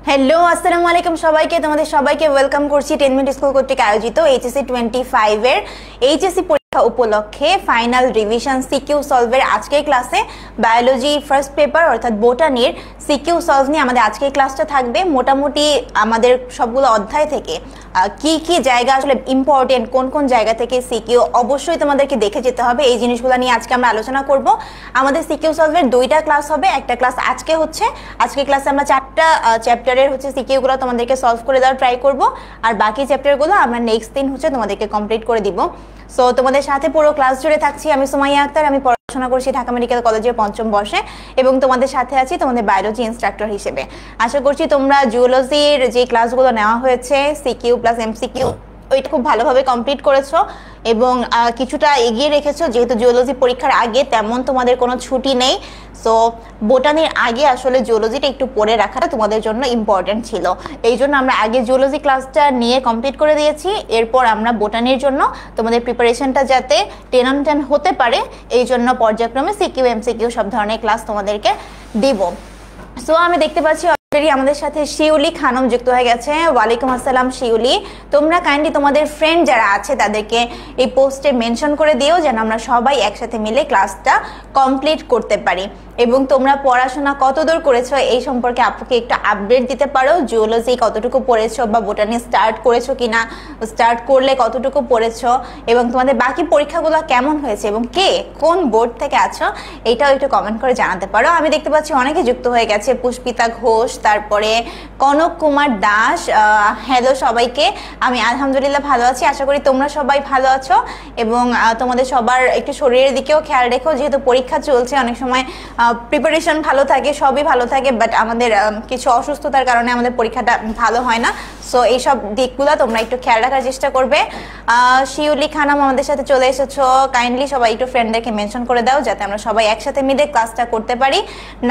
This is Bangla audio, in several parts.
হ্যালো আসসালামু আলাইকুম সবাইকে, তোমাদের সবাইকে ওয়েলকাম করছি 10 মিনিট স্কুল কর্তৃক আয়োজিত এইচএসসি 25 এর এইচএসসি পরীক্ষা উপলক্ষে ফাইনাল রিভিশন সিকিউ সলভের আজকের ক্লাসে বায়োলজি ফার্স্ট পেপার অর্থাৎ বোটানির সিকিউ সলভ নিয়ে আমাদের আজকের ক্লাসটা থাকবে। মোটামুটি আমাদের সবগুলো অধ্যায় থেকে কি কি জায়গা আসলে ইম্পর্টেন্ট, কোন কোন জায়গা থেকে সিকিউ অবশ্যই তোমাদেরকে দেখে যেতে হবে, এই জিনিসগুলো নিয়ে আজকে আমরা আলোচনা করব। আমাদের সিকিউ সলভের 2টা ক্লাস হবে, একটা ক্লাস আজকে হচ্ছে, আজকে ক্লাসে আমরা 4টা চ্যাপ্টারের হচ্ছে সিকিউগুলো তোমাদেরকে সলভ করে দেওয়ার ট্রাই করব, আর বাকি চ্যাপ্টারগুলো আমরা নেক্সট দিন হচ্ছে তোমাদেরকে কমপ্লিট করে দিব। সো তোমাদের সাথে পুরো ক্লাস জুড়ে থাকছি আমি সুমাইয়া আক্তার, আমি পড়াশোনা করছি ঢাকা মেডিকেল কলেজের 5ম বর্ষে এবং তোমাদের সাথে আছি তোমাদের বায়োলজি ইনস্ট্রাক্টর হিসেবে। আশা করছি তোমরা জুওলজির যে ক্লাসগুলো নেওয়া হয়েছে সিকিউ প্লাস এমসিকিউ ওইটা খুব ভালোভাবে কমপ্লিট করেছো এবং কিছুটা এগিয়ে রেখেছো, যেহেতু জিওলজি পরীক্ষার আগে তেমন তোমাদের কোনো ছুটি নেই। সো বোটানির আগে আসলে জিওলজিটা একটু পড়ে রাখাটা তোমাদের জন্য ইম্পর্টেন্ট ছিল, এই জন্য আমরা আগে জিওলজি ক্লাসটা নিয়ে কমপ্লিট করে দিয়েছি। এরপর আমরা বোটানির জন্য তোমাদের প্রিপারেশনটা যাতে 10 on 10 হতে পারে এই জন্য পর্যায়ক্রমে সিকিউ এমসিকিউ সব ধরনের ক্লাস তোমাদেরকে দিব। সো আমি দেখতে পাচ্ছি অলরেডি আমাদের সাথে শিউলি খানম যুক্ত হয়ে গেছে। ওয়ালাইকুম আসসালাম শিউলি, তোমরা কাইন্ডলি তোমাদের ফ্রেন্ড যারা আছে তাদেরকে এই পোস্টে মেনশন করে দিও যেন আমরা সবাই একসাথে মিলে ক্লাসটা কমপ্লিট করতে পারি। এবং তোমরা পড়াশোনা কতদূর করেছো এই সম্পর্কে আপুকে একটু আপডেট দিতে পারো, জিওলজি কতটুকু পড়েছো বা বোটানি স্টার্ট করেছো কিনা, স্টার্ট করলে কতটুকু পড়েছো এবং তোমাদের বাকি পরীক্ষাগুলো কেমন হয়েছে এবং কে কোন বোর্ড থেকে আছো এটাও একটু কমেন্ট করে জানাতে পারো। আমি দেখতে পাচ্ছি অনেকে যুক্ত হয়ে গেছে, পুষ্পিতা ঘোষ, তারপরে কনক কুমার দাস। হ্যালো সবাইকে, আমি আলহামদুলিল্লাহ ভালো আছি, আশা করি তোমরা সবাই ভালো আছো এবং তোমাদের সবার একটু শরীরের দিকেও খেয়াল রেখো, যেহেতু পরীক্ষা চলছে অনেক সময় প্রিপারেশন ভালো থাকে, সবই ভালো থাকে, বাট আমাদের কিছু অসুস্থতার কারণে আমাদের পরীক্ষাটা ভালো হয় না। সো এইসব দিকগুলো তোমরা একটু খেয়াল রাখার চেষ্টা করবে। শিউলি খানম আমাদের সাথে চলে এসেছো, কাইন্ডলি সবাই একটু ফ্রেন্ডদেরকে মেনশন করে দাও যাতে আমরা সবাই একসাথে মিলে ক্লাসটা করতে পারি।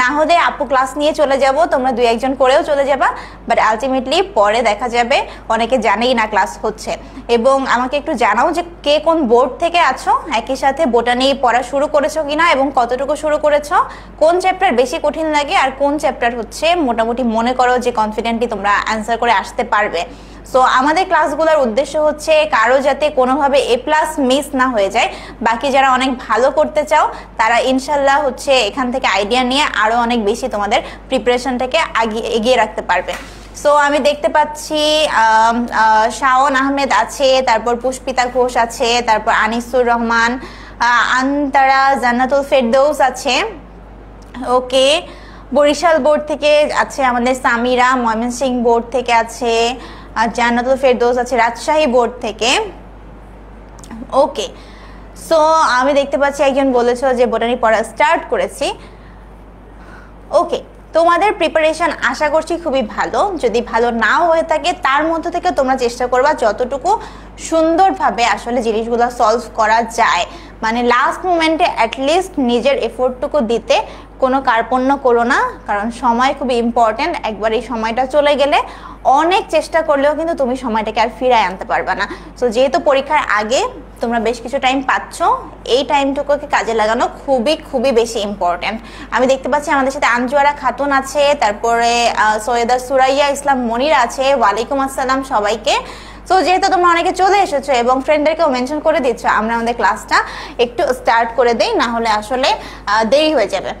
না হলে আপু ক্লাস নিয়ে চলে যাব, তোমরা 2-1 করেও চলে যাবা, বাট আলটিমেটলি পরে দেখা যাবে অনেকে জানেই না ক্লাস হচ্ছে। এবং আমাকে একটু জানাও যে কে কোন বোর্ড থেকে আছো, একই সাথে বোটানি পড়া শুরু করেছো কিনা এবং কতটুকু শুরু করেছো, কোন চ্যাপ্টার বেশি কঠিন লাগে আর কোন চ্যাপ্টার হচ্ছে মোটামুটি মনে করো যে কনফিডেন্টলি তোমরা অ্যান্সার করে আসতে পারবে। সো আমাদের ক্লাসগুলোর উদ্দেশ্য হচ্ছে কারো যাতে কোনোভাবে A+ মিস না হয়ে যায়। বাকি যারা অনেক ভালো করতে চাও তারা ইনশাল্লাহ হচ্ছে এখান থেকে আইডিয়া নিয়ে আরো অনেক বেশি তোমাদের প্রিপারেশনটাকে এগিয়ে রাখতে পারবে। সো আমি দেখতে পাচ্ছি শাওন আহমেদ আছে, তারপর পুষ্পিতা ঘোষ আছে, তারপর আনিসুর রহমান, আন্তারা জান্নাতুল ফেরদৌস আছে, ওকে, বরিশাল বোর্ড থেকে আছে আমাদের সামিরা, ময়মনসিংহ বোর্ড থেকে আছে জান্নাতুল ফেরদৌস আছে, রাজশাহী বোর্ড থেকে, ওকে। সো আমি দেখতে পাচ্ছি একজন বলেছো যে বোটানি পড়া স্টার্ট করেছি, ওকে। তোমাদের প্রিপারেশন আশা করছি খুবই ভালো, যদি ভালো নাও হয়ে থাকে তার মধ্যে থেকে তোমরা চেষ্টা করবা যতটুকু সুন্দরভাবে আসলে জিনিসগুলো সলভ করা যায়, মানে লাস্ট মোমেন্টে অ্যাটলিস্ট নিজের এফোর্টটুকু দিতে কোনো কার্পণ্য করো না, কারণ সময় খুবই ইম্পর্টেন্ট। একবার এই সময়টা চলে গেলে অনেক চেষ্টা করলেও কিন্তু তুমি সময়টাকে আর ফিরায় আনতে পারবে না। সো যেহেতু পরীক্ষার আগে তোমরা বেশ কিছু টাইম পাচ্ছ, এই টাইমটুকুকে কাজে লাগানো খুবই খুবই বেশি ইম্পর্টেন্ট। আমি দেখতে পাচ্ছি আমাদের সাথে আঞ্জুয়ারা খাতুন আছে, তারপরে সৈয়দা সুরাইয়া ইসলাম মনির আছে। ওয়ালাইকুম আসসালাম সবাইকে। সো যেহেতু তোমরা অনেকে চলে এসেছো এবং ফ্রেন্ডদেরকেও মেনশন করে দিচ্ছ, আমরা আমাদের ক্লাসটা একটু স্টার্ট করে দেই, না হলে আসলে দেরি হয়ে যাবে।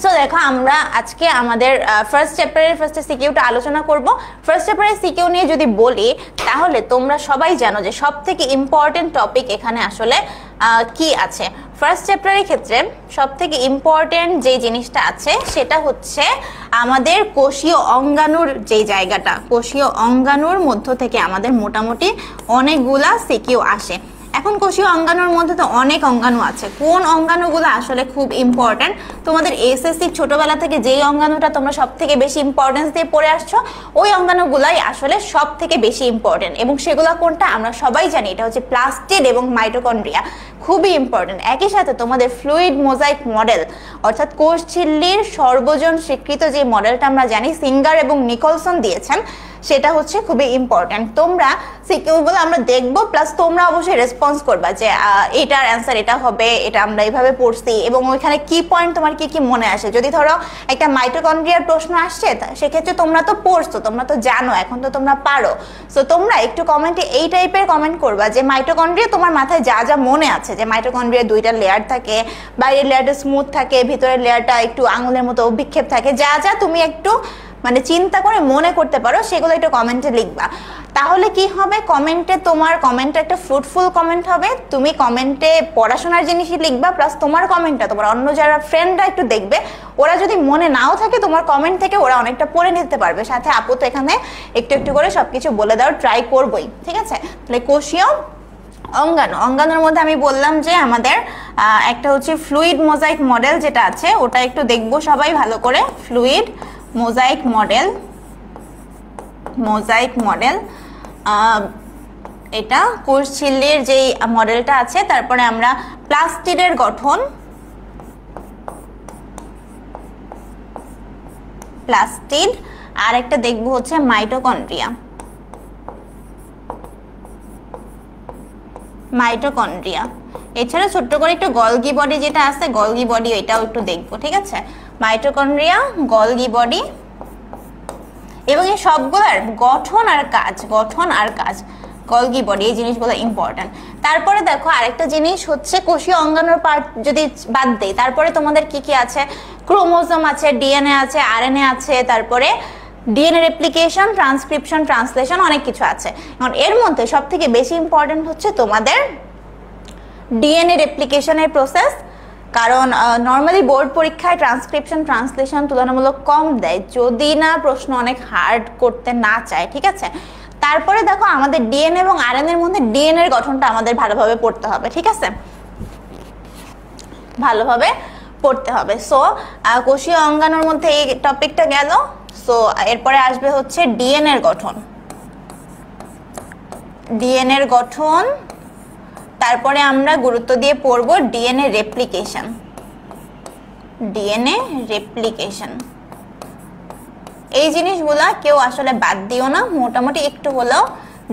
সো দেখো আমরা আজকে আমাদের ফার্স্ট চ্যাপ্টারের ফার্স্টে সিকিউটা আলোচনা করব। ফার্স্ট চ্যাপ্টারের সিকিউ নিয়ে যদি বলি তাহলে তোমরা সবাই জানো যে সব থেকে ইম্পর্টেন্ট টপিক এখানে আসলে কি আছে। ফার্স্ট চ্যাপ্টারের ক্ষেত্রে সব থেকে ইম্পর্টেন্ট যে জিনিসটা আছে সেটা হচ্ছে আমাদের কোষীয় অঙ্গাণুর যে জায়গাটা, কোষীয় অঙ্গাণুর মধ্য থেকে আমাদের মোটামুটি অনেকগুলা সিকিউ আসে। এখন কোষীয় অঙ্গাণুর মধ্যে তো অনেক অঙ্গাণু আছে, কোন অঙ্গাণুগুলো আসলে খুব ইম্পর্টেন্ট তোমাদের এসএসসি ছোটবেলা থেকে যেই অঙ্গাণুটা তোমরা সব থেকে বেশি ইম্পর্টেন্স দিয়ে পড়ে আসছো ওই অঙ্গাণুগুলাই আসলে সব থেকে বেশি ইম্পর্টেন্ট, এবং সেগুলো কোনটা আমরা সবাই জানি, এটা হচ্ছে প্লাস্টিড এবং মাইটোকন্ড্রিয়া, খুবই ইম্পর্টেন্ট। একই সাথে তোমাদের ফ্লুইড মোজাইক মডেল অর্থাৎ কোষ ঝিল্লির সর্বজন স্বীকৃত যে মডেলটা আমরা জানি সিঙ্গার এবং নিকলসন দিয়েছেন, সেটা হচ্ছে খুবই ইম্পর্টেন্ট। তোমরা সিকিউগুলো আমরা দেখবো, প্লাস তোমরা অবশ্যই রেসপন্স করবা যে এটার অ্যান্সার এটা হবে, এটা আমরা এইভাবে পড়ছি, এবং ওইখানে কি পয়েন্ট তোমার কি কি মনে আসে। যদি ধরো একটা মাইটোকন্ড্রিয়ার প্রশ্ন আসছে, সেক্ষেত্রে তোমরা তো পড়ছো, তোমরা তো জানো, এখন তো তোমরা পারো। সো তোমরা একটু কমেন্টে এই টাইপের কমেন্ট করবা যে মাইটোকন্ড্রিয়া তোমার মাথায় যা যা মনে আছে, যে মাইটোকন্ড্রিয়া দুইটা লেয়ার থাকে, বাইরের লেয়ারটা স্মুথ থাকে, ভিতরের লেয়ারটা একটু আঙুলের মতো বিক্ষেপ থাকে, যা যা তুমি একটু মানে চিন্তা করে মনে করতে পারো সেগুলো একটু কমেন্টে লিখবা। তাহলে কি হবে, কমেন্টে তোমার কমেন্টটা একটা ফ্রুটফুল কমেন্ট হবে। তুমি কমেন্টে পড়াশোনার জিনিসই লিখবা, প্লাস তোমার কমেন্টটা তোমার অন্য যারা ফ্রেন্ডরা একটু দেখবে, ওরা যদি মনে নাও থাকে তোমার কমেন্ট থেকে ওরা অনেকটা পড়ে নিতে পারবে। সাথে আপু তো এখানে একটু একটু করে সবকিছু বলে দেওয়ার ট্রাই করবোই, ঠিক আছে। তাহলে কোষীয় অঙ্গাণু, অঙ্গাণুর মধ্যে আমি বললাম যে আমাদের একটা হচ্ছে ফ্লুইড মোজাইক মডেল যেটা আছে, ওটা একটু দেখবো সবাই ভালো করে। Fluid mosaic model, mosaic model, এটা কোষ ঝিল্লির যেই মডেলটা আছে। তারপরে আমরা প্লাস্টিডের গঠন, প্লাস্টিড, আর একটা দেখবো হচ্ছে মাইটোকন্ড্রিয়া, মাইটোকন্ড্রিয়া। এছাড়া ছোট্ট করে একটু গলগি বডি যেটা আছে, গলগি বডি এটাও একটু দেখবো, ঠিক আছে। মাইটোকন্ড্রিয়া, গলগি বডি, এবং এই সবগুলোর গঠন আর কাজ, গঠন আর কাজ, গলগি বডি, এই জিনিসগুলো ইম্পর্টেন্ট। তারপরে দেখো আরেকটা জিনিস হচ্ছে কোষীয় অঙ্গাণুর পার্ট যদি বাদ দেই, তারপরে তোমাদের কি কি আছে, ক্রোমোজোম আছে, ডিএনএ আছে, আরএনএ আছে, তারপরে ডিএনএ রেপ্লিকেশন, ট্রান্সক্রিপশন, ট্রান্সলেশন, অনেক কিছু আছে। এখন এর মধ্যে সব থেকে বেশি ইম্পর্টেন্ট হচ্ছে তোমাদের ডিএনএ রেপ্লিকেশনের প্রসেস, কারণ নর্মালি বোর্ড পরীক্ষায় ট্রান্সক্রিপশন, ট্রান্সলেশন তুলনামূলক কম দেয়, যদি না প্রশ্ন অনেক হার্ড করতে না চায়, ঠিক আছে। তারপরে দেখো আমাদের ডিএনএ এবং আরএনএ এর মধ্যে ডিএনএ এর গঠনটা আমাদের ভালোভাবে পড়তে হবে, ঠিক আছে, ভালোভাবে পড়তে হবে। সো কোষীয় অঙ্গাণুর মধ্যে এই টপিকটা গেল। সো এরপরে আসবে হচ্ছে ডিএনএ এর গঠন, ডিএনএ এর গঠন। তারপরে আমরা গুরুত্ব দিয়ে পড়বো ডিএনএ রেপ্লিকেশন, ডিএনএ রেপ্লিকেশন। এই জিনিসগুলা কেউ আসলে বাদ দিও না, মোটামুটি একটু হলেও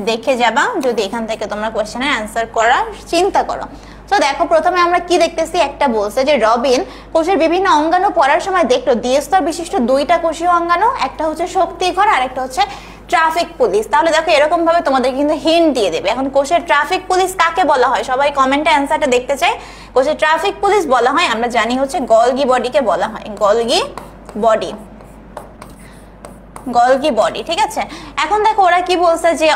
দেখে যাবা যদি এখান থেকে তোমরা কোশ্চেনের অ্যান্সার করার চিন্তা করো। তো দেখো প্রথমে আমরা কি দেখতেছি, একটা বলছে যে রবিন কোষের বিভিন্ন অঙ্গাণু পড়ার সময় দেখলো দ্বিস্তর বিশিষ্ট দুইটা কোষীয় অঙ্গাণু, একটা হচ্ছে শক্তিঘর আর একটা হচ্ছে ট্রাফিক পুলিশ। তাহলে দেখো এরকম ভাবে তোমাদের কিন্তু হিন্ট দিয়ে দেবে। এখন কোষের ট্রাফিক পুলিশ কাকে বলা হয়, সবাই কমেন্টে অ্যান্সারটা দেখতে চাই। কোষের ট্রাফিক পুলিশ বলা হয়, আমরা জানি হচ্ছে গলগি বডিকে বলা হয়, গলগি বডি, গলগি বডি, ঠিক আছে। এখন দেখো ওরা কি বলছে যে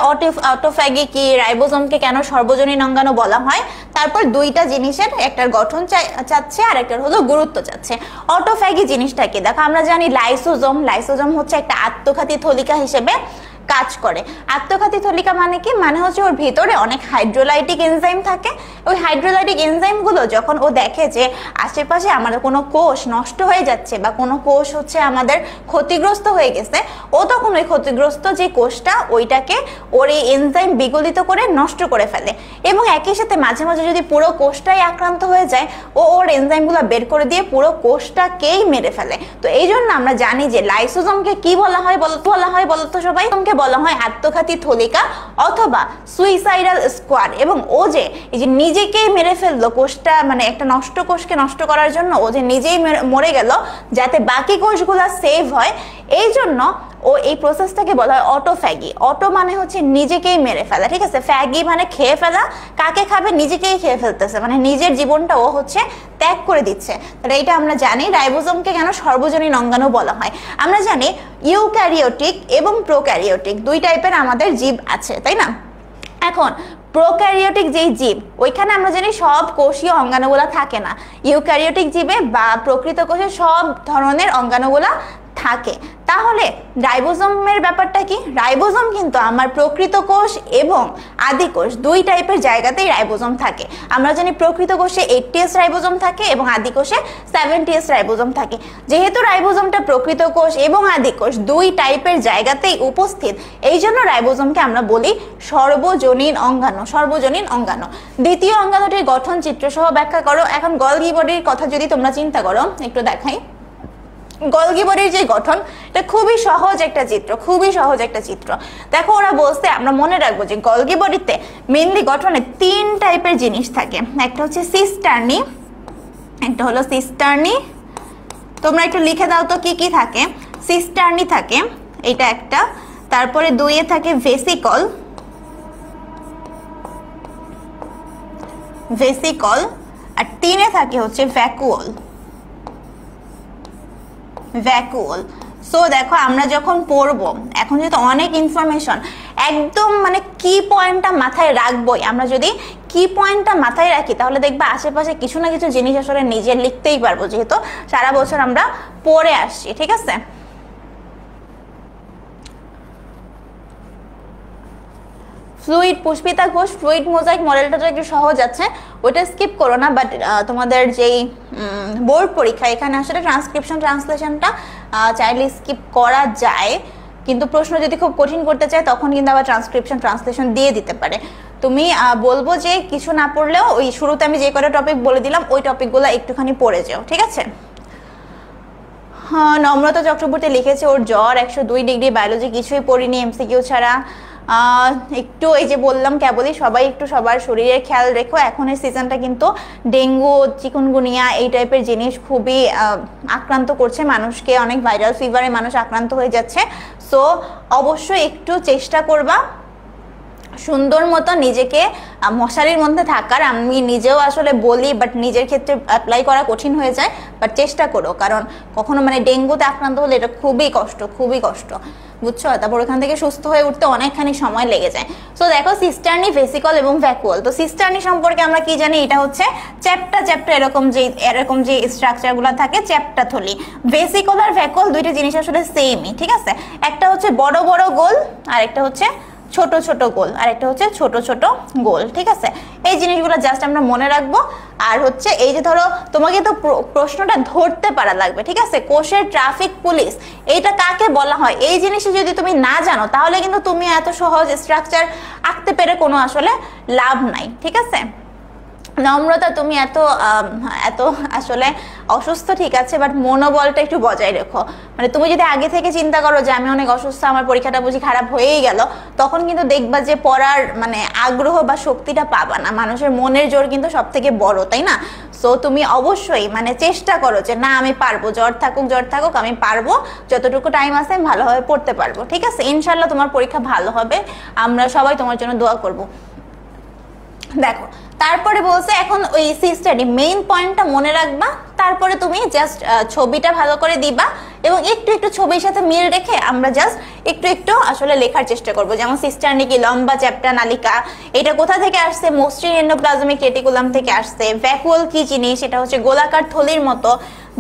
অটোফ্যাগি কি, রাইবোজোমকে কেন সর্বজনীন অঙ্গাণু বলা হয়, তারপর দুইটা জিনিসের একটার গঠন চাচ্ছে আর একটার হলো গুরুত্ব চাচ্ছে। অটোফ্যাগি জিনিসটা কি, দেখো আমরা জানি লাইসোজোম, লাইসোজোম হচ্ছে একটা আত্মঘাতী থলিকা হিসেবে কাজ করে। আত্মঘাতী থলিকা মানে কি, মানে হচ্ছে ওর ভিতরে অনেক হাইড্রোলাইটিক এনজাইম থাকে। ওই হাইড্রোলাইটিক এনজাইমগুলো যখন ও দেখে যে আশেপাশে আমাদের কোনো কোষ নষ্ট হয়ে যাচ্ছে বা কোনো কোষ হচ্ছে আমাদের ক্ষতিগ্রস্ত হয়ে গেছে, ও তখন ওই ক্ষতিগ্রস্ত যে কোষটা ওইটাকে ওর এই এনজাইম বিগলিত করে নষ্ট করে ফেলে। এবং একই সাথে মাঝে মাঝে যদি পুরো কোষটাই আক্রান্ত হয়ে যায়, ও ওর এনজাইমগুলো বের করে দিয়ে পুরো কোষটাকেই মেরে ফেলে। তো এই জন্য আমরা জানি যে লাইসোজোমকে কি বলা হয় বলতো সবাই, বলা হয় আত্মঘাতী থলিকা অথবা সুইসাইডাল স্কোয়াড। এবং ও যে এই যে নিজেকেই মেরে ফেললো কোষটা, মানে একটা নষ্ট কোষকে নষ্ট করার জন্য ও যে নিজেই মরে গেল যাতে বাকি কোষগুলো সেভ হয়, এই জন্য ও এই প্রসেসটাকে বলা হয় অটোফ্যাগি। অটো মানে হচ্ছে নিজেকেই মেরে ফেলা, ঠিক আছে। ফ্যাগি মানে খেয়ে ফেলা, কাকে খাবে, নিজেকেই খেয়ে ফেলতেছে, মানে নিজের জীবনটা ও হচ্ছে ত্যাগ করে দিচ্ছে। তাহলে এটা আমরা জানি। রাইবোজোমকে কেন সর্বজনীন অঙ্গাণু বলা হয়, আমরা জানি ইউক্যারিওটিক এবং প্রোক্যারিওটিক দুই টাইপের আমাদের জীব আছে, তাই না। এখন প্রোক্যারিওটিক যেই জীব, ওইখানে আমরা জানি সব কোষীয় অঙ্গাণুগুলা থাকে না। ইউক্যারিওটিক জীবে বা প্রকৃত কোষে সব ধরনের অঙ্গাণুগুলা থাকে। তাহলে রাইবোজোমের ব্যাপারটা কি, রাইবোজোম কিন্তু আমার প্রকৃত কোষ এবং আদি কোষ দুই টাইপের জায়গাতেই রাইবোজোম থাকে। আমরা জানি প্রকৃত কোষে 80S রাইবোজোম থাকে এবং আদি কোষে 70S রাইবোজোম থাকে। যেহেতু রাইবোজোমটা প্রকৃত কোষ এবং আদি কোষ দুই টাইপের জায়গাতেই উপস্থিত, এই জন্য রাইবোজোমকে আমরা বলি সর্বজনীন অঙ্গাণু, সর্বজনীন অঙ্গাণু। দ্বিতীয় অঙ্গাণুটির গঠন চিত্রসহ ব্যাখ্যা করো। এখন গলগি বডির কথা যদি তোমরা চিন্তা করো, একটু দেখাই। গলগি বডির যে গঠন, এটা খুবই সহজ একটা চিত্র, খুবই সহজ একটা চিত্র। দেখো ওরা বলছে, আমরা মনে রাখবো যে গলগি বডিতে মেইনলি গঠনে 3 টাইপের জিনিস থাকে। একটা হচ্ছে সিস্টার্নি, একটা হলো সিস্টার্নি, তোমরা একটু লিখে দাও তো কি কি থাকে। সিস্টার্নি থাকে, এটা একটা। তারপরে 2 থাকে ভেসিকল, ভেসিকল। আর 3 থাকে হচ্ছে ভ্যাকুওল, ভ্যাকুওল। সো দেখো আমরা যখন পড়বো, এখন যেহেতু অনেক ইনফরমেশন, একদম মানে কি পয়েন্টটা মাথায় রাখবোই। আমরা যদি কি পয়েন্টটা মাথায় রাখি তাহলে দেখবা আশেপাশে কিছু না কিছু জিনিস আসলে নিজে লিখতেই পারবো, যেহেতু সারা বছর আমরা পড়ে আসছি। ঠিক আছে, fluid, Pushpita Ghosh, fluid mosaic মডেলটা তো একটু সহজ আছে, ওইটা স্কিপ করো না। বাট তোমাদের যেই বোর্ড পরীক্ষা, এখানে আসলে ট্রান্সক্রিপশন ট্রান্সলেশনটা চাইলে স্কিপ করা যায়, কিন্তু প্রশ্ন যদি খুব কঠিন করতে চায় তখন কিন্তু আবার ট্রান্সক্রিপশন ট্রান্সলেশন দিয়ে দিতে পারে। তুমি বলবো যে কিছু না পড়লেও ওই শুরুতে আমি যে কটা টপিক বলে দিলাম ওই টপিকগুলো একটুখানি পড়ে যাও, ঠিক আছে। হ্যাঁ, নম্রতা চক্রবর্তী লিখেছে ওর জ্বর 102 ডিগ্রি, বায়োলজি কিছুই পড়িনি এমসিকিউ ছাড়া। একটু এই যে বললাম কেবলই, সবাই একটু সবার শরীরের খেয়াল রেখো। এখন এই সিজনটা কিন্তু ডেঙ্গু, চিকুনগুনিয়া এই টাইপের জিনিস খুবই আক্রান্ত করছে মানুষকে, অনেক ভাইরাল ফিভারে মানুষ আক্রান্ত হয়ে যাচ্ছে। সো অবশ্যই একটু চেষ্টা করবা সুন্দর মতো নিজেকে মশারির মধ্যে থাকার। আমি নিজেও আসলে বলি, বাট নিজের ক্ষেত্রে অ্যাপ্লাই করা কঠিন হয়ে যায়, বাট চেষ্টা করো, কারণ কখনো মানে ডেঙ্গুতে আক্রান্ত হলে এটা খুবই কষ্ট, খুবই কষ্ট, বুঝছো। তারপর ওখান থেকে সুস্থ হয়ে উঠতে অনেকখানি সময় লেগে যায়। সো দেখো সিস্টার্নি, ভেসিকল এবং ভ্যাকুয়াল। তো সিস্টার্নি সম্পর্কে আমরা কি জানি, এটা হচ্ছে চ্যাপ্টা চ্যাপ্টা এরকম যে স্ট্রাকচারগুলো থাকে, চ্যাপ্টা থলি। ভেসিকল আর ভ্যাকুয়াল দুইটা জিনিস আসলে সেমই, ঠিক আছে। একটা হচ্ছে বড় বড় গোল আর একটা হচ্ছে ছোট ছোট গোল, আর একটা হচ্ছে ছোট ছোট গোল, ঠিক আছে। এই জিনিসগুলো জাস্ট আমরা মনে রাখবো। আর হচ্ছে এই যে ধরো তোমাকে তো প্রশ্নটা ধরতে পারা লাগবে, ঠিক আছে। কোষের ট্রাফিক পুলিশ এইটা কাকে বলা হয়, এই জিনিসটা যদি তুমি না জানো তাহলে কিন্তু তুমি এত সহজ স্ট্রাকচার আঁকতে পেরে কোনো আসলে লাভ নাই, ঠিক আছে। নম্রতা, তুমি এত আসলে অসুস্থ, ঠিক আছে, বাট মনোবলটা একটু বজায় রেখো। মানে তুমি যদি আগে থেকে চিন্তা করো যে আমি অনেক অসুস্থ, আমার পরীক্ষাটা বুঝি খারাপ হয়েই গেল, তখন কিন্তু দেখবা যে পড়ার মানে আগ্রহ বা শক্তিটা পাবা না। মানুষের মনের জোর কিন্তু সব থেকে বড়, তাই না। সো তুমি অবশ্যই মানে চেষ্টা করো যে না আমি পারবো, জ্বর থাকুক আমি পারবো, যতটুকু টাইম আছে আমি ভালোভাবে পড়তে পারবো, ঠিক আছে। ইনশাল্লাহ তোমার পরীক্ষা ভালো হবে, আমরা সবাই তোমার জন্য দোয়া করবো। দেখো তারপরে বলছে এখন ওই সিস্টারনি মেইন পয়েন্টটা মনে রাখবা, তারপরে তুমি জাস্ট ছবিটা ভালো করে দিবা এবং একটু একটু ছবির সাথে মিল রেখে আমরা জাস্ট একটু একটু আসলে লেখার চেষ্টা করব। যেমন সিস্টারনি কি, লম্বা চ্যাপ্টা নালিকা, এটা কোথা থেকে আসছে, মসৃণ এন্ডোপ্লাজমিক রেটিকুলাম থেকে আসছে। ভ্যাকুয়াল কি জিনিস, এটা হচ্ছে গোলাকার থলির মতো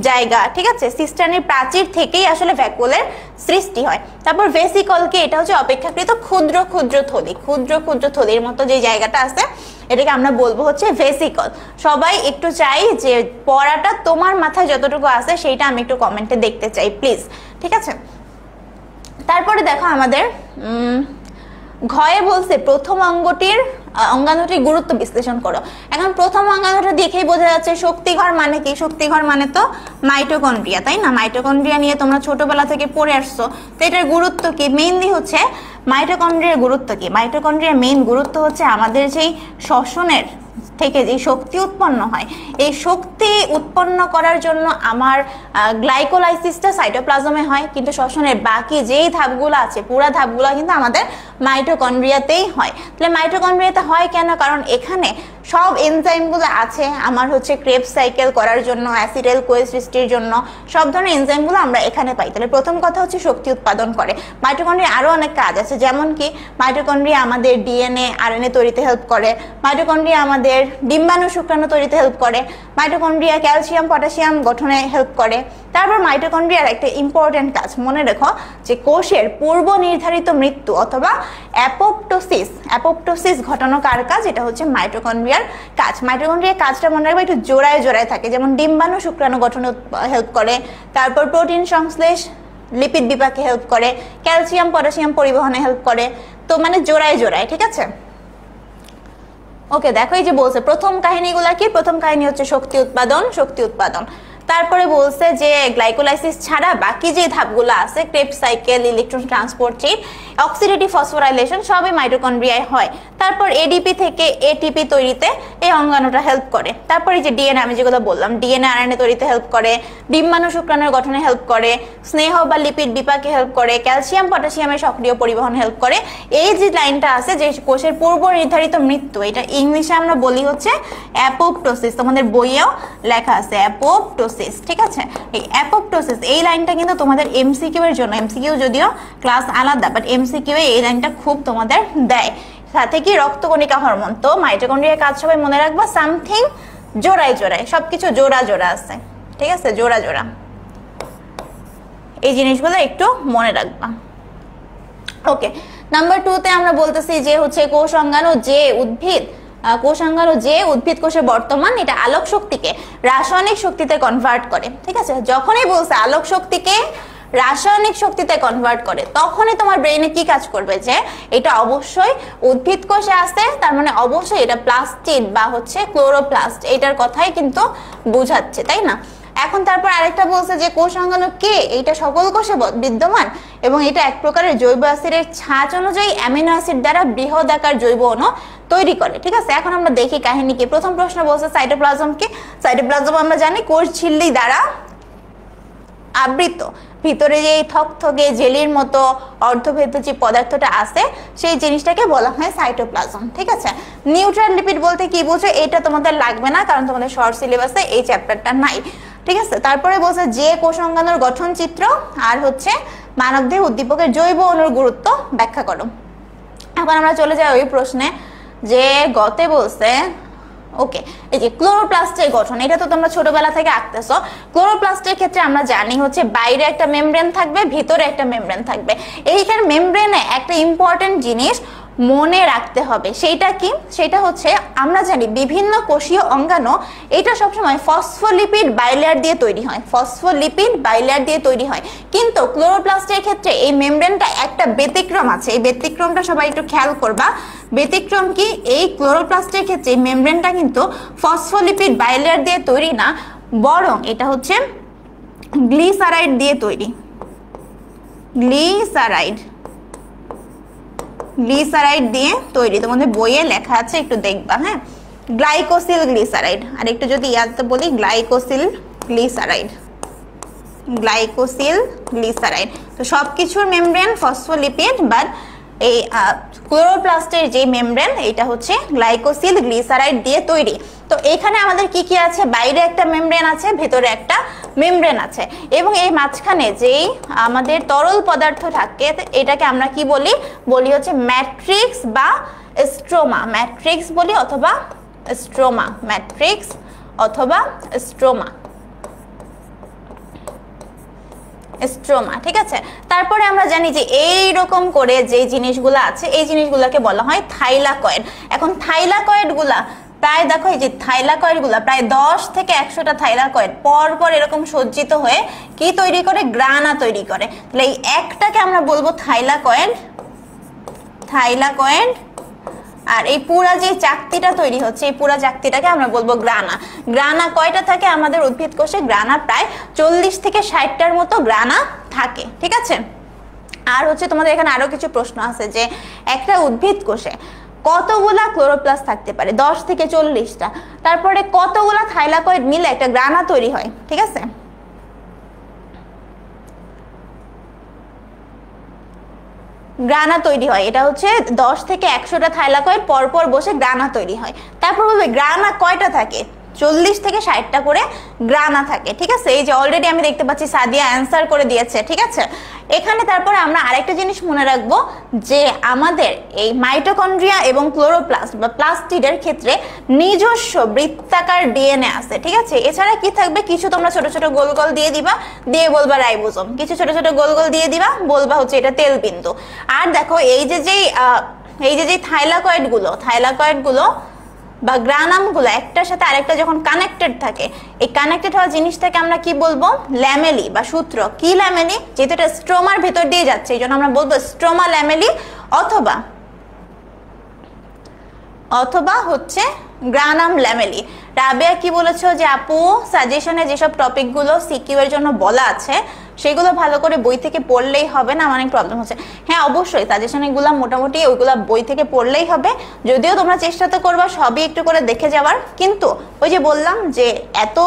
জায়গা, ঠিক আছে। সিস্টার্নির প্রাচীর থেকেই আসলে ভ্যাকুয়ালের সৃষ্টি হয়। তারপর ভেসিকলকে, এটা হচ্ছে অপেক্ষাকৃত ক্ষুদ্র ক্ষুদ্র থলি, ক্ষুদ্র ক্ষুদ্র থলির মতো যে জায়গাটা আছে এটাকে আমরা বলবো হচ্ছে ভেসিকল। সবাই একটু চাই যে পড়াটা তোমার মাথায় যতটুকু আছে সেইটা আমি একটু কমেন্টে দেখতে চাই প্লিজ, ঠিক আছে। তারপরে দেখো আমাদের ঘয়ে বলছে প্রথম অঙ্গাণুটির গুরুত্ব বিশ্লেষণ করো। এখন প্রথম অঙ্গাণুটা দেখেই বোঝা যাচ্ছে শক্তিঘর মানে কি, শক্তিঘর মানে তো মাইটোকন্ড্রিয়া, তাই না। মাইটোকন্ড্রিয়া নিয়ে তোমরা ছোটবেলা থেকে পড়ে আসছো, তো এটার গুরুত্ব কি, মেইনলি হচ্ছে মাইটোকন্ড্রিয়ার গুরুত্ব কি। মাইটোকন্ড্রিয়ার মেইন গুরুত্ব হচ্ছে আমাদের যেই শ্বসনের থেকে যে শক্তি উৎপন্ন হয়, এই শক্তি উৎপন্ন করার জন্য আমার গ্লাইকোলাইসিসটা সাইটোপ্লাজমে হয়, কিন্তু শ্বসনের বাকি যেই ধাপগুলো আছে পুরো ধাপগুলো কিন্তু আমাদের মাইটোকন্ড্রিয়াতেই হয়। তাহলে মাইটোকন্ড্রিয়াতে হয় কেন, কারণ এখানে সব এনজাইমগুলো আছে আমার হচ্ছে ক্রেবস সাইকেল করার জন্য, অ্যাসিটাইল কোয়ে সৃষ্টির জন্য, সব ধরনের এনজাইমগুলো আমরা এখানে পাই। তাহলে প্রথম কথা হচ্ছে শক্তি উৎপাদন করে। মাইটোকন্ড্রিয়া আরও অনেক কাজ আছে, যেমন কি মাইটোকন্ড্রিয়া আমাদের ডিএনএ আরএনএ তৈরিতে হেল্প করে, মাইটোকন্ড্রিয়া আমাদের ডিম্বাণু শুক্রাণু তৈরিতে হেল্প করে, মাইটোকন্ড্রিয়া ক্যালসিয়াম পটাশিয়াম গঠনে হেল্প করে। তারপর মাইটোকন্ড্রিয়ার একটা ইম্পর্টেন্ট কাজ মনে রেখো যে কোষের পূর্ব নির্ধারিত মৃত্যু অথবা অ্যাপোপ্টোসিস ঘটানো কার কাজ, এটা হচ্ছে মাইটোকন্ড্রিয়ার কাজ। মাইটোকন্ড্রিয়ার কাজটা মনে রাখবে একটু জোড়ায় জোড়ায় থাকে, যেমন ডিম্বাণু শুক্রাণু গঠনে হেল্প করে, তারপর প্রোটিন সংশ্লেষ লিপিড বিপাকে হেল্প করে, ক্যালসিয়াম পটাশিয়াম পরিবহনে হেল্প করে, তো মানে জোড়ায় জোড়ায়, ঠিক আছে। ওকে, দেখো এই যে বলছে প্রথম কাহিনীগুলা কি, প্রথম কাহিনী হচ্ছে শক্তি উৎপাদন। তারপরে বলছে যে গ্লাইকোলাইসিস ছাড়া বাকি যে ধাপগুলো আছে Krebs cycle, electron transport chain, oxidative phosphorylation সবই মাইটোকন্ড্রিয়ায় হয়। তারপর এডিপি থেকে এটিপি তৈরিতে এই অঙ্গাণুটা হেল্প করে। তারপরে যে ডিএনএ আমি যেগুলো বললাম, ডিএনএ আরএনএ তৈরিতে হেল্প করে, ডিম্বাণু শুক্রাণুর গঠনে হেল্প করে, স্নেহ বা লিপিড বিপাকে হেল্প করে, ক্যালসিয়াম পটাশিয়ামের সক্রিয় পরিবহন হেল্প করে। এই যে লাইনটা আছে যে কোষের পূর্ব নির্ধারিত মৃত্যু, এটা ইংলিশে আমরা বলি হচ্ছে অ্যাপোপ্টোসিস, তোমাদের বইয়েও লেখা আছে অ্যাপোপ্টোসিস, ঠিক আছে। এই অ্যাপোপ্টোসিস এই লাইনটা কিন্তু তোমাদের এমসিকিউ এর জন্য, এমসিকিউ যদিও ক্লাস আলাদা বাট এমসিকিউ এই লাইনটা খুব তোমাদের দেয়। সাথে কি রক্তকণিকা হরমোন, তো মাইটোকন্ড্রিয়ার কাজ সবাই মনে রাখবা সামথিং জোড়ায় জোড়ায়, সবকিছু জোড়া জোড়া আছে, ঠিক আছে, জোড়া জোড়া, এই জিনিসগুলো একটু মনে রাখবা। ওকে, নাম্বার 2 তে আমরা বলতেছি যে হচ্ছে কোষ অঙ্গাণু যে উদ্ভিদ কোষে বর্তমান, এটা আলোক শক্তিকে রাসায়নিক শক্তিতে কনভার্ট করে, ঠিক আছে। যখনই বলছে আলোক শক্তিকে রাসায়নিক শক্তিতে কনভার্ট করে, তখনই তোমার ব্রেইনে কি কাজ করবে যে এটা অবশ্যই উদ্ভিদ কোষে আছে, তার মানে অবশ্যই এটা প্লাস্টিড বা হচ্ছে ক্লোরোপ্লাস্ট, এটার কথাই কিন্তু বোঝাচ্ছে, তাই না। এখন তারপর আরেকটা বলছে যে কোষ অঙ্গাণু কে, এইটা সকল কোষে বিদ্যমান এবং এটা এক প্রকারের জৈব অ্যাসিডের ছাঁচ অনুযায়ী অ্যামিনো অ্যাসিড দ্বারা বৃহদাকার জৈব অণু তৈরি করে, ঠিক আছে। এখন আমরা দেখি কাহিনী কি। প্রথম প্রশ্ন বলছে সাইটোপ্লাজম কি। সাইটোপ্লাজম আমরা জানি কোষ ঝিল্লি দ্বারা আবৃত, ভিতরে যে থকথকে জেলির মতো অর্ধভেদ্য যে পদার্থটা আছে সেই জিনিসটাকে বলা হয় সাইটোপ্লাজম, ঠিক আছে। নিউট্রাল লিপিড বলতে কি বুঝো, এটা তোমাদের লাগবে না কারণ তোমাদের শর্ট সিলেবাসে এই চ্যাপ্টারটা নাই, ঠিক আছে। তারপরে বলছে যে কোষ অঙ্গাণুর গঠন চিত্র আর হচ্ছে মানবদেহ উদ্দীপকের জৈব অণুর গুরুত্ব ব্যাখ্যা করো। এখন আমরা চলে যাই ওই প্রশ্নে যে গতে বলছে, ওকে, এই যে ক্লোরোপ্লাস্টের গঠন, এটা তো তোমরা ছোটবেলা থেকে আঁকতেছো। ক্লোরোপ্লাস্টের ক্ষেত্রে আমরা জানি হচ্ছে বাইরে একটা মেমব্রেন থাকবে, ভিতরে একটা মেমব্রেন থাকবে। এইখানে মেমব্রেনে একটা ইম্পর্টেন্ট জিনিস মনে রাখতে হবে, সেইটা কি, সেটা হচ্ছে আমরা জানি বিভিন্ন কোষীয় অঙ্গাণু এটা সবসময় ফসফোলিপিড বাইলেয়ার দিয়ে তৈরি হয়, ফসফোলিপিড বাইলেয়ার দিয়ে তৈরি হয়। কিন্তু ক্লোরোপ্লাস্টের ক্ষেত্রে এই মেমব্রেনটা একটা ব্যতিক্রম আছে, এই ব্যতিক্রমটা সবাই একটু খেয়াল করবা। ব্যতিক্রম কি, এই ক্লোরোপ্লাস্টের ক্ষেত্রে মেমব্রেনটা কিন্তু ফসফোলিপিড বাইলেয়ার দিয়ে তৈরি না, বরং এটা হচ্ছে গ্লিসারাইড দিয়ে তৈরি, গ্লিসারাইড দিয়ে তৈরি। তোমাদের বইয়ে লেখা আছে, একটু দেখবা, হ্যাঁ, গ্লাইকোসিল গ্লিসারাইড। আর একটু যদি ইয়াদ বলি, গ্লাইকোসিল গ্লিসারাইড। তো সবকিছুর মেমব্রেন ফসফোলিপিড, বাট এই ক্লোরোপ্লাস্টের যে মেমব্রেন এটা হচ্ছে গ্লাইকোসিল গ্লিসারাইড দিয়ে তৈরি। তো এখানে আমাদের কি কি আছে, বাইরে একটা মেমব্রেন আছে, ভেতরে একটা মেমব্রেন আছে, এবং এই মাঝখানে যেই আমাদের তরল পদার্থ থাকে এটাকে আমরা কি বলি, হচ্ছে ম্যাট্রিক্স বা স্ট্রোমা, ম্যাট্রিক্স বলি অথবা স্ট্রোমা, ম্যাট্রিক্স অথবা স্ট্রোমা, ঠিক আছে। তারপরে আমরা জানি যে এই রকম করে যে জিনিসগুলো আছে এই জিনিসগুলোকে বলা হয় থাইলাকয়েড। এখন থাইলাকয়েড গুলা প্রায় দেখো, এই যে থাইলাকয়েড গুলা প্রায় 10 থেকে 100টা থাইলাকয়েড পর পর এরকম সজ্জিত হয়ে কি তৈরি করে, গ্রানা তৈরি করে। তাহলে এই একটাকে আমরা বলবো থাইলাকয়েড, আর এই পুরা যে চাকতিটা তৈরি হচ্ছে এই পুরা চাকতিটাকে আমরা বলবো গ্রানা। গ্রানা কয়টা থাকে আমাদের উদ্ভিদ কোষে, গ্রানা প্রায় 40 থেকে 60টার মতো গ্রানা থাকে, ঠিক আছে। আর হচ্ছে তোমাদের এখানে আরো কিছু প্রশ্ন আছে যে একটা উদ্ভিদ কোষে কতগুলা ক্লোরোপ্লাস্ট থাকতে পারে, 10 থেকে 40টা, তারপরে কতগুলা থাইলাকয়েড মিলে একটা গ্রানা তৈরি হয়, ঠিক আছে। গ্রানা তৈরি হয়, এটা হচ্ছে 10 থেকে 100টা থাইলাকয়েড পরপর বসে গ্রানা তৈরি হয়। তারপর বলবে গ্রানা কয়টা থাকে, 40 থেকে 60টা করে গ্রানা থাকে, ঠিক আছে। এই যে অলরেডি আমি দেখতে পাচ্ছি সাদিয়া অ্যান্সার করে দিয়েছে, ঠিক আছে। এখানে তারপরে আমরা আরেকটা জিনিস মনে রাখবো যে আমাদের এই মাইটোকন্ড্রিয়া এবং ক্লোরোপ্লাস্ট বা প্লাস্টিডের ক্ষেত্রে নিজস্ব বৃত্তাকার ডিএনএ আছে, ঠিক আছে। এছাড়া কি থাকবে, কিছু তোমরা ছোট ছোট গোল গোল দিয়ে দিবা, দিয়ে বলবা রাইবোজোম, কিছু ছোট ছোট গোল গোল দিয়ে দিবা, বলবা হচ্ছে এটা তেল বিন্দু। আর দেখো এই যে থাইলাকয়েড গুলো বা গ্রানাম গুলো একটার সাথে আরেকটা যখন কানেক্টেড থাকে, এই কানেক্টেড হওয়া জিনিসটাকে আমরা কি বলবো, ল্যামেলি বা সূত্র। কি ল্যামেলি, যেহেতু এটা স্ট্রোমার ভেতর দিয়ে যাচ্ছে এই জন্য আমরা বলবো স্ট্রোমা ল্যামেলি অথবা হচ্ছে গ্রানাম ল্যামেলি। রাবেয়া কি বলেছো যে আপু সাজেশনে যেসব টপিকগুলো সিকিউ এর জন্য বলা আছে সেগুলো ভালো করে বই থেকে পড়লেই হবে না, অনেক প্রবলেম হচ্ছে। হ্যাঁ অবশ্যই সাজেশন এগুলো মোটামুটি ওইগুলা বই থেকে পড়লেই হবে, যদিও তোমরা চেষ্টা তো করবা সবই একটু করে দেখে যাওয়ার, কিন্তু ওই যে বললাম যে এত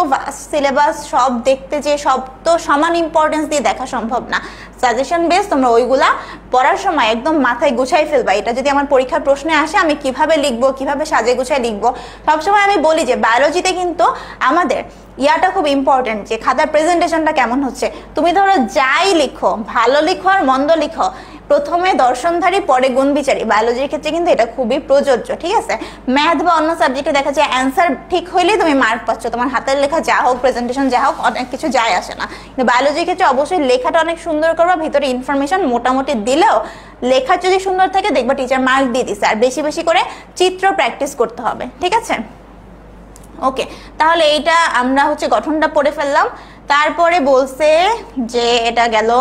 সিলেবাস সব দেখতে যে সব তো সমান ইম্পর্টেন্স দিয়ে দেখা সম্ভব না। সাজেশন বেস তোমরা ওইগুলা পড়ার সময় একদম মাথায় গুছাই ফেলবা। এটা যদি আমার পরীক্ষার প্রশ্নে আসে আমি কিভাবে লিখবো, কিভাবে সাজে গুছাই লিখবো। সবসময় আমি বলি যে বায়োলজিতে কিন্তু আমাদের ইয়াটা খুব ইম্পর্টেন্ট, যে খাতার প্রেজেন্টেশনটা কেমন হচ্ছে। তুমি ধরো যাই লিখো, ভালো লিখো আর মন্দ লিখো, প্রথমে দর্শনধারী পরে গুণবিচারী, বায়োলজির ক্ষেত্রে কিন্তু এটা খুবই প্রযোজ্য, ঠিক আছে। ম্যাথ বা অন্য সাবজেক্টে দেখা যায় অ্যান্সার ঠিক হইলেই তুমি মার্ক পাচ্ছ, তোমার হাতের লেখা যা হোক, প্রেজেন্টেশন যা হোক, অনেক কিছু যায় আসে না। কিন্তু বায়োলজির ক্ষেত্রে অবশ্যই লেখাটা অনেক সুন্দর করবা, ভিতরে ইনফরমেশন মোটামুটি দিলেও লেখা যদি সুন্দর থাকে দেখবা টিচার মার্ক দিয়ে দিচ্ছে। আর বেশি বেশি করে চিত্র প্র্যাকটিস করতে হবে, ঠিক আছে। ওকে, তাহলে এইটা আমরা হচ্ছে গঠনটা পড়ে ফেললাম। তারপরে বলছে যে এটা গেল,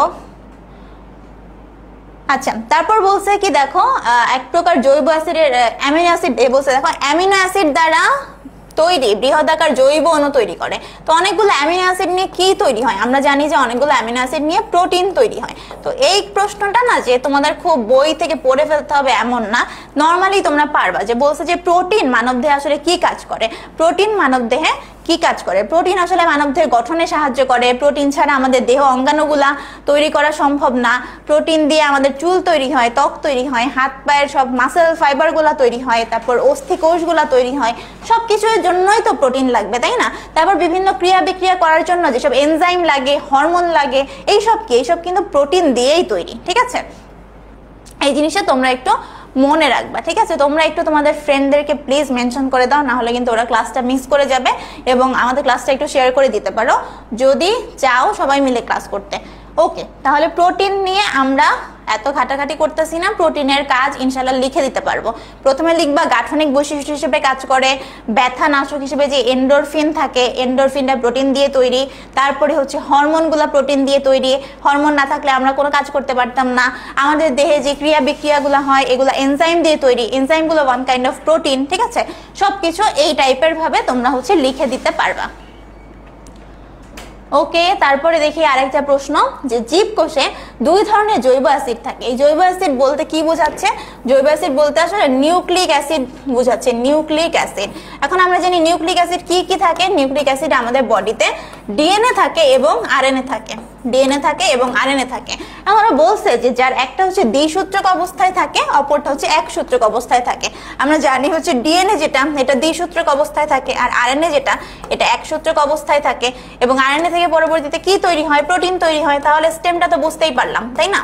আচ্ছা তারপর বলছে কি দেখো এক প্রকার জৈব অ্যাসিডের অ্যামিনো অ্যাসিড বলছে, দেখো অ্যামিনো অ্যাসিড দ্বারা তৈরি বৃহদাকার জৈব অণু তৈরি করে। তো অনেকগুলো অ্যামিনো অ্যাসিড নিয়ে কি তৈরি হয়? আমরা জানি যে অনেকগুলো অ্যামিনো অ্যাসিড নিয়ে প্রোটিন তৈরি হয়। তো এই প্রশ্নটা না যে তোমাদের খুব বই থেকে পড়ে ফেলতে হবে এমন না, নর্মালি তোমরা পারবা। যে বলছে যে প্রোটিন মানবদেহে আসলে কি কাজ করে, প্রোটিন মানবদেহে কি কাজ করে। প্রোটিন আসলে মানবদেহের গঠনে সাহায্য করে, প্রোটিন ছাড়া আমাদের দেহ অঙ্গাণুগুলা তৈরি করা সম্ভব না। প্রোটিন দিয়ে আমাদের চুল তৈরি হয়, ত্বক তৈরি হয়, হাত পায়ের সব মাসেল ফাইবারগুলা তৈরি হয়, তারপর অস্থি কোষগুলা তৈরি হয়, সব কিছুর জন্যই তো প্রোটিন লাগবে, তাই না? তারপর বিভিন্ন ক্রিয়া বিক্রিয়া করার জন্য যেসব এনজাইম লাগে, হরমোন লাগে, এইসব কিন্তু প্রোটিন দিয়েই তৈরি, ঠিক আছে। এই জিনিসটা তোমরা একটু মনে রাখবা, ঠিক আছে। তোমরা একটু তোমাদের ফ্রেন্ডদেরকে প্লিজ মেনশন করে দাও, না হলে কিন্তু ওরা ক্লাসটা মিস করে যাবে। এবং আমাদের ক্লাসটা একটু শেয়ার করে দিতে পারো যদি চাও সবাই মিলে ক্লাস করতে। ওকে, তাহলে প্রোটিন নিয়ে আমরা এত ঘাটাঘাটি করতেছি না, প্রোটিনের কাজ ইনশাল্লাহ লিখে দিতে পারবো। প্রথমে লিখবা গাঠনিক বৈশিষ্ট্য হিসেবে কাজ করে, ব্যথা নাশক হিসেবে যে এন্ডোরফিন থাকে, এন্ডোরফিনটা প্রোটিন দিয়ে তৈরি। তারপরে হচ্ছে হরমোনগুলো প্রোটিন দিয়ে তৈরি, হরমোন না থাকলে আমরা কোনো কাজ করতে পারতাম না। আমাদের দেহে যে ক্রিয়া বিক্রিয়াগুলো হয় এগুলো এনজাইম দিয়ে তৈরি, এনজাইমগুলো ওয়ান কাইন্ড অফ প্রোটিন, ঠিক আছে। সবকিছু এই টাইপের ভাবে তোমরা হচ্ছে লিখে দিতে পারবা। ওকে, তারপরে দেখি আরেকটা প্রশ্ন, যে জীবকোষে দুই ধরনের জৈব অ্যাসিড থাকে। এই জৈব অ্যাসিড বলতে কি বোঝাচ্ছে? জৈব অ্যাসিড বলতে আসলে নিউক্লিক অ্যাসিড বোঝাচ্ছে, নিউক্লিক অ্যাসিড। এখন আমরা জানি নিউক্লিক অ্যাসিড কি কি থাকে। নিউক্লিক অ্যাসিড আমাদের বডিতে ডিএনএ থাকে এবং আরএনএ থাকে, ডিএনএ থাকে এবং আরএনএ থাকে। আমরা বলছে যে যার একটা হচ্ছে দ্বিসূত্রক অবস্থায় থাকে, অপরটা হচ্ছে একসূত্রক অবস্থায় থাকে। আমরা জানি হচ্ছে ডিএনএ যেটা এটা দ্বিসূত্রক অবস্থায় থাকে, আর আরএনএ যেটা এটা একসূত্রক অবস্থায় থাকে। এবং আরএনএ থেকে পরবর্তীতে কি তৈরি হয়? প্রোটিন তৈরি হয়। তাহলে স্টেমটা তো বুঝতেই পারলাম, তাই না?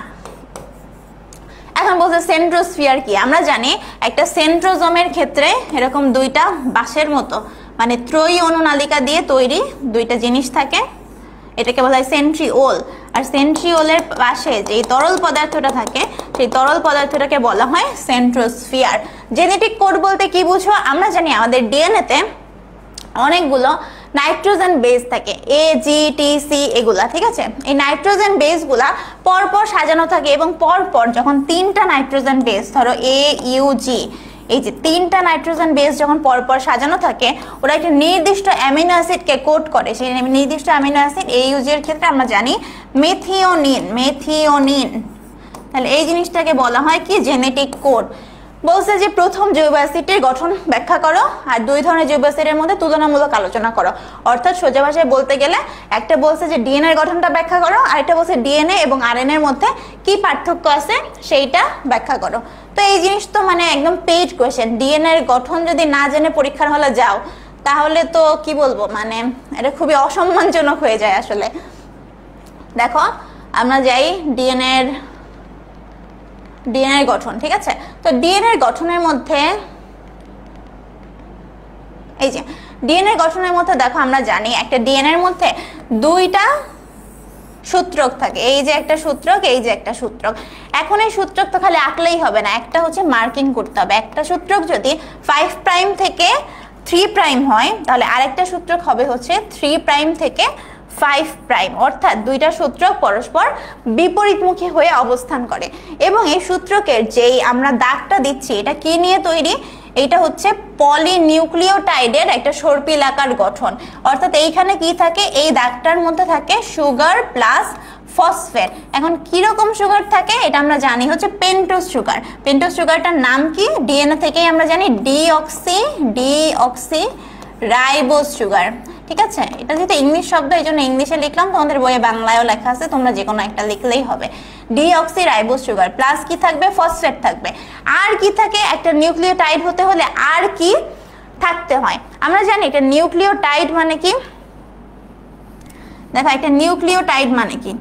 এখন বলছে সেন্ট্রোস্ফিয়ার কি। আমরা জানি একটা সেন্ট্রোজোমের ক্ষেত্রে এরকম দুইটা বাঁশের মতো মানে ত্রয়ী অনুনালিকা দিয়ে তৈরি দুইটা জিনিস থাকে, এটাকে বলা হয় সেন্ট্রিওল। আর সেন্ট্রিওলের পাশে যে তরল পদার্থটা থাকে সেই তরল পদার্থটাকে বলা হয় সেন্ট্রোস্ফিয়ার। জেনেটিক কোড বলতে কি বুঝো? আমরা জানি আমাদের ডিএনএতে অনেকগুলো নাইট্রোজেন বেস থাকে, এ জি টি সি এগুলা, ঠিক আছে। এই নাইট্রোজেন বেসগুলা পরপর সাজানো থাকে এবং পরপর যখন তিনটা নাইট্রোজেন বেস, ধরো এ ইউ জি, এই যে তিনটা নাইট্রোজেন বেস যখন পরপর সাজানো থাকে ওরা একটা নির্দিষ্ট অ্যামিনো অ্যাসিডকে কোড করে। সেই নির্দিষ্ট অ্যামিনো অ্যাসিড এই ইউজির ক্ষেত্রে আমরা জানি মেথিওনিন, মেথিওনিন। তাহলে এই জিনিসটাকে বলা হয় কি? Genetic code. বলছে যে প্রথম জৈব অ্যাসিডের গঠন ব্যাখ্যা করো, আর দুই ধরনের জৈব অ্যাসিডের মধ্যে তুলনামূলক আলোচনা করো। অর্থাৎ সোজা ভাষায় বলতে গেলে একটা বলছে যে ডিএনএ এর গঠনটা ব্যাখ্যা করো, আরেকটা বলছে ডিএনএ এবং আরএনএ এর মধ্যে কি পার্থক্য আছে সেইটা ব্যাখ্যা করো। তো এই জিনিস তো মানে একদম পেইড কোয়েশ্চেন। ডিএনএ এর গঠন যদি না জেনে পরীক্ষার হলে যাও তাহলে তো কি বলবো, মানে এটা খুবই অসম্মানজনক হয়ে যায় আসলে। দেখো আমরা যাই ডিএনএ এর গঠন, ঠিক আছে। তো ডিএনএ গঠনের মধ্যে এই যে ডিএনএ গঠনের মধ্যে দেখো আমরা জানি একটা ডিএনএ এর মধ্যে দুইটা সূত্রক থাকে, এই যে একটা সূত্রক, এই যে একটা সূত্রক। এখন এই সূত্রক তো খালি আঁকলেই হবে না, একটা হচ্ছে মার্কিং করতে হবে। একটা সূত্রক যদি 5 প্রাইম থেকে 3 প্রাইম হয় তাহলে আরেকটা সূত্রক হবে হচ্ছে 3 প্রাইম থেকে 5 প্রাইম, অর্থাৎ দুইটা সূত্রক পরস্পর বিপরীতমুখী হয়ে অবস্থান করে। এবং এই সূত্রকের যেই আমরা দাগটা দিচ্ছি এটা কি নিয়ে তৈরি? এইটা হচ্ছে পলিনিউক্লিওটাইডের একটা সর্পিলাকার গঠন। অর্থাৎ এইখানে কি থাকে, এই দাগটার মধ্যে থাকে সুগার প্লাস ফসফেট। এখন কি রকম সুগার থাকে এটা আমরা জানি হচ্ছে পেন্টোজ সুগার। পেন্টোজ সুগারটার নাম কি, ডিএনএ থেকেই আমরা জানি ডিঅক্সি রাইবোজ সুগার। ঠিক আছে, এটা যেহেতু ইংলিশ শব্দ এই জন্য ইংলিশে লিখলাম, তোমাদের বইয়ে বাংলায়ও লেখা আছে, তোমরা যে কোনো একটা লিখলেই হবে। ডিঅক্সি রাইবোজ সুগার প্লাস কি থাকবে, ফসফেট থাকবে। আর কি থাকে, একটা নিউক্লিওটাইড হতে হলে আর কি থাকতে হয় আমরা জানি। এটা নিউক্লিওটাইড মানে কি, দেখো একটা নিউক্লিওটাইড মানে কি,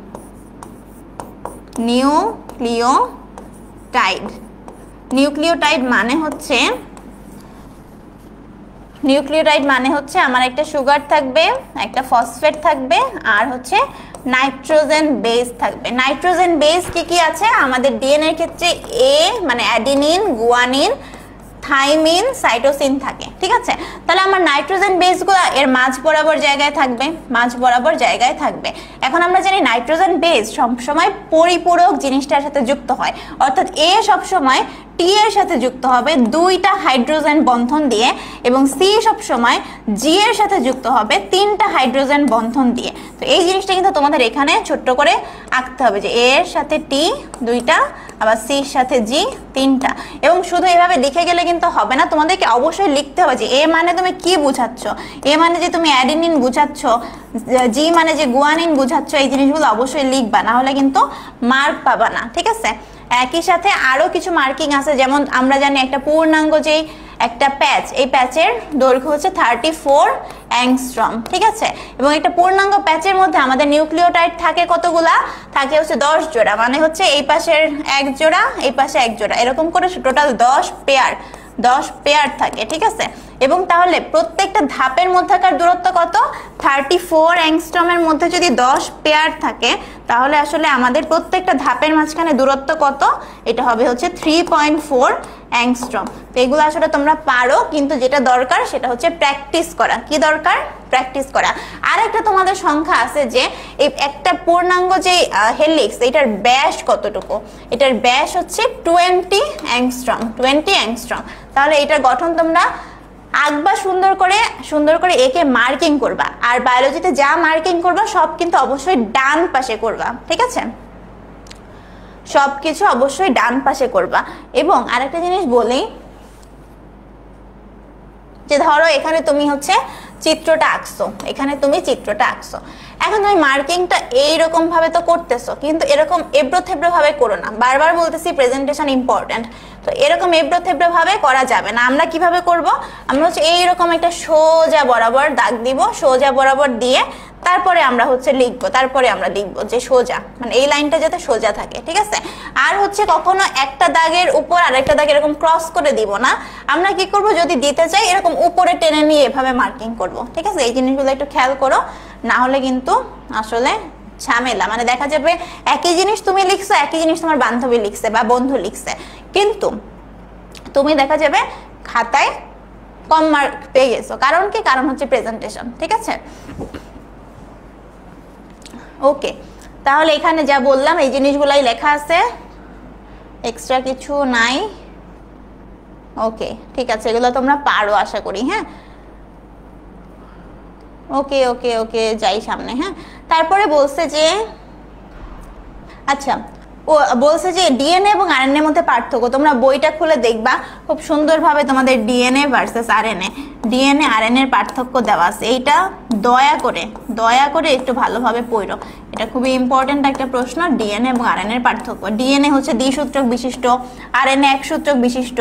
নিউক্লিওটাইড মানে হচ্ছে আমার একটা সুগার থাকবে, একটা ফসফেট থাকবে, আর হচ্ছে নাইট্রোজেন বেস থাকবে। নাইট্রোজেন বেস কি কি আছে আমাদের ডিএনএ এর ক্ষেত্রে, এ মানে অ্যাডিনিন, গুয়ানিন, থাইমিন, সাইটোসিন থাকে। ঠিক আছে, তাহলে আমার নাইট্রোজেন বেসগুলো এর মাঝ বরাবর জায়গায় থাকবে। এখন আমরা জানি নাইট্রোজেন বেস সবসময় পরিপূরক জিনিসটার সাথে যুক্ত হয়, অর্থাৎ এ সবসময় টি এর সাথে যুক্ত হবে দুইটা হাইড্রোজেন বন্ধন দিয়ে, এবং সি সবসময় জি এর সাথে যুক্ত হবে তিনটা হাইড্রোজেন বন্ধন দিয়ে। তো এই জিনিসটা কিন্তু তোমাদের এখানে ছোট্ট করে আঁকতে হবে যে এ এর সাথে টি দুইটা, আবার সি এর সাথে জি তিনটা। এবং শুধু এভাবে লিখে গেলে কিন্তু হবে না, তোমাদেরকে অবশ্যই লিখতে হবে যে এ মানে তুমি কি বুঝাচ্ছ, এ মানে যে তুমি অ্যাডিনিন বুঝাচ্ছ, জি মানে যে গুয়ানিন বুঝাচ্ছ, এই জিনিসগুলো অবশ্যই লিখবা, না হলে কিন্তু মার্ক পাবা না। ঠিক আছে, একই সাথে আরো কিছু মার্কিং আছে, যেমন আমরা জানি একটা পূর্ণাঙ্গ যে একটা প্যাচ, এই প্যাচের দৈর্ঘ্য হচ্ছে 34 অ্যাংস্ট্রম। ঠিক আছে, এবং একটা পূর্ণাঙ্গ প্যাচের মধ্যে আমাদের নিউক্লিওটাইড থাকে কতগুলা, থাকে হচ্ছে 10 জোড়া, মানে হচ্ছে এই পাশের এক জোড়া, এই পাশে এক জোড়া, এরকম করে টোটাল 10 পেয়ার থাকে। ঠিক আছে, এবং তাহলে প্রত্যেকটা ধাপের মধ্যকার দূরত্ব কত, 34 অ্যাংস্ট্রমের মধ্যে যদি 10 পেয়ার থাকে, তাহলে আসলে আমাদের প্রত্যেকটা ধাপের মাঝখানে দূরত্ব কত, এটা হবে হচ্ছে 3.4 অ্যাংস্ট্রম। তো এগুলো আসলে তোমরা পারো, কিন্তু যেটা দরকার সেটা হচ্ছে প্র্যাকটিস করা। কি দরকার, প্র্যাকটিস করা। আর একটা তোমাদের সংখ্যা আছে যে এই একটা পূর্ণাঙ্গ যে হেলিক্স, এটার ব্যাস কতটুকু, এটার ব্যাস হচ্ছে 20 অ্যাংস্ট্রম। তাহলে এটার গঠন তোমরা আঁকবা সুন্দর করে একে মার্কিং করবা। আর বায়োলজিতে যা মার্কিং করবা সব কিন্তু অবশ্যই ডান পাশে করবা। ঠিক আছে, সবকিছু অবশ্যই ডান পাশে করবা। এবং আরেকটা জিনিস বলি, যে ধরো এখানে তুমি হচ্ছে চিত্রটা আঁকছো, এখন তুমি মার্কিংটা এইরকম ভাবে তো করতেছো, কিন্তু এরকম এবড়ো থেবড়ো ভাবে করো না। বারবার বলতেছি প্রেজেন্টেশন ইম্পর্টেন্ট, তো এরকম এবড়ো থেবড়ো ভাবে করা যাবে না। আমরা কিভাবে করব, আমরা হচ্ছে এইরকম একটা সোজা বরাবর দাগ দিব, সোজা বরাবর দিয়ে তারপরে আমরা হচ্ছে লিখবো, তারপরে আমরা লিখবো যে সোজা, মানে এই লাইনটা যাতে সোজা থাকে। ঠিক আছে, আর হচ্ছে কখনো একটা দাগের উপর আরেকটা দাগ এরকম ক্রস করে দিব না। আমরা কি করব, যদি দিতে চাই এরকম উপরে টেনে নিয়ে এভাবে মার্কিং করব। ঠিক আছে, এই জিনিসগুলো একটু খেয়াল করো, না হলে কিন্তু আসলে ঝামেলা। মানে দেখা যাবে একই জিনিস তুমি লিখছো, একই জিনিস তোমার বান্ধবী লিখছে বা বন্ধু লিখছে, কিন্তু তুমি দেখা যাবে খাতায় কম মার্ক পেয়ে গেছো। কারণ কি, কারণ হচ্ছে প্রেজেন্টেশন। ঠিক আছে, ওকে, তাহলে এখানে যা বললাম এই জিনিসগুলাই লেখা আছে, এক্সট্রা কিছু নাই। ওকে, ঠিক আছে, এগুলো তোমরা পারো আশা করি। হ্যাঁ, ওকে ওকে ওকে, যাই সামনে। হ্যাঁ, তারপরে বলছে যে, আচ্ছা ও বলছে যে ডিএনএ এবং আরএনএ এর মধ্যে পার্থক্য। তোমরা বইটা খুলে দেখবা, খুব সুন্দরভাবে তোমাদের DNA versus RNA, DNA RNA এর পার্থক্য দেওয়া আছে। এইটা দয়া করে একটু ভালোভাবে পড়ো, এটা খুবই ইম্পর্টেন্ট একটা প্রশ্ন। ডিএনএ এবং আরএনএ এর পার্থক্য। ডিএনএ হচ্ছে দ্বিসূত্রক বিশিষ্ট, আরএনএ একসূত্রক বিশিষ্ট।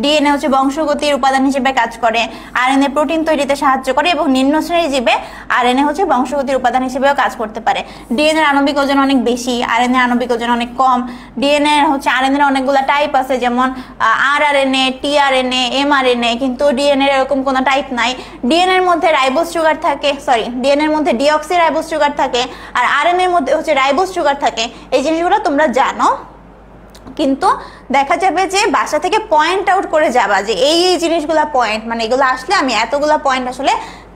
ডিএনএ হচ্ছে বংশগতির উপাদান হিসেবে কাজ করে, আরএনএ প্রোটিন তৈরিতে সাহায্য করে, এবং নিম্ন শ্রেণীর জীবে আরএনএ হচ্ছে বংশগতির উপাদান হিসেবেও কাজ করতে পারে। ডিএনএ এর আণবিক ওজন অনেক বেশি, আরএনএ এর আণবিক ওজন অনেক কম। ডিএনএ হচ্ছে আরএনএ এর অনেকগুলো টাইপ আছে, যেমন আরআরএনএ, টিআরএনএ, এমআরএনএ, কিন্তু ডিএনএ এর এরকম কোনো টাইপ নাই। ডিএনএ এর মধ্যে রাইবোজ সুগার থাকে, ডিএনএ এর মধ্যে ডিঅক্সি রাইবোজ সুগার থাকে, আর আরএনএ এর মধ্যে হচ্ছে রাইবোজ সুগার থাকে। এই জিনিসগুলো তোমরা জানো, কিন্তু দেখা যাবে যে বাসা থেকে পয়েন্ট আউট করে যাবা যে এই জিনিসগুলা পয়েন্ট, মানে এগুলো আসলে আমি এতগুলা পয়েন্ট আসলে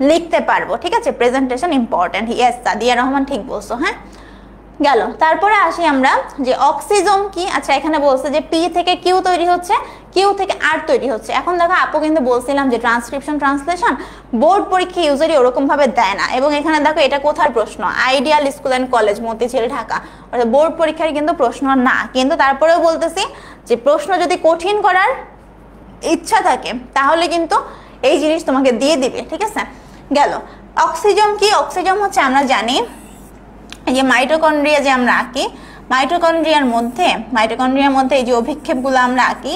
লিখতে পারবো। ঠিক আছে, presentation important. Yes, Sadia Rahman ঠিক বলছো। হ্যাঁ, গেল। তারপরে আসি আমরা যে অক্সিজম কি। আচ্ছা এখানে বলছে যে পি থেকে কিউ তৈরি হচ্ছে, কিউ থেকে আর তৈরি হচ্ছে। এখন দেখো আপু কিন্তু বলছিলাম যে ট্রান্সক্রিপশন ট্রান্সলেশন বোর্ড পরীক্ষা ইউজারই ওরকম ভাবে দেয় না, এবং এখানে দেখো এটা কোথার প্রশ্ন, ideal school and college Motijheel Dhaka, অর্থাৎ বোর্ড পরীক্ষার কিন্তু প্রশ্ন না। কিন্তু তারপরেও বলতেছি যে প্রশ্ন যদি কঠিন করার ইচ্ছা থাকে তাহলে কিন্তু এই জিনিস তোমাকে দিয়ে দিবে, ঠিক আছে। গেল। অক্সিজম কি, অক্সিজম হচ্ছে আমরা জানি এই যে মাইটোকন্ড্রিয়া যে আমরা আঁকি, মাইটোকন্ড্রিয়ার মধ্যে এই যে অভিক্ষেপগুলো আমরা আঁকি,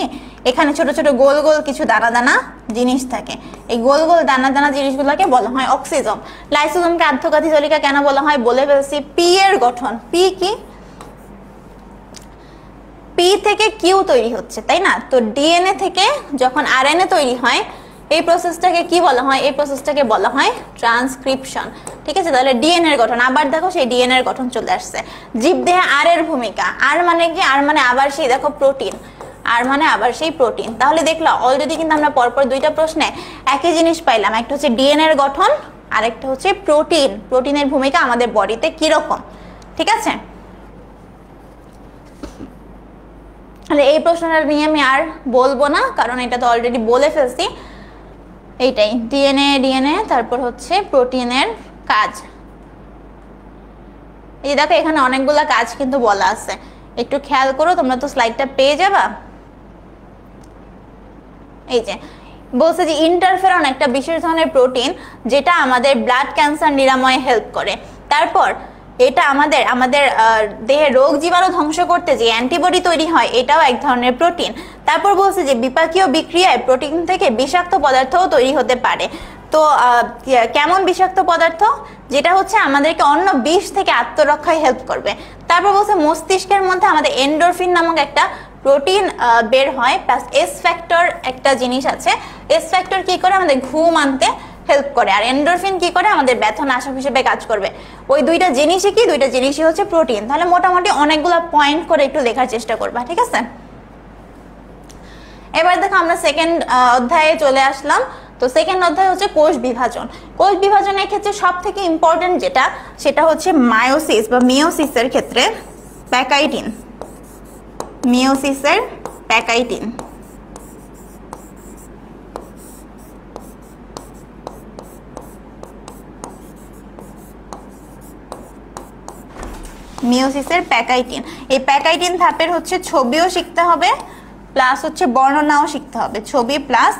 এখানে ছোট ছোট গোল গোল কিছু দানা দানা জিনিস থাকে, এই গোল গোল দানা দানা জিনিসগুলোকে বলা হয় অক্সিজম। লাইসোজোমকে আর্ধঘাতী তালিকা কেন বলা হয় বলে ফেলছি। পি এর গঠন, পি কি, পি থেকে কিউ তৈরি হচ্ছে, তাই না? তো ডিএনএ থেকে যখন আরএনএ তৈরি হয় এই প্রসেসটাকে কি বলা হয়, এই প্রসেসটাকে বলা হয় ট্রান্সক্রিপশন, ঠিক আছে। তাহলে ডিএনএ এর গঠন, আবার দেখো সেই ডিএনএ এর গঠন চলে আসছে। জীবদেহে আর এর ভূমিকা, আর মানে কি, আর মানে আবার সেই দেখো প্রোটিন, আর মানে আবার সেই প্রোটিন। তাহলে দেখলাম অলরেডি কিন্তু আমরা পরপর দুইটা প্রশ্নে একই জিনিস পাইলাম, একটা হচ্ছে ডিএনএ এর গঠন আর একটা হচ্ছে প্রোটিন, প্রোটিনের ভূমিকা আমাদের বডিতে কি রকম, ঠিক আছে। তাহলে এই প্রশ্নটা নিয়ে আমি আর বলবো না, কারণ এটা তো অলরেডি বলে ফেলছি। এইটাই ডিএনএ, তারপর হচ্ছে প্রোটিনের কাজ। এই দেখো এখানে অনেকগুলা কাজ কিন্তু বলা আছে, একটু খেয়াল করো, তোমরা তো স্লাইডটা পেয়ে যাবা। এই যে বলছে যে ইন্টারফেরন একটা বিশেষ ধরনের প্রোটিন যেটা আমাদের ব্লাড ক্যান্সার নিরাময়ে হেল্প করে। তারপর এটা আমাদের দেহে রোগ জীবাণু ধ্বংস করতে যে অ্যান্টিবডি তৈরি হয়, এটাও এক ধরনের প্রোটিন। তারপর বলছে যে বিপাকীয় বিক্রিয়ায় প্রোটিন থেকে বিষাক্ত পদার্থও তৈরি হতে পারে। তো কেমন বিষাক্ত পদার্থ, যেটা হচ্ছে আমাদেরকে অন্য বিষ থেকে আত্মরক্ষায় হেল্প করবে। তারপর বলছে মস্তিষ্কের মধ্যে আমাদের এন্ডোরফিন নামক একটা প্রোটিন বের হয়, প্লাস এস ফ্যাক্টর একটা জিনিস আছে। এস ফ্যাক্টর কি করে, আমাদের ঘুম আনতে হেল্প করে, আর এন্ডোরফিন কি করে, আমাদের ব্যথা নাশক হিসেবে কাজ করবে। ওই দুইটা জিনিসই কি, দুইটা জিনিসই হচ্ছে প্রোটিন। তাহলে মোটামুটি অনেকগুলো পয়েন্ট করে একটু লেখার চেষ্টা করবা, ঠিক আছে। এবার দেখো আমরা সেকেন্ড অধ্যায়ে চলে আসলাম। তো সেকেন্ড অধ্যায় হচ্ছে কোষ বিভাজন। কোষ বিভাজনের ক্ষেত্রে সব থেকে ইম্পর্টেন্ট যেটা, সেটা হচ্ছে মায়োসিস বা মিওসিসের ক্ষেত্রে প্যাকাইটিন, মিওসিসের প্যাকাইটিন। মিওসিসের প্যাকাইটিন, এই প্যাকাইটিন ধাপের হচ্ছে ছবিও শিখতে হবে, প্লাস হচ্ছে বর্ণনাও শিখতে হবে। ছবি প্লাস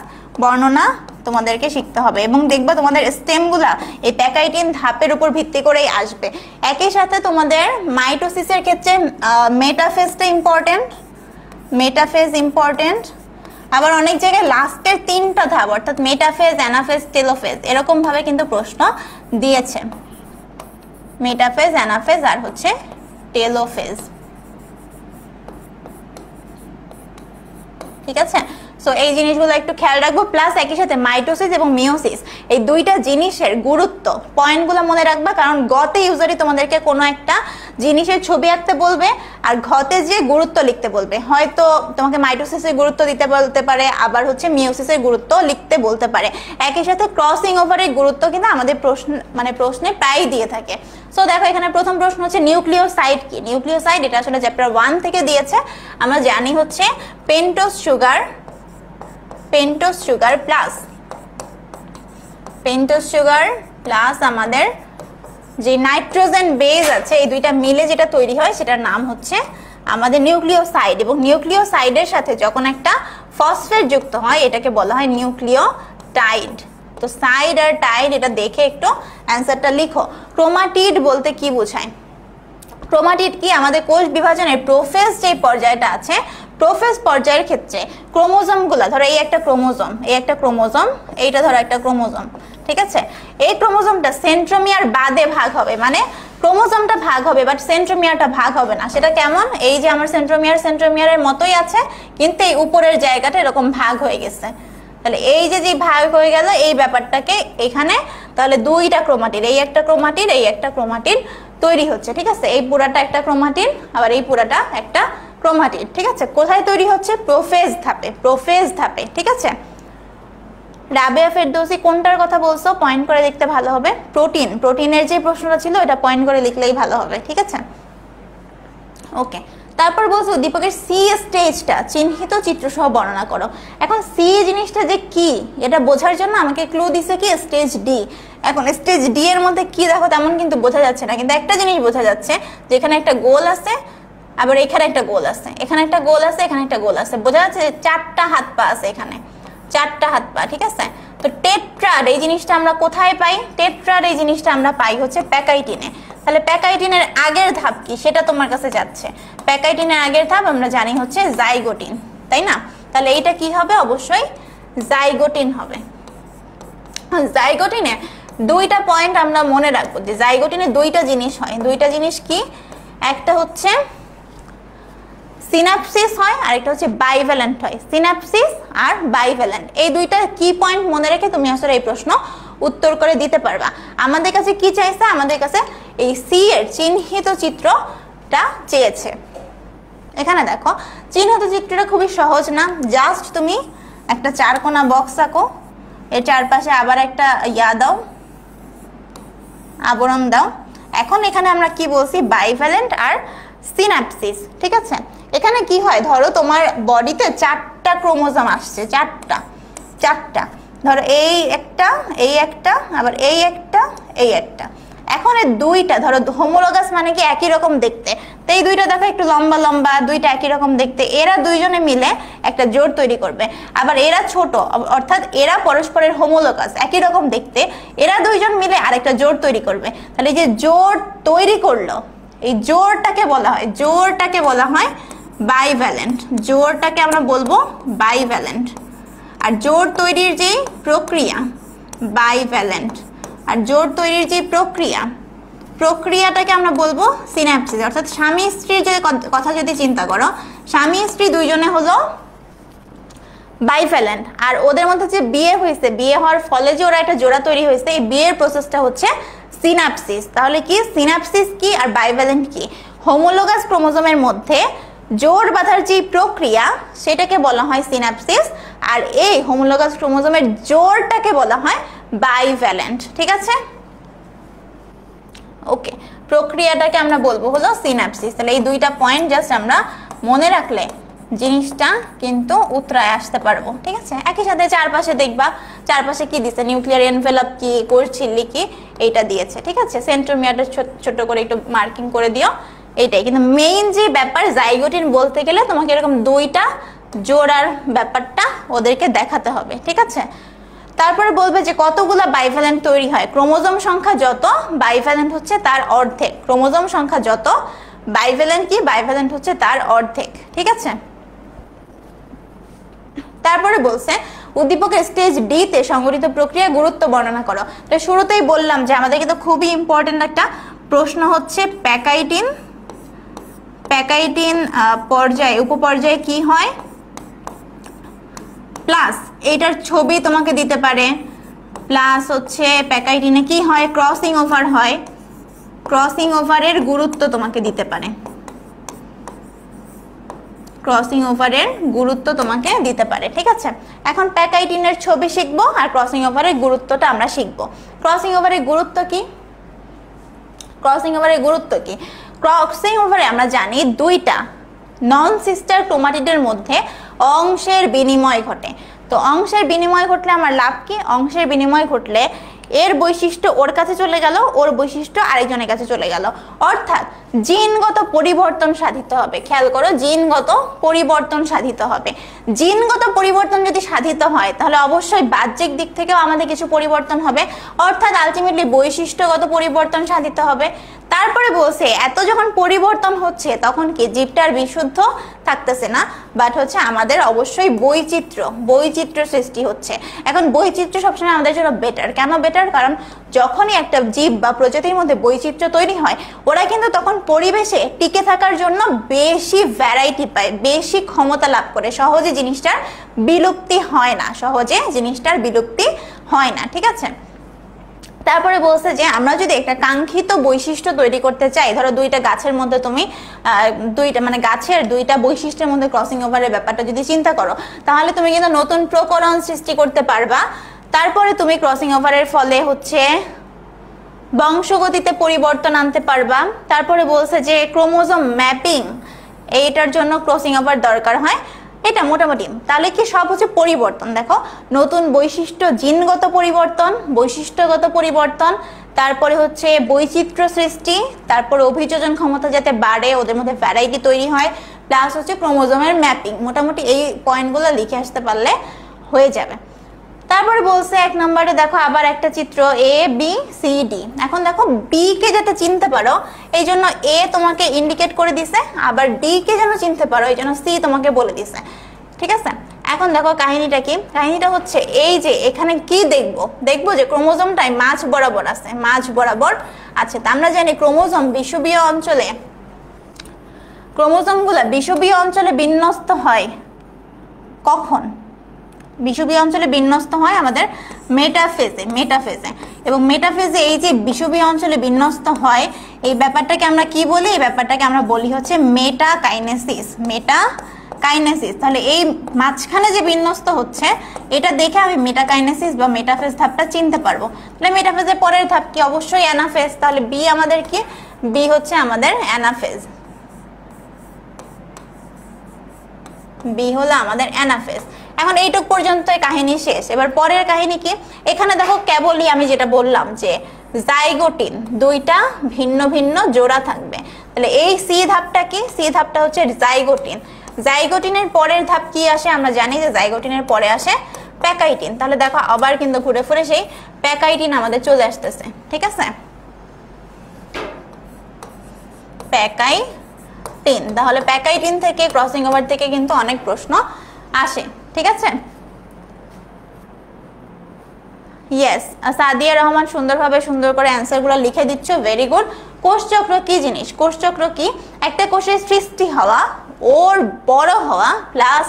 বর্ণনা তোমাদেরকে শিখতে হবে, এবং দেখবা তোমাদের স্টেমগুলা এই প্যাকাইটিন ধাপের উপর ভিত্তি করেই আসবে। একই সাথে তোমাদের মাইটোসিসের ক্ষেত্রে মেটাফেজটা ইম্পর্টেন্ট, মেটাফেজ ইম্পর্টেন্ট। আবার অনেক জায়গায় লাস্টের তিনটা ধাপ অর্থাৎ মেটাফেজ, অ্যানাফেজ, টেলোফেজ এরকম ভাবে কিন্তু প্রশ্ন দিয়েছে। মেটাফেজ, অ্যানাফেজ আর হচ্ছে টেলোফেজ, ঠিক আছে। সো এই জিনিসগুলো একটু খেয়াল রাখবো, প্লাস একই সাথে মাইটোসিস এবং মিওসিস এই দুইটা জিনিসের গুরুত্ব পয়েন্টগুলো মনে রাখবা, কারণ গতে ইউজারই তোমাদেরকে কোনো একটা জিনিসের ছবি আঁকতে বলবে আর ঘতে যে গুরুত্ব লিখতে বলবে। হয়তো তোমাকে মাইটোসিসের গুরুত্ব দিতে বলতে পারে, আবার হচ্ছে মিওসিসের গুরুত্ব লিখতে বলতে পারে। একই সাথে ক্রসিং ওভারের গুরুত্ব কিন্তু আমাদের প্রশ্নে প্রায়ই দিয়ে থাকে। সো দেখো এখানে প্রথম প্রশ্ন হচ্ছে নিউক্লিওসাইড কি। নিউক্লিওসাইড এটা আসলে চ্যাপ্টার 1 থেকে দিয়েছে। আমরা জানি হচ্ছে পেন্টোজ সুগার প্লাস আমাদের যে নাইট্রোজেন বেজ আছে, এই দুইটা মিলে যেটা তৈরি হয় সেটার নাম হচ্ছে আমাদের নিউক্লিওসাইড। এবং নিউক্লিওসাইডের সাথে যখন একটা ফসফেট যুক্ত হয় এটাকে বলা হয় নিউক্লিওটাইড। তো সাইড আর টাইড এটা দেখে একটু অ্যান্সারটা লিখো। ক্রোমাটিড বলতে কি বোঝায়? ক্রোমাটিড কি, আমাদের কোষ বিভাজনের প্রোফেজ যে পর্যায়টা আছে, প্রোফেজ পর্যায়ের ক্ষেত্রে ক্রোমোজোমগুলো, ধরো এই একটা ক্রোমোজোম, এইটা ধরো একটা ক্রোমোজোম, ঠিক আছে। এই ক্রোমোজোমটা সেন্ট্রোমিয়ার বাদে ভাগ হবে, মানে ক্রোমোজোমটা ভাগ হবে বাট সেন্ট্রোমিয়ারটা ভাগ হবে না। সেটা কেমন? এই যে আমার সেন্ট্রোমিয়ারের মতোই আছে, কিন্তু এই উপরের জায়গাটা এরকম ভাগ হয়ে গেছে। তাহলে এই যে ভাগ হয়ে গেল এই ব্যাপারটাকে এখানে, তাহলে দুইটা ক্রোমাটিড, এই একটা ক্রোমাটিড তৈরি হচ্ছে, ঠিক আছে। এই পুরাটা একটা ক্রোমাটিড, আবার এই পুরাটা একটা ক্রোমাটিড, ঠিক আছে। কোথায় তৈরি হচ্ছে? প্রোফেজ ধাপে, ঠিক আছে। রাবেয়া ফেরদৌসি কোনটার কথা বলছো? পয়েন্ট করে লিখতে ভালো হবে। প্রোটিনের যে প্রশ্নটা ছিল এটা পয়েন্ট করে লিখলেই ভালো হবে, ঠিক আছে। ওকে, তারপর বলছে উদ্দীপকের সি স্টেজটা চিহ্নিত চিত্র সহ বর্ণনা করো। এখন সি জিনিসটা যে কি এটা বোঝার জন্য আমাকে ক্লু দিছে কি স্টেজ ডি। এখন স্টেজ ডি এর মধ্যে কি দেখো তেমন কিন্তু বোঝা যাচ্ছে না, কিন্তু একটা জিনিস বোঝা যাচ্ছে যে এখানে একটা গোল আছে, আবার এখানে একটা গোল আছে, এখানে একটা গোল আছে, এখানে একটা গোল আছে, বোঝা যাচ্ছে যে 4টা হাত পা আছে, এখানে 4টা হাত পা, ঠিক আছে। তো টেট্রাড এই জিনিসটা আমরা কোথায় পাই? টেট্রাড এই জিনিসটা আমরা পাই হচ্ছে প্যাকাইটিনে। তাহলে প্যাকাইটিনের আগের ধাপ কি সেটা তোমার কাছে যাচ্ছে। প্যাকাইটিনের আগের ধাপ আমরা জানি হচ্ছে জাইগোটিন, তাই না? তাহলে এইটা কি হবে? অবশ্যই জাইগোটিন হবে। জাইগোটিনে দুইটা পয়েন্ট আমরা মনে রাখবো যে জাইগোটিনে দুইটা জিনিস হয়। দুইটা জিনিস কি? একটা হচ্ছে সিনাপসিস হয় আর একটা হচ্ছে বাইভ্যালেন্ট হয়। সিনাপসিস আর বাইভ্যালেন্ট এই দুইটা কি পয়েন্ট মনে রেখে তুমি আসলে এই প্রশ্ন উত্তর করে দিতে পারবা। আমাদের কাছে কি চাইছে? আমাদের কাছে এই সি এর চিহ্নিত চিত্রটা চেয়েছে। এখানে দেখো চিহ্নিত চিত্রটা খুবই সহজ না, জাস্ট তুমি একটা 4 কোণা বক্স আঁকো, এর চারপাশে আবার একটা দাও, আবরণ দাও। এখন এখানে আমরা কি বলছি? বাইভ্যালেন্ট আর সিনাপসিস, ঠিক আছে। এখানে কি হয়? ধরো তোমার বডিতে 4টা ক্রোমোজোম আসছে, 4টা ধরো এই একটা, এই একটা, আবার এই একটা, এই একটা। এখন এই দুইটা ধরো হোমোলোগাস মানে কি একই রকম দেখতে, তো এই দুইটা দেখো একটু লম্বা লম্বা, দুইটা একই রকম দেখতে, এরা দুইজনে মিলে একটা জোড় তৈরি করবে। আবার এরা ছোট, অর্থাৎ এরা পরস্পরের হোমোলোগাস একই রকম দেখতে, এরা দুইজন মিলে আরেকটা জোড় তৈরি করবে। তাহলে এই যে জোড় তৈরি করলো, এই জোড়টাকে বলা হয়, জোড়টাকে বলা হয় বাইভ্যালেন্ট। জোড়টাকে আমরা বলবো বাইভ্যালেন্ট। আর জোড় তৈরির যে প্রক্রিয়া বাইভ্যালেন্ট, আর জোড় তৈরির যে প্রক্রিয়াটাকে আমরা বলবো সিনাপসিস। অর্থাৎ স্বামী স্ত্রীর যে কথা যদি চিন্তা করো, স্বামী স্ত্রী দুইজনে হলো বাইভ্যালেন্ট, আর ওদের মধ্যে যে বিয়ে হয়েছে, বিয়ে হওয়ার ফলে যে ওরা একটা জোড়া তৈরি হয়েছে, এই বিয়ের প্রসেসটা হচ্ছে সিনাপসিস। তাহলে কি সিনাপসিস কি আর বাইভ্যালেন্ট কি? হোমোলোগাস ক্রোমোজোমের মধ্যে জোড় বাঁধার যে প্রক্রিয়া সেটাকে বলা হয় সিনাপসিস, আর এই হোমোলোগাস ক্রোমোজোমের জোড়টাকে বলা হয় বাইভ্যালেন্ট, ঠিক আছে। ওকে, প্রক্রিয়াটাকে আমরা বলবো হলো সিনাপসিস। তাহলে এই দুইটা পয়েন্ট জাস্ট আমরা মনে রাখলে জিনিসটা কিন্তু উত্তরায় আসতে পারবো, ঠিক আছে। একই সাথে চারপাশে দেখবা, চারপাশে কি দিছে? নিউক্লিয়ার এনভেলপ কি, কোষ ঝিল্লি কি, এইটা দিয়েছে, ঠিক আছে। সেন্ট্রোমিয়ারটা ছোট করে একটু মার্কিং করে দিও, এইটাই। কিন্তু মেইন যে ব্যাপার জাইগোটিন বলতে গেলে তোমাকে এরকম দুইটা জোড়ার ব্যাপারটা ওদেরকে দেখাতে হবে, ঠিক আছে। তারপরে বলবে যে কতগুলা বাইভ্যালেন্ট তৈরি হয়। ক্রোমোজোম সংখ্যা যত, বাইভ্যালেন্ট হচ্ছে তার অর্ধেক। ক্রোমোজোম সংখ্যা যত, বাইভ্যালেন্ট কি? বাইভ্যালেন্ট হচ্ছে তার অর্ধেক, ঠিক আছে। তারপরে বলছে উদ্দীপকের স্টেজ ডি তে সংঘটিত প্রক্রিয়া গুরুত্ব বর্ণনা করো। তো শুরুতেই বললাম যে আমাদের কিন্তু খুবই ইম্পর্টেন্ট একটা প্রশ্ন হচ্ছে প্যাকাইটিন পর্যায়ে, উপপর্যায়ে কি হয়, প্লাস এইটার ছবি তোমাকে দিতে পারে, প্লাস হচ্ছে প্যাকাইটিনে কি হয়, ক্রসিং ওভার হয়, ক্রসিং ওভারের গুরুত্ব তোমাকে দিতে পারে, ক্রসিং ওভারের গুরুত্ব তোমাকে দিতে পারে, ঠিক আছে। এখন প্যাকাইটিনের ছবি শিখবো আর ক্রসিং ওভারের গুরুত্বটা আমরা শিখবো। ক্রসিং ওভারের গুরুত্ব কি? ক্রসিং ওভারের গুরুত্ব কি? ক্রসিং ওভারে আমরা জানি দুইটা নন সিস্টার ক্রোমাটিডের মধ্যে অংশের বিনিময় ঘটে। তো অংশের বিনিময় ঘটলে আমার লাভ কি? অংশের বিনিময় ঘটলে এর বৈশিষ্ট্য ওর কাছে চলে গেল, ওর বৈশিষ্ট্য আরেকজনের কাছে চলে গেল, অর্থাৎ জিনগত পরিবর্তন সাধিত হবে। খেয়াল করো, জিনগত পরিবর্তন সাধিত হবে। জিনগত পরিবর্তন যদি সাধিত হয় তাহলে অবশ্যই বাহ্যিক দিক থেকেও আমাদের কিছু পরিবর্তন হবে, অর্থাৎ আলটিমেটলি বৈশিষ্ট্যগত পরিবর্তন সাধিত হবে। তারপরে বলছে এত যখন পরিবর্তন হচ্ছে তখন কি জীবটার বিশুদ্ধ থাকতেছে না, বাট হচ্ছে আমাদের অবশ্যই বৈচিত্র্য সৃষ্টি হচ্ছে। এখন বৈচিত্র্য সবসময় আমাদের জন্য বেটার। কেন বেটার? কারণ যখনই একটা জীব বা প্রজাতির মধ্যে বৈচিত্র্য তৈরি হয়, ওরা কিন্তু তখন পরিবেশে টিকে থাকার জন্য বেশি ভ্যারাইটি পায়, বেশি ক্ষমতা লাভ করে, সহজে জিনিসটার বিলুপ্তি হয় না, ঠিক আছে। তারপরে বলছে যে আমরা যদি একটা কাঙ্ক্ষিত বৈশিষ্ট্য তৈরি করতে চাই, ধরো দুইটা গাছের মধ্যে তুমি গাছের দুইটা বৈশিষ্ট্যের মধ্যে ক্রসিং ওভারের ব্যাপারটা যদি চিন্তা করো, তাহলে তুমি কিন্তু নতুন প্রকরণ সৃষ্টি করতে পারবা। তারপরে তুমি ক্রসিং ওভারের ফলে হচ্ছে বংশগতিতে পরিবর্তন আনতে পারবা। তারপরে বলছে যে ক্রোমোজোম ম্যাপিং এইটার জন্য ক্রসিং ওভার দরকার হয়, এটা মোটামুটি। তাহলে কি সব হচ্ছে পরিবর্তন, দেখো নতুন বৈশিষ্ট্য, জিনগত পরিবর্তন, বৈশিষ্ট্যগত পরিবর্তন, তারপরে হচ্ছে বৈচিত্র্য সৃষ্টি, তারপরে অভিযোজন ক্ষমতা যাতে বাড়ে, ওদের মধ্যে ভ্যারাইটি তৈরি হয়, প্লাস হচ্ছে ক্রোমোজোমের ম্যাপিং। মোটামুটি এই পয়েন্টগুলো লিখে আসতে পারলে হয়ে যাবে। তারপরে বলছে 1 নম্বরে দেখো আবার একটা চিত্র এ বি সি ডি। এখন দেখো বি কে যাতে চিনতে পারো এই জন্য এ তোমাকে ইন্ডিকেট করে দিছে, আবার ডি কে যেন চিনতে পারো এই জন্য সি তোমাকে বলে দিছে, ঠিক আছে। এখন দেখো কাহিনীটা কি, কাহিনীটা হচ্ছে এই যে এখানে কি দেখবো যে ক্রোমোজোমটাই মাঝ বরাবর আছে, মাঝ বরাবর আছে। তা আমরা জানি ক্রোমোজোম বিষুবীয় অঞ্চলে, ক্রোমোজোমগুলো বিষুবীয় অঞ্চলে বিন্যস্ত হয় কখন? বিষুবীয় অঞ্চলে বিন্যস্ত হয় আমাদের মেটাফেজে। এবং মেটাফেজে এই যে বিষুবীয় অঞ্চলে বিন্যস্ত হয় এই ব্যাপারটাকে আমরা কি বলি? এই ব্যাপারটাকে আমরা বলি হচ্ছে মেটাকাইনেসিস। তাহলে এই মাঝখানে যে বিন্যস্ত হচ্ছে এটা দেখে আমি মেটাকাইনেসিস বা মেটাফেজ ধাপটা চিনতে পারবো। তাহলে মেটাফেজের পরের ধাপ কি? অবশ্যই অ্যানাফেজ। তাহলে বি আমাদের কি? বি হচ্ছে আমাদের অ্যানাফেজ। বি হলো আমাদের অ্যানাফেজ। এখন এইটুক পর্যন্ত কাহিনী শেষ। এবার পরের কাহিনী কি? এখানে দেখো কেবলই আমি যেটা বললাম যে জাইগোটিন দুইটা ভিন্ন ভিন্ন জোড়া থাকবে। তাহলে এই সি ধাপটা কি? সি ধাপটা হচ্ছে জাইগোটিন। জাইগোটিনের পরের ধাপ কি আসে? আমরা জানি যে জাইগোটিনের পরে আসে প্যাকাইটিন। তাহলে দেখো আবার কিন্তু ঘুরে ফিরে সেই প্যাকাইটিন আমাদের চলে আসতেছে, ঠিক আছে। প্যাকাইটিন, তাহলে প্যাকাইটিন থেকে ক্রসিং ওভার থেকে কিন্তু অনেক প্রশ্ন আসে, ঠিক আছে। ইয়েস, সাদিয়া রহমান সুন্দর করে অ্যান্সারগুলো লিখে দিচ্ছ, ভেরি গুড। কোষচক্র কি জিনিস? কোষচক্র কি? একটা কোষের সৃষ্টি হওয়া, ওর বড় হওয়া, প্লাস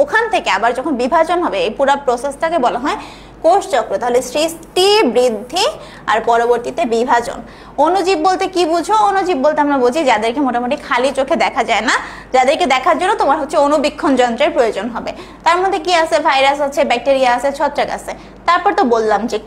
ওখান থেকে আবার যখন বিভাজন হবে এই পুরো প্রসেসটাকে বলা হয় কোষচক্র। তাহলে সৃষ্টি, বৃদ্ধি আর পরবর্তীতে বিভাজন। অণুজীব বলতে কি বুঝো? অণুজীব বলতে আমরা বুঝি যাদেরকে মোটামুটি খালি চোখে দেখা যায় না, যাদেরকে দেখার জন্য তোমার হচ্ছে অণুবীক্ষণ যন্ত্রের প্রয়োজন হবে। তার মধ্যে কি আছে? ভাইরাস আছে, ব্যাকটেরিয়া আছে, ছত্রাক আছে। তারপর তো বললাম যে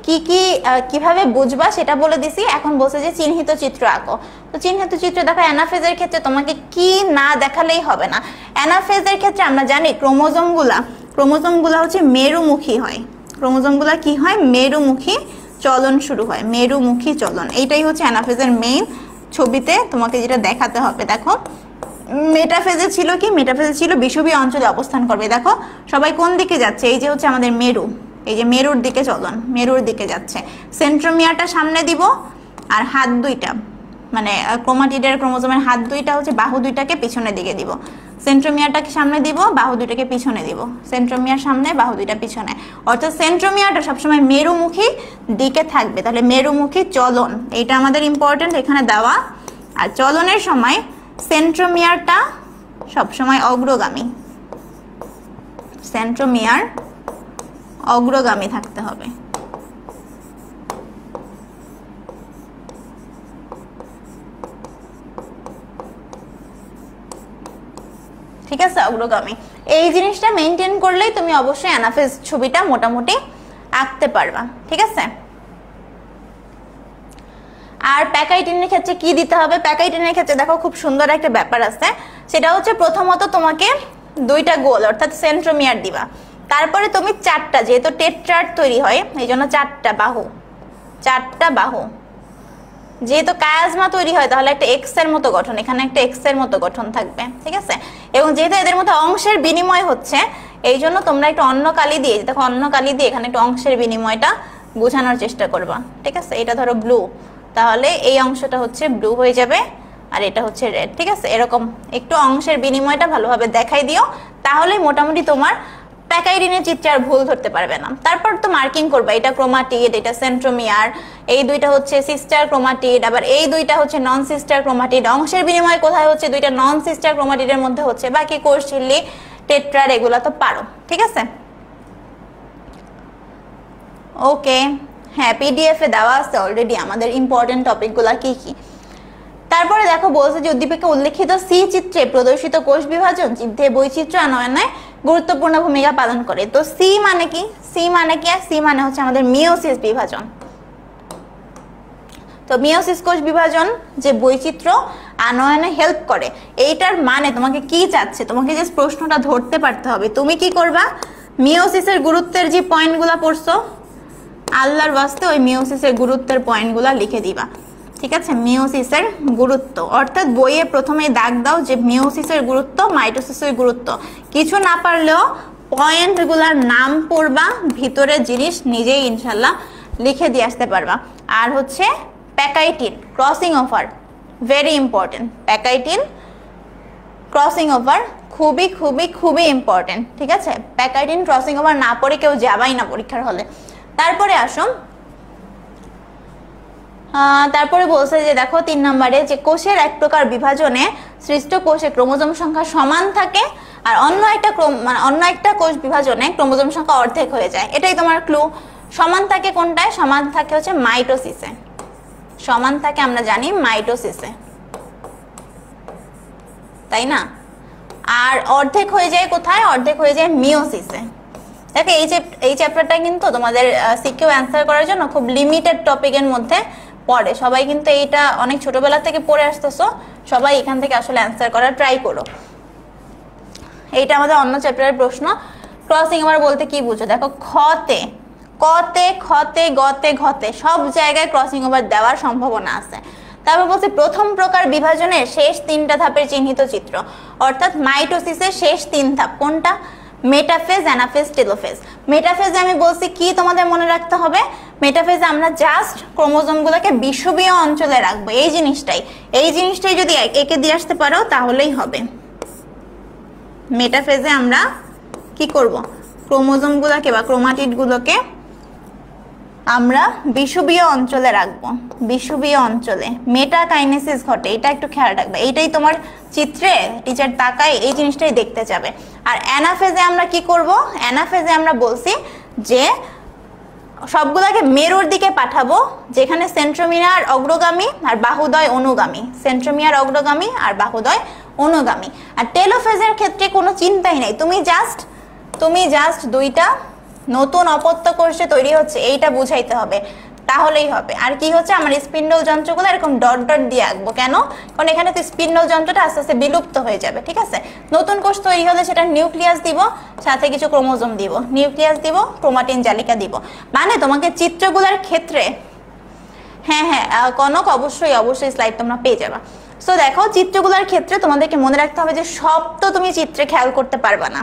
কিভাবে বুঝবা সেটা বলে দিছি। এখন বলছে যে চিহ্নিত চিত্র আঁকো। তো চিহ্নিত চিত্র দেখো অ্যানাফেজের ক্ষেত্রে তোমাকে কি না দেখালেই হবে না। অ্যানাফেজের ক্ষেত্রে আমরা জানি ক্রোমোজোমগুলা হচ্ছে মেরুমুখী হয়। ক্রোমোজোমগুলা কি হয়? মেরুমুখী চলন শুরু হয়, মেরুমুখী চলন। এইটাই হচ্ছে অ্যানাফেজের মেইন। ছবিতে তোমাকে যেটা দেখাতে হবে, দেখো মেটাফেজে ছিল কি? মেটাফেজে ছিল বিষুবীয় অঞ্চলে অবস্থান করবে। দেখো সবাই কোন দিকে যাচ্ছে? এই যে হচ্ছে আমাদের মেরু, এই যে মেরুর দিকে চলন, মেরুর দিকে যাচ্ছে। সেন্ট্রোমিয়ারটা সামনে দিব আর হাত দুইটা মানে ক্রোমোজোমের হাত দুইটা হচ্ছে বাহু দুইটাকে পিছনের দিকে দিব। সেন্ট্রোমিয়ারটাকে সামনে দিব, বাহু দুইটাকে পিছনে দিব। সেন্ট্রোমিয়ার সামনে, বাহু দুইটা পিছনে। অর্থাৎ সেন্ট্রোমিয়ারটা সবসময় মেরুমুখী দিকে থাকবে। তাহলে মেরুমুখী চলন এটা আমাদের ইম্পর্টেন্ট এখানে দেওয়া। আর চলনের সময় সেন্ট্রোমিয়ারটা সবসময় অগ্রগামী, সেন্ট্রোমিয়ার অগ্রগামী থাকতে হবে। ঠিক আছে, অগ্রগামী। এই জিনিসটা মেনটেন করলেই তুমি অবশ্যই অ্যানাফেজ ছবিটা মোটামুটি আঁকতে পারবা, ঠিক আছে। আর প্যাকাইটিনের ক্ষেত্রে কি দিতে হবে? প্যাকাইটিনের ক্ষেত্রে দেখো খুব সুন্দর একটা ব্যাপার আছে, সেটা হচ্ছে প্রথমত তোমাকে দুইটা গোল অর্থাৎ সেন্ট্রোমিয়ার দিবা। তারপরে তুমি চারটা, যেহেতু টেট্রাড তৈরি হয় এই জন্য চারটা বাহু। যেহেতু কায়াজমা তৈরি হয় তাহলে একটা এক্স এর মতো গঠন, এখানে একটা এক্স এর মতো গঠন থাকবে, ঠিক আছে। এবং যেহেতু এদের মধ্যে অংশের বিনিময় হচ্ছে এই জন্য তোমরা একটু অন্য কালি দিয়ে, দেখো অন্য কালি দিয়ে এখানে একটু অংশের বিনিময়টা বোঝানোর চেষ্টা করবা, ঠিক আছে। এটা ধরো ব্লু, তাহলে এই অংশটা হচ্ছে ব্লু হয়ে যাবে আর এটা হচ্ছে রেড, ঠিক আছে। এরকম একটু অংশের বিনিময়টা ভালোভাবে দেখাই দিও, তাহলে মোটামুটি তোমার প্যাকাইটিনের চিত্রে আর ভুল ধরতে পারবে না। তারপর তো মার্কিং করবা, এটা ক্রোমাটিড, এটা সেন্ট্রোমিয়ার, এই দুইটা হচ্ছে সিস্টার ক্রোমাটিড, আবার এই দুইটা হচ্ছে নন সিস্টার ক্রোমাটিড। অংশের বিনিময় কোথায় হচ্ছে? দুইটা নন সিস্টার ক্রোমাটিডের মধ্যে হচ্ছে। বাকি কোষ ঝিল্লি, টেট্রাড এগুলা তো পারো, ঠিক আছে। ওকে, হ্যাঁ পিডিএফ এ দেওয়া আছে অলরেডি আমাদের ইম্পর্টেন্ট টপিকগুলা কি কি। তারপরে দেখো বলছে যে উদ্দীপিকা উল্লেখিত সি চিত্রে প্রদর্শিত কোষ বিভাজন জীবদেহে বৈচিত্র্য আনয়নে গুরুত্বপূর্ণ ভূমিকা পালন করে। তো সি মানে কি? সি মানে হচ্ছে আমাদের মিওসিস বিভাজন। তো মিওসিস কোষ বিভাজন যে বৈচিত্র্য আনয়নে হেল্প করে। এইটার মানে তোমাকে কি চাচ্ছে, তোমাকে জাস্ট প্রশ্নটা ধরতে পারতে হবে। তুমি কি করবা, মিওসিসের গুরুত্বের যে পয়েন্টগুলো পড়ছো আল্লাহর ওয়াস্তে ওই মিওসিসের গুরুত্বের পয়েন্টগুলো লিখে দিবা, ঠিক আছে? মিওসিসের গুরুত্ব, অর্থাৎ বইয়ে প্রথমেই দাগ দাও যে মিওসিসের গুরুত্ব, মাইটোসিসের গুরুত্ব। কিছু না পারলেও পয়েন্টগুলোর নাম পড়বা, ভিতরের জিনিস নিজেই ইনশাল্লাহ লিখে দিয়ে আসতে পারবা। আর হচ্ছে pachytene crossing over, very important. Pachytene crossing over খুবই খুবই খুবই ইম্পর্টেন্ট, ঠিক আছে? প্যাকাইটিন ক্রসিং ওভার না পড়ে কেউ যাবাই না পরীক্ষার হলে। তারপরে আসো, তারপরে বলছে যে দেখো 3 নম্বরে যে কোষের এক প্রকার বিভাজনে সৃষ্ট কোষে ক্রোমোজোম সংখ্যা সমান থাকে, আর অন্য একটা কোষ বিভাজনে ক্রোমোজোম সংখ্যা অর্ধেক হয়ে যায়। এটাই তোমার ক্লু। সমান থাকে কোনটায়? সমান থাকে হচ্ছে মাইটোসিসে। সমান থাকে আমরা জানি মাইটোসিসে, তাই না? আর অর্ধেক হয়ে যায় কোথায়? অর্ধেক হয়ে যায় মিওসিসে। দেখো এই চ্যাপ্টারটা কিন্তু তোমাদের সিকিউ অ্যান্সার করার জন্য খুব লিমিটেড টপিকের মধ্যে পড়ে। সবাই কিন্তু এইটা অনেক ছোটবেলা থেকে পড়ে আসতেছো, সবাই এখান থেকে আসলে অ্যান্সার করার ট্রাই করো। এইটা আমাদের অন্য চ্যাপ্টারের প্রশ্ন। ক্রসিং ওভার বলতে কি বুঝো? দেখো খতে, কতে, খতে, গতে, ঘতে সব জায়গায় ক্রসিং ওভার দেওয়ার সম্ভাবনা আছে। তারপর বলছে প্রথম প্রকার বিভাজনের শেষ 3টা ধাপের চিহ্নিত চিত্র, অর্থাৎ মাইটোসিসের শেষ 3 ধাপ কোনটা? Metaphase, anaphase, telophase. মেটাফেজে আমি বলছি কি তোমাদের মনে রাখতে হবে? মেটাফেজে আমরা জাস্ট ক্রোমোজোমগুলোকে বিষুবীয় অঞ্চলে রাখবো, এই জিনিসটাই যদি একে দিয়ে আসতে পারো তাহলেই হবে। মেটাফেজে আমরা কি করব? ক্রোমোজোমগুলোকে বা ক্রোমাটিডগুলোকে আমরা বিষুবীয় অঞ্চলে রাখবো, বিষুবীয় অঞ্চলে। মেটাকাইনেসিস ঘটে, এটা একটু খেয়াল রাখবে। এইটাই তোমার চিত্রে টিচার তাকায় এই জিনিসটাই দেখতে যাবে। আর অ্যানাফেজে আমরা কি করব? অ্যানাফেজে আমরা বলছি যে সবগুলোকে মেরুর দিকে পাঠাবো, যেখানে সেন্ট্রোমিয়ার অগ্রগামী আর বাহুদ্বয় অনুগামী, সেন্ট্রোমিয়ার অগ্রগামী আর বাহুদ্বয় অনুগামী। আর টেলোফেজের ক্ষেত্রে কোনো চিন্তাই নাই, তুমি জাস্ট 2টা নতুন অপত্য কোষে তৈরি হচ্ছে এইটা বুঝাইতে হবে, তাহলেই হবে। আর কি হচ্ছে, আমার স্পিন্ডল যন্ত্রগুলো এরকম ডট ডট দিয়ে আঁকবো। কেন? কারণ এখানে তো স্পিন্ডল যন্ত্রটা আস্তে আস্তে বিলুপ্ত হয়ে যাবে, ঠিক আছে? নতুন কোষ তৈরি হলে সেটা নিউক্লিয়াস দিব, সাথে কিছু ক্রোমোজোম দিব, নিউক্লিয়াস দিব, ক্রোমাটিন জালিকা দিব। মানে তোমাকে চিত্রগুলোর ক্ষেত্রে, হ্যাঁ কনক অবশ্যই স্লাইড তোমরা পেয়ে যাবা। সো দেখো চিত্রগুলোর ক্ষেত্রে তোমাদেরকে মনে রাখতে হবে যে সব তো তুমি চিত্রে খেয়াল করতে পারবা না,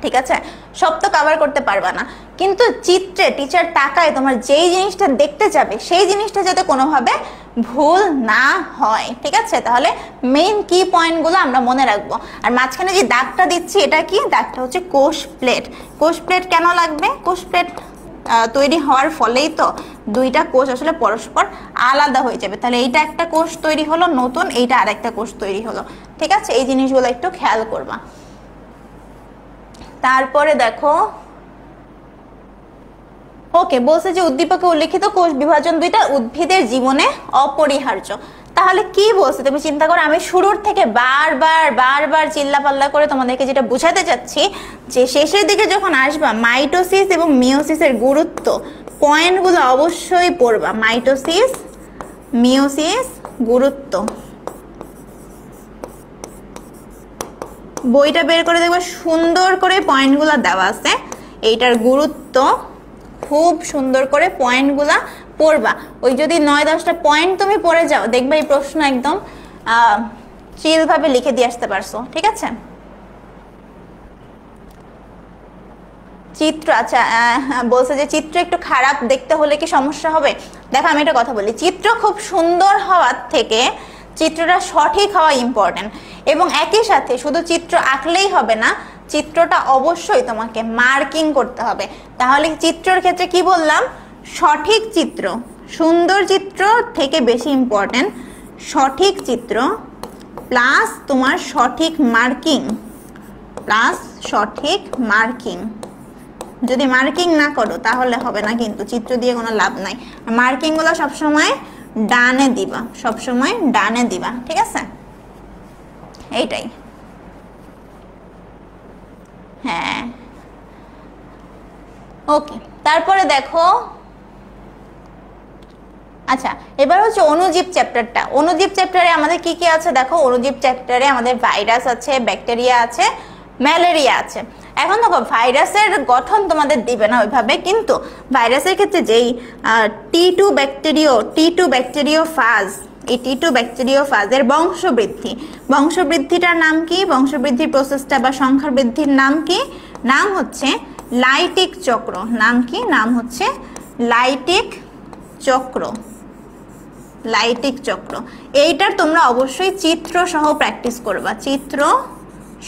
ঠিক আছে? সব তো কভার করতে পারবা না, কিন্তু চিত্রে টিচার তাকায় তোমার যেই জিনিসটা দেখতে যাবে সেই জিনিসটা যাতে কোনোভাবে ভুল না হয়, ঠিক আছে? তাহলে মেইন কি পয়েন্টগুলো আমরা মনে রাখবো। আর মাঝখানে যে দাগটা দিচ্ছি এটা কি? দাগটা হচ্ছে কোষ প্লেট। কোষ প্লেট কেন লাগবে? কোষ প্লেট তৈরি হওয়ার ফলেই তো 2টা কোষ আসলে পরস্পর আলাদা হয়ে যাবে। তাহলে এইটা একটা কোষ তৈরি হলো নতুন, এইটা আরেকটা কোষ তৈরি হলো, ঠিক আছে? এই জিনিসগুলো একটু খেয়াল করবা। তারপরে দেখো, ওকে বলছে যে উদ্দীপকে উল্লেখিত কোষ বিভাজন 2টা উদ্ভিদের জীবনে অপরিহার্য। তাহলে কি বলছে তুমি চিন্তা করো। আমি শুরুর থেকে বারবার চিল্লাপাল্লা করে তোমাদেরকে যেটা বুঝাতে চাচ্ছি যে শেষের দিকে যখন আসবা মাইটোসিস এবং মিওসিসের গুরুত্ব পয়েন্টগুলো অবশ্যই পড়বা। মাইটোসিস, মিওসিস, গুরুত্ব। বইটা বের করে দেখবা সুন্দর করে পয়েন্টগুলো দেওয়া আছে। এইটার গুরুত্ব খুব সুন্দর করে পয়েন্টগুলা পড়বা। ওই যদি 9-10টা পয়েন্ট তুমি পড়ে যাও দেখবা এই প্রশ্ন একদম চিল ভাবে লিখে দিয়ে আসতে পারছো, ঠিক আছে? চিত্র, আচ্ছা বলছে যে চিত্র একটু খারাপ দেখতে হলে কি সমস্যা হবে? দেখো আমি একটা কথা বলি, চিত্র খুব সুন্দর হওয়ার থেকে চিত্রটা সঠিক হওয়া ইম্পর্টেন্ট। এবং একই সাথে শুধু চিত্র আঁকলেই হবে না, চিত্রটা অবশ্যই তোমাকে মার্কিং করতে হবে। তাহলে চিত্রের ক্ষেত্রে কি বললাম? সঠিক চিত্র, সুন্দর চিত্র থেকে বেশি ইম্পর্টেন্ট সঠিক চিত্র প্লাস তোমার সঠিক মার্কিং, যদি মার্কিং না করো তাহলে হবে না, কিন্তু চিত্র দিয়ে কোনো লাভ নাই। মার্কিং গুলো সবসময় ডানে দিবা, সবসময় ডানে দিবা, ঠিক আছে? এইটাই, হ্যাঁ ওকে। তারপরে দেখো আচ্ছা, এবার হচ্ছে অণুজীব চ্যাপ্টারটা। অণুজীব চ্যাপ্টারে আমাদের কি কি আছে দেখো। অণুজীব চ্যাপ্টারে আমাদের ভাইরাস আছে, ব্যাকটেরিয়া আছে, ম্যালেরিয়া আছে। এখন দেখো ভাইরাসের গঠন তোমাদের দিবে না ওইভাবে, কিন্তু ভাইরাসের ক্ষেত্রে যেই টি টু ব্যাকটেরিও ফাজ, এই টি টু ব্যাকটেরিও ফাজের বংশবৃদ্ধিটার নাম কি? বংশবৃদ্ধির প্রসেসটা বা সংখ্যার বৃদ্ধির নাম কি? নাম হচ্ছে লাইটিক চক্র। নাম কি? নাম হচ্ছে লাইটিক চক্র। লাইটিক চক্র। এইটার তোমরা অবশ্যই চিত্র সহ প্র্যাকটিস করবা, চিত্র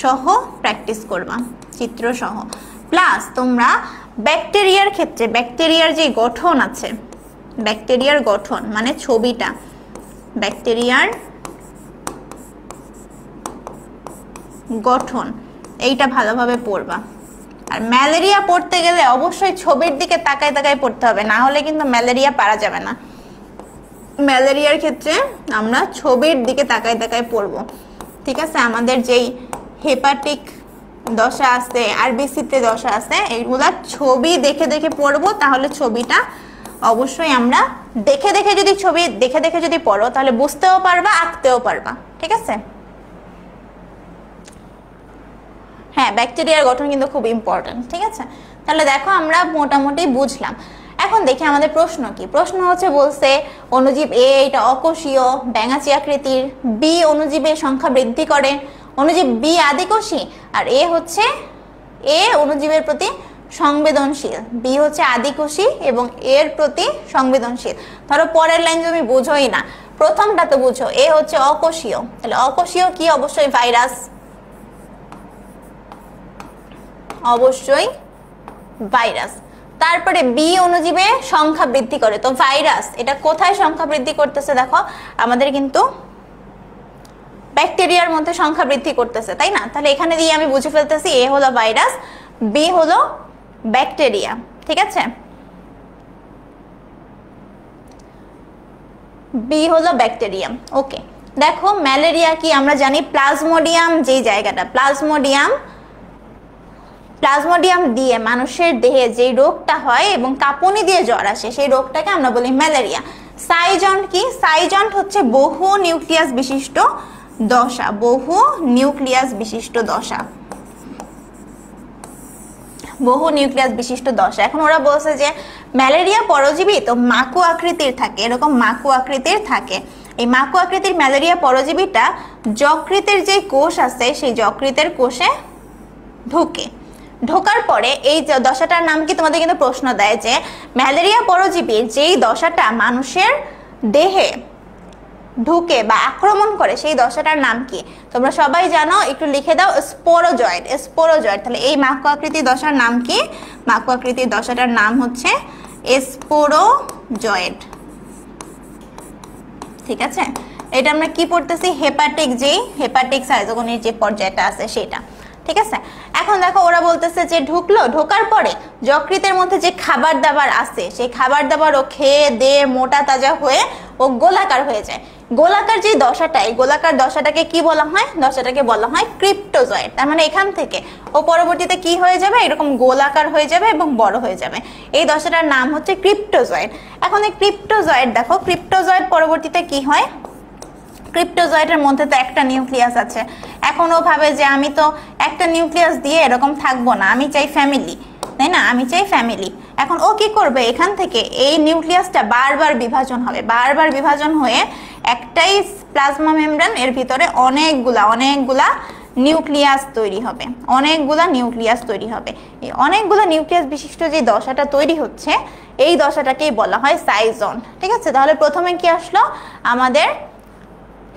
সহ প্র্যাকটিস করবা, চিত্র সহ। প্লাস তোমরা ব্যাকটেরিয়ার ক্ষেত্রে ব্যাকটেরিয়ার যে গঠন আছে, ব্যাকটেরিয়ার গঠন মানে ছবিটা, ব্যাকটেরিয়ার গঠন এইটা ভালোভাবে পড়বা। আর ম্যালেরিয়া পড়তে গেলে অবশ্যই ছবির দিকে তাকায় তাকায় পড়তে হবে, না হলে কিন্তু ম্যালেরিয়া পারা যাবে না। ম্যালেরিয়ার ক্ষেত্রে আমরা ছবির দিকে তাকায় তাকায় পড়ব, ঠিক আছে? আমাদের যেই হেপাটিক দশা আছে, আরবিসিতে দশা আছে, এইগুলা ছবি দেখে দেখে পড়বো, তাহলে ছবিটা অবশ্যই আমরা দেখে দেখে যদি ছবি দেখে দেখে যদি পড়ো তাহলে বুঝতেও পারবা, আঁকতেও পারবা, ঠিক আছে? হ্যাঁ, ব্যাকটেরিয়ার গঠন কিন্তু খুব ইম্পর্টেন্ট, ঠিক আছে? তাহলে দেখো আমরা মোটামুটি বুঝলাম। এখন দেখি আমাদের প্রশ্ন কি। প্রশ্ন হচ্ছে বলছে অণুজীব এ এটা অকোষীয় ব্যাঙাচি আকৃতির, বি অণুজীবের সংখ্যা বৃদ্ধি করে, অণুজীব বি আদিকোষী, আর এ অণুজীবের প্রতি সংবেদনশীল, বি হচ্ছে আদিকোষী এবং এর প্রতি সংবেদনশীল। ধরো পরের লাইন তুমি বুঝোই না, প্রথমটা তো বুঝো, এ হচ্ছে অকোষীয়, তাহলে অকোষীয় কি? অবশ্যই ভাইরাস, অবশ্যই ভাইরাস। তারপরে বি অণুজীবে সংখ্যা বৃদ্ধি করে, তো ভাইরাস এটা কোথায় সংখ্যা বৃদ্ধি করতেছে? দেখো আমাদের কিন্তু ব্যাকটেরিয়ার মধ্যে সংখ্যা বৃদ্ধি করতেছে, তাই না? তাহলে এখানে দিয়ে আমি বুঝে ফেলতেছি এ হলো ভাইরাস, বি হলো ব্যাকটেরিয়া, ঠিক আছে? বি হলো ব্যাকটেরিয়া। ওকে, দেখো ম্যালেরিয়া কি আমরা জানি, প্লাজমোডিয়াম যেই জায়গাটা, প্লাজমোডিয়াম দিয়ে মানুষের দেহে যে রোগটা হয় এবং কাঁপুনি দিয়ে জ্বর আসে, সেই রোগটাকে আমরা বলি ম্যালেরিয়া। সাইজন্ট কি? সাইজন্ট হচ্ছে বহু নিউক্লিয়াস বিশিষ্ট দশা, বহু নিউক্লিয়াস বিশিষ্ট দশা, বহু নিউক্লিয়াস বিশিষ্ট দশা। এখন ওরা বলছে যে ম্যালেরিয়া পরজীবী তো মাকু আকৃতির থাকে, এরকম মাকু আকৃতির থাকে। এই মাকু আকৃতির ম্যালেরিয়া পরজীবীটা যকৃতের যে কোষ আছে সেই যকৃতের কোষে ঢোকে, ঢোকার পরে এই দশাটার নাম কি? তোমাদের কিন্তু প্রশ্ন দেয় যে ম্যালেরিয়া পরজীবীর যেই দশাটা মানুষের দেহে ঢুকে বা আক্রমণ করে সেই দশাটার নাম কি? তোমরা সবাই জানো, একটু লিখে দাও, স্পোরোজয়েড। স্পোরোজয়েড। তাহলে এই মাকু আকৃতির দশার নাম কি? মাকু আকৃতির দশাটার নাম হচ্ছে স্পোরোজয়েড, ঠিক আছে? এটা আমরা কি পড়তেছি? হেপাটিক সাইজোগনির যে পর্যায়টা আছে সেটা, ঠিক আছে? এখন দেখো ওরা বলতেছে যে ঢোকার পরে যকৃতের মধ্যে যে খাবার দাবার আছে সেই খাবার দাবার ও খেয়ে দিয়ে মোটা তাজা হয়ে ও গোলাকার হয়ে যায়। গোলাকার যে দশাটা, এই গোলাকার দশাটাকে কি বলা হয়? দশাটাকে বলা হয় ক্রিপ্টোজয়েড। তার মানে এখান থেকে ও পরবর্তীতে কি হয়ে যাবে? এরকম গোলাকার হয়ে যাবে এবং বড় হয়ে যাবে। এই দশাটার নাম হচ্ছে ক্রিপ্টোজয়েড। এখন এই ক্রিপ্টোজয়েড দেখো, ক্রিপ্টোজয়েড পরবর্তীতে কি হয়? ক্রিপ্টোজয়েডের মধ্যে তো একটা নিউক্লিয়াস আছে। এখন ও ভাবে যে আমি তো একটা নিউক্লিয়াস দিয়ে এরকম থাকবো না, আমি চাই ফ্যামিলি, তাই না? আমি চাই ফ্যামিলি। এখন ও কি করবে? এখান থেকে এই নিউক্লিয়াসটা বারবার বিভাজন হবে, বারবার বিভাজন হয়ে একটাই প্লাজমা মেমব্রেন, এর ভিতরে অনেকগুলা নিউক্লিয়াস তৈরি হবে, অনেকগুলা নিউক্লিয়াস তৈরি হবে। এই অনেকগুলা নিউক্লিয়াস বিশিষ্ট যে দশাটা তৈরি হচ্ছে এই দশাটাকেই বলা হয় সাইজন, ঠিক আছে? তাহলে প্রথমে কি আসলো? আমাদের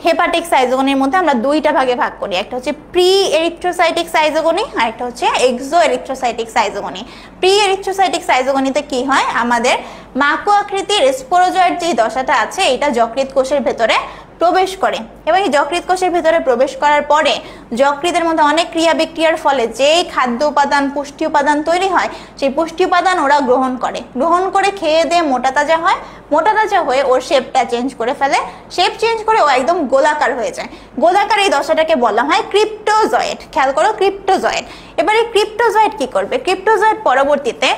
হেপাটিক সাইজোগনির মধ্যে আমরা দুইটা ভাগে ভাগ করি, একটা হচ্ছে প্রি এরিথ্রোসাইটিক সাইজোগনি আর একটা হচ্ছে exo erythrocytic schizogony. Pre erythrocytic সাইজোগনিতে কি হয়? আমাদের মাকু আকৃতির স্পোরোজয়েড যে দশাটা আছে এটা যকৃৎ কোষের ভেতরে প্রবেশ করে এবং এই যকৃৎ কোষের ভেতরে প্রবেশ করার পরে যকৃতের মধ্যে অনেক ক্রিয়া বিক্রিয়ার ফলে যেই খাদ্য উপাদান, পুষ্টি উপাদান তৈরি হয় সেই পুষ্টি উপাদান ওরা গ্রহণ করে খেয়ে দিয়ে মোটা তাজা হয়, মোটা তাজা হয়ে ওর শেপটা চেঞ্জ করে ফেলে, শেপ চেঞ্জ করে ও একদম গোলাকার হয়ে যায়। গোলাকার এই দশাটাকে বলা হয় ক্রিপ্টোজয়েড। খেয়াল করো, ক্রিপ্টোজয়েড। এবারে ক্রিপ্টোজয়েড কি করবে? ক্রিপ্টোজয়েড পরবর্তীতে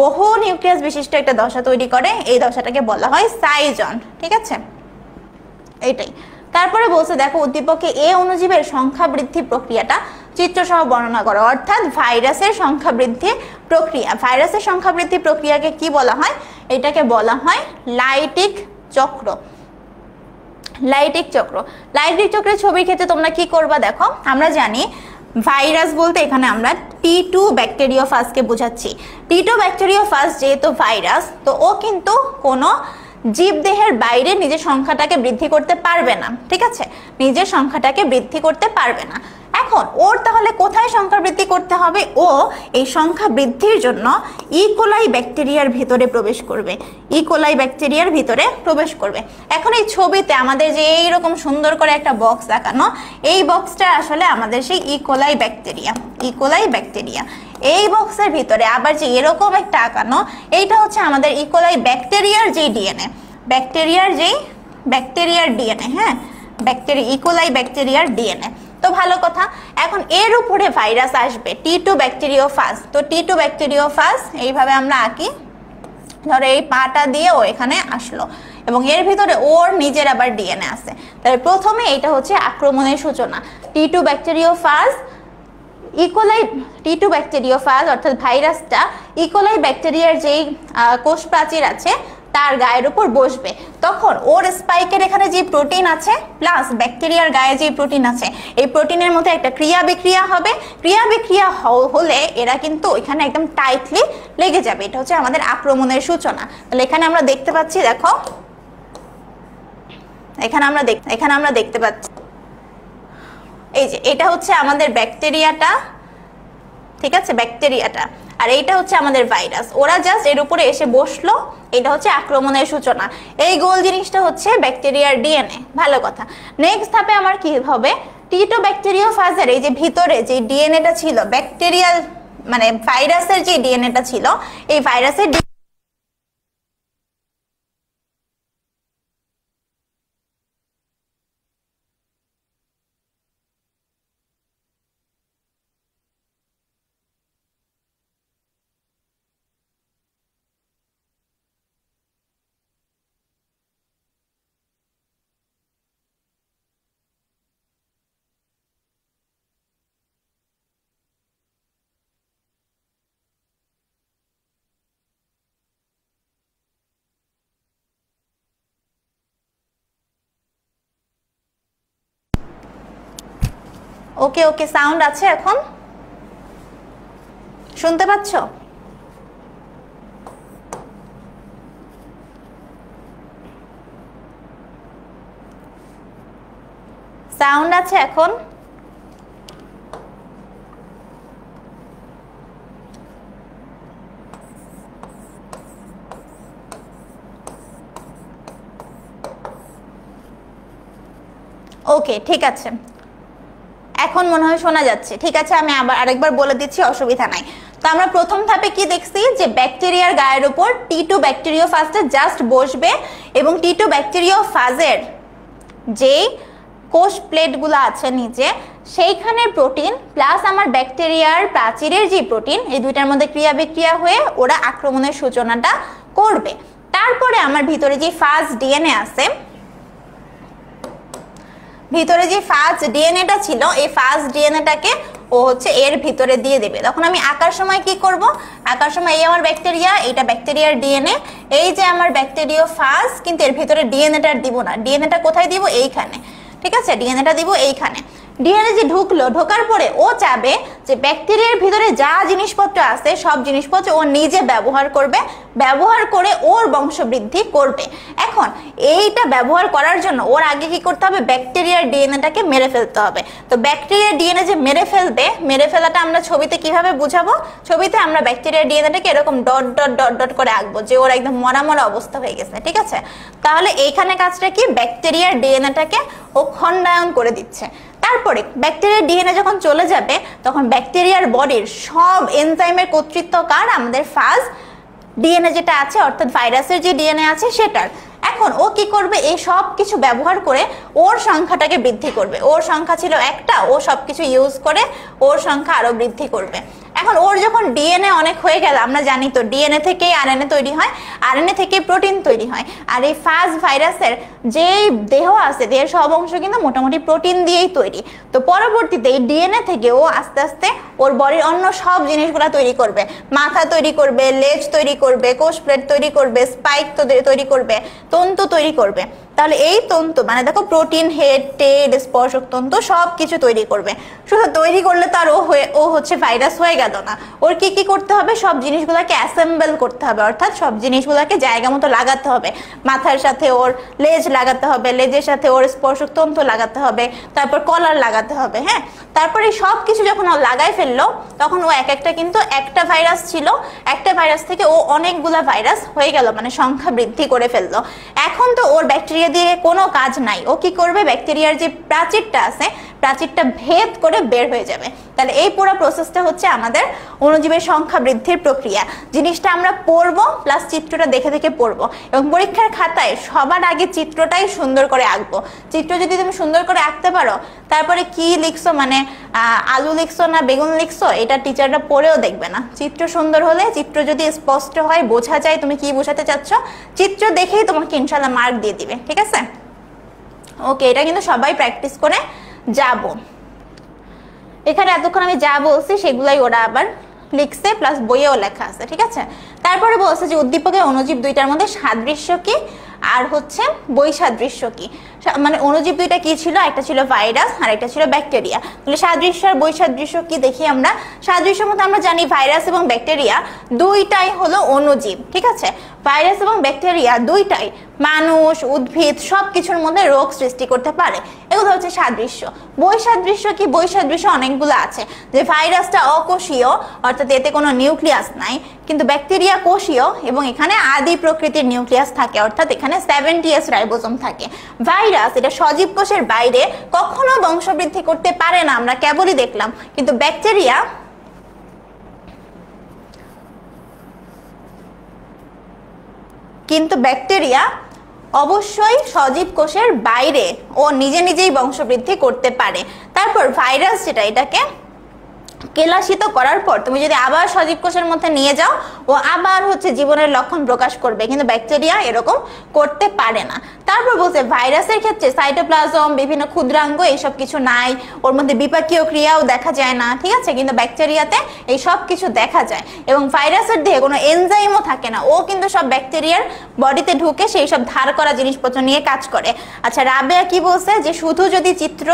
বহু নিউক্লিয়াস বিশিষ্ট একটা দশা তৈরি করে, এই দশাটাকে বলা হয় সাইজন। ঠিক আছে, এইটাই। তারপরে বলছে দেখো উদ্দীপকে এ অণুজীবের সংখ্যা বৃদ্ধি প্রক্রিয়াটা চিত্রসহ বর্ণনা করো, অর্থাৎ ভাইরাসের সংখ্যা বৃদ্ধি প্রক্রিয়া। ভাইরাসের সংখ্যা বৃদ্ধি প্রক্রিয়াকে কি বলা হয়? এটাকে বলা হয় লাইটিক চক্র। লাইটিক চক্র। লাইটিক চক্রের ছবির ক্ষেত্রে তোমরা কি করবা দেখো, আমরা জানি ভাইরাস বলতে এখানে আমরা টি2 ব্যাকটেরিওফাজকে বোঝাচ্ছি। টি2 ব্যাকটেরিওফাজ যেহেতু ভাইরাস, তো ও কিন্তু কোনো জীবদেহের বাইরে নিজের সংখ্যাটাকে বৃদ্ধি করতে পারবে না। ঠিক আছে, নিজের সংখ্যাটাকে বৃদ্ধি করতে পারবে না। এখন ওর তাহলে কোথায় সংখ্যা বৃদ্ধি করতে হবে? ও এই সংখ্যা বৃদ্ধির জন্য ইকোলাই ব্যাকটেরিয়ার ভিতরে প্রবেশ করবে। ইকোলাই ব্যাকটেরিয়ার ভিতরে প্রবেশ করবে। এখন এই ছবিতে আমাদের যে এইরকম সুন্দর করে একটা বক্স দেখানো, এই বক্সটা আসলে আমাদের সেই ইকোলাই ব্যাকটেরিয়া। ইকোলাই ব্যাকটেরিয়া এই বক্সের ভিতরে আবার যে এরকম একটা আঁকানো, এইটা হচ্ছে আমাদের ইকোলাই ব্যাকটেরিয়ার যে ডিএনএ, ব্যাকটেরিয়ার ডিএনএ। হ্যাঁ, ইকোলাই ব্যাকটেরিয়ার ডিএনএ। তো ভালো কথা। এখন এর উপরে ভাইরাস আসবে টি2 ব্যাকটেরিওফাজ। তো টি2 ব্যাকটেরিওফাজ এইভাবে আমরা আঁকি, ধরো এই পাটা দিয়ে ও এখানে আসলো এবং এর ভিতরে ওর নিজের আবার ডিএনএ আছে। তাহলে প্রথমে এটা হচ্ছে আক্রমণের সূচনা। টি2 ব্যাকটেরিওফাজ টি2 ব্যাকটেরিওফাজ অর্থাৎ ভাইরাসটা ইকোলাই ব্যাকটেরিয়ার যেই কোষ প্রাচীর আছে তার গায়ের উপর বসবে। তখন ওর স্পাইকের এখানে যে প্রোটিন আছে প্লাস ব্যাকটেরিয়ার গায়ে যে প্রোটিন আছে, এই প্রোটিনের মধ্যে একটা ক্রিয়া বিক্রিয়া হবে। ক্রিয়া বিক্রিয়া হলে এরা কিন্তু এখানে একদম টাইটলি লেগে যাবে। এটা হচ্ছে আমাদের আক্রমণের সূচনা। তাহলে এখানে আমরা দেখতে পাচ্ছি, দেখো এখানে আমরা দেখতে পাচ্ছি এই যে এটা হচ্ছে আমাদের ব্যাকটেরিয়াটা। ঠিক আছে, ব্যাকটেরিয়াটা, আর এইটা হচ্ছে আমাদের ভাইরাস। ওরা জাস্ট এর উপরে এসে বসলো, এটা হচ্ছে আক্রমণের সূচনা। এই গোল জিনিসটা হচ্ছে ব্যাকটেরিয়ার ডিএনএ। ভালো কথা। নেক্সট ধাপে আমার কি হবে? টি2 ব্যাকটেরিওফাজের এই যে ভিতরে যে ডিএনএটা ছিল, ব্যাকটেরিয়াল মানে ভাইরাসের যে ডিএনএটা ছিল, এই ভাইরাসের ওকে ওকে সাউন্ড আছে? এখন শুনতে পাচ্ছ? সাউন্ড আছে এখন? ওকে, ঠিক আছে, এখন মনে হয় শোনা যাচ্ছে। ঠিক আছে, আমি আরেকবার বলে দিচ্ছি, অসুবিধা নাই। তো আমরা প্রথম ধাপে কি দেখছি যে ব্যাকটেরিয়ার গায়ের উপর টি2 ব্যাকটেরিওফাজটা জাস্ট বসবে এবং টি2 ব্যাকটেরিওফাজের যেই কোষ প্লেটগুলো আছে নিচে, সেইখানে প্রোটিন প্লাস আমার ব্যাকটেরিয়ার প্রাচীরের যে প্রোটিন, এই দুইটার মধ্যে ক্রিয়া বিক্রিয়া হয়ে ওরা আক্রমণের সূচনাটা করবে। তারপরে আমার ভিতরে যে ফাজ ডিএনএ আছে, ভিতরে যে ফাজ ডিএনএটা ছিল, এই ফাজ ডিএনএটাকে ও হচ্ছে এর ভিতরে দিয়ে দেবে। তখন আমি আঁকার সময় কি করব? আঁকার সময় এই আমার ব্যাকটেরিয়া, এইটা ব্যাকটেরিয়ার ডিএনএ, এই যে আমার ব্যাকটেরিওফাজ, কিন্তু এর ভিতরে ডিএনএটা দিব না। ডিএনএটা কোথায় দিব? এইখানে। ঠিক আছে, ডিএনএটা দিব এইখানে। ডিএনএ যে ঢুকলো, ঢোকার পরে ও চাবে যে ব্যাকটেরিয়ার ভিতরে যা জিনিসপত্র আছে সব জিনিসপত্র ও নিজে ব্যবহার করবে, ব্যবহার করে ওর বংশবৃদ্ধি করবে। এখন এইটা ব্যবহার করার জন্য ওর আগে কি করতে হবে? ব্যাকটেরিয়ার ডিএনএটাকে মেরে ফেলতে হবে। তো ব্যাকটেরিয়ার ডিএনএ যে মেরে ফেলবে, মেরে ফেলাটা আমরা ছবিতে কিভাবে বুঝাবো? ছবিতে আমরা ব্যাকটেরিয়ার ডিএনএটাকে এরকম ডট ডট ডট ডট করে আঁকবো, যে ওর একদম মরা মরা অবস্থা হয়ে গেছে। ঠিক আছে, তাহলে এইখানে কাজটা কি? ব্যাকটেরিয়ার ডিএনএটাকে ও খণ্ডায়ন করে দিচ্ছে। তারপরে ব্যাকটেরিয়ার ডিএনএ যখন চলে যাবে, তখন ব্যাকটেরিয়ার বডির সব এনজাইমের কর্তৃত্ব কার? আমাদের ফাজ ডিএনএ যেটা আছে, অর্থাৎ ভাইরাসের যে ডিএনএ আছে সেটার। এখন এখন ও কি করবে, এই সব কিছু ব্যবহার করে ওর সংখ্যাটাকে বৃদ্ধি করবে। ওর সংখ্যা ছিল একটা, ও সবকিছু ইউজ করে ওর সংখ্যা আরো বৃদ্ধি করবে। এখন ওর যখন ডিএনএ অনেক হয়ে গেল, আমরা জানি তো ডিএনএ থেকেই আরএনএ তৈরি হয়, আরএনএ থেকে প্রোটিন তৈরি হয়। আর এই ফাজ ভাইরাসের যে দেহ আছে, দেহের সব অংশ কিন্তু মোটামুটি প্রোটিন দিয়েই তৈরি। তো পরবর্তীতে এই ডিএনএ থেকে ও আস্তে আস্তে ওর বডির অন্য সব জিনিসগুলো তৈরি করবে, মাথা তৈরি করবে, লেজ তৈরি করবে, কোষ প্লেট তৈরি করবে, স্পাইক তৈরি করবে, তন্তু তৈরি করবে। তাহলে এই তন্তু মানে দেখো প্রোটিন, হেড, টেল, স্পর্শক তন্তু সব কিছু তৈরি করবে। শুধু তৈরি করলে তো আর ও হচ্ছে ভাইরাস হয়ে গেল না, ওর কি কি করতে হবে, সব জিনিসগুলোকে অ্যাসেম্বল করতে হবে, অর্থাৎ সব জিনিসগুলোকে জায়গা মতো লাগাতে হবে। মাথার সাথে ওর লেজ লাগাতে হবে, লেজের সাথে ওর স্পর্শক তন্তু লাগাতে হবে, তারপর কলার লাগাতে হবে। হ্যাঁ, তারপর এই সব কিছু যখন ও লাগাই ফেললো, তখন ও একটা কিন্তু একটা ভাইরাস ছিল, একটা ভাইরাস থেকে ও অনেকগুলা ভাইরাস হয়ে গেল, মানে সংখ্যা বৃদ্ধি করে ফেললো। এখন তো ওর ব্যাকটেরিয়া দিয়ে কোনো কাজ নাই, ও কি করবে, ব্যাকটেরিয়ার যে প্রাচীরটা আছে, প্রাচীরটা ভেদ করে বের হয়ে যাবে। তাহলে এই পুরো প্রসেসটা হচ্ছে আমাদের অণুজীবের সংখ্যা বৃদ্ধির প্রক্রিয়া। জিনিসটা আমরা পড়বো, প্লাস চিত্রটা দেখে দেখে পড়বো, এবং পরীক্ষার খাতায় সবার আগে চিত্রটাই সুন্দর করে আঁকবো। চিত্র যদি তুমি সুন্দর করে আঁকতে পারো, তারপরে কি লিখছো, মানে আলু লিখছো না বেগুন লিখছো, এটা টিচাররা পড়েও দেখবে না। চিত্র সুন্দর হলে, চিত্র যদি স্পষ্ট হয়, বোঝা যায় তুমি কি বোঝাতে চাচ্ছ, চিত্র দেখেই তোমাকে ইনশাল্লাহ মার্ক দিয়ে দিবে। ঠিক আছে, ওকে, এটা কিন্তু সবাই প্র্যাকটিস করে যাব। এখানে এতক্ষণ আমি যা বলছি সেগুলাই ওরা আবার লিখছে, প্লাস বইয়েও লেখা আছে। ঠিক আছে, তারপরে বলছে যে উদ্দীপকের অণুজীব দুইটার মধ্যে সাদৃশ্য কি আর হচ্ছে বৈসাদৃশ্য কি। মানে অণুজীব দুইটা কি ছিল, একটা ছিল ভাইরাস আর একটা ছিল ব্যাকটেরিয়া। তাহলে সাদৃশ্য আর বৈসাদৃশ্য কি দেখি আমরা। সাদৃশ্য মধ্যে আমরা জানি ভাইরাস এবং ব্যাকটেরিয়া দুইটাই হলো অণুজীব। ঠিক আছে, ভাইরাস এবং ব্যাকটেরিয়া দুইটাই মানুষ, উদ্ভিদ সব কিছুর মধ্যে রোগ সৃষ্টি করতে পারে। এগুলো হচ্ছে সাদৃশ্য। বৈসাদৃশ্য কি, বৈসাদৃশ্য অনেকগুলো আছে। যে ভাইরাসটা অকোষীয়, অর্থাৎ এতে কোনো নিউক্লিয়াস নাই, কিন্তু ব্যাকটেরিয়া কোষীয় এবং এখানে আদি প্রকৃতির নিউক্লিয়াস থাকে, অর্থাৎ এখানে 70S রাইবোজোম থাকে। ভাইরাস এটা সজীব কোষের বাইরে কখনো বংশবৃদ্ধি করতে পারে না, আমরা কেবলই দেখলাম। কিন্তু ব্যাকটেরিয়া অবশ্যই সজীব কোষের বাইরে ও নিজে নিজেই বংশবৃদ্ধি করতে পারে। তারপর ভাইরাস যেটা, এটাকে কেলাসিত করার পর তুমি যদি আবার সজীব কোষের মধ্যে নিয়ে যাও, ও আবার হচ্ছে জীবনের লক্ষণ প্রকাশ করবে, কিন্তু ব্যাকটেরিয়া এরকম করতে পারে না। তারপর বলছে ভাইরাসের ক্ষেত্রে সাইটোপ্লাজম, বিভিন্ন ক্ষুদ্রাঙ্গ এইসব কিছু নাই, ওর মধ্যে বিপাকীয় ক্রিয়াও দেখা যায় না। ঠিক আছে, কিন্তু ব্যাকটেরিয়াতে এই সব কিছু দেখা যায়, এবং ভাইরাসের দেহে কোনো এনজাইমও থাকে না, ও কিন্তু সব ব্যাকটেরিয়ার বডিতে ঢুকে সেই সব ধার করা জিনিসপত্র নিয়ে কাজ করে। আচ্ছা, রাবেয়া কি বলছে যে শুধু যদি চিত্র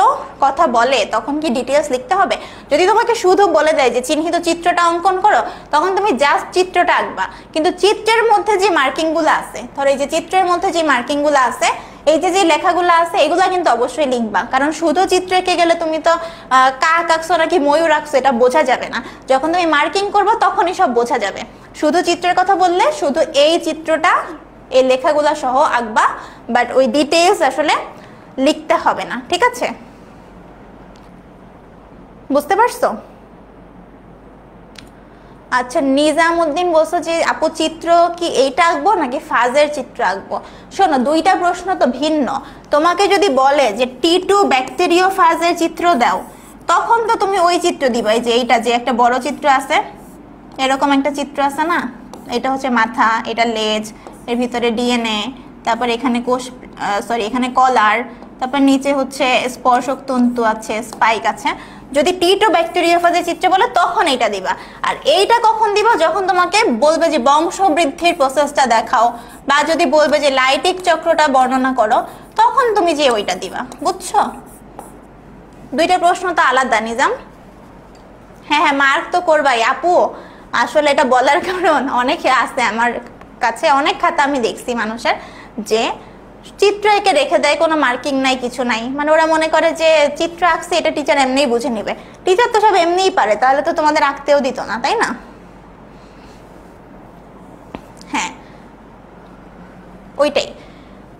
কথা বলে তখন কি ডিটেলস লিখতে হবে? যদি তোমাকে শুধু বলে দেয় যে চিহ্নিত চিত্রটা অঙ্কন করো, তখন তুমি জাস্ট চিত্রটা আঁকবা, কিন্তু চিত্রের মধ্যে যে মার্কিং গুলো আছে, ধরো এই যে চিত্রের মধ্যে যে মার্কিং গুলো আছে, এই যে লেখাগুলো আছে, এগুলা কিন্তু অবশ্যই লিখবা। কারণ শুধু চিত্র এঁকে গেলে তুমি তো কাক আঁকছো নাকি ময়ূর আঁকছো এটা বোঝা যাবে না। যখন তুমি মার্কিং করবো তখনই সব বোঝা যাবে। শুধু চিত্রের কথা বললে শুধু এই চিত্রটা, এই লেখাগুলা সহ আঁকবা, বাট ওই ডিটেলস আসলে লিখতে হবে না। ঠিক আছে, বুঝতে পারছো? আচ্ছা, নিজামউদ্দিন বলছো যে আপু চিত্র কি এইটা আঁকবো নাকি ফাজের চিত্র আঁকবো? শোনো, দুইটা প্রশ্ন তো ভিন্ন। তোমাকে যদি বলে যে T2 ব্যাকটেরিয়া ফাজের চিত্র দাও, তখন তো তুমি ওই চিত্র দিবা, যে এইটা যে একটা বড় চিত্র আছে, এরকম একটা চিত্র আছে না, এটা হচ্ছে মাথা, এটা লেজ, এর ভিতরে ডিএনএ, তারপর এখানে এখানে কলার, তারপর নিচে হচ্ছে স্পর্শক তন্তু আছে, স্পাইক আছে। যদি T2 ব্যাকটেরিওফাজের চিত্র বলে তখন এইটা দিবা। আর এইটা কখন দিবা? যখন তোমাকে বলবে যে বংশবৃদ্ধির প্রসেসটা দেখাও, বা যদি বলবে যে লাইটিক চক্রটা বর্ণনা করো, তখন তুমি যে ওইটা দিবা। বুঝছো? দুইটা প্রশ্ন তো আলাদা নিজাম। হ্যাঁ হ্যাঁ, মার্ক তো করবাই আপু। আসলে এটা বলার কারণ, অনেকে আছে আমার কাছে, অনেক খাতা আমি দেখছি মানুষের যে চিত্র এঁকে রেখে দেয়, কোনো মার্কিং নাই, কিছু নাই। মানে ওরা মনে করে যে চিত্র আঁকছে এটা টিচার এমনিই বুঝে নিবে। টিচার তো সব এমনিই পারে, তাহলে তো তোমাদের আঁকতেও দিত না, তাই না? হ্যাঁ, ওইটাই।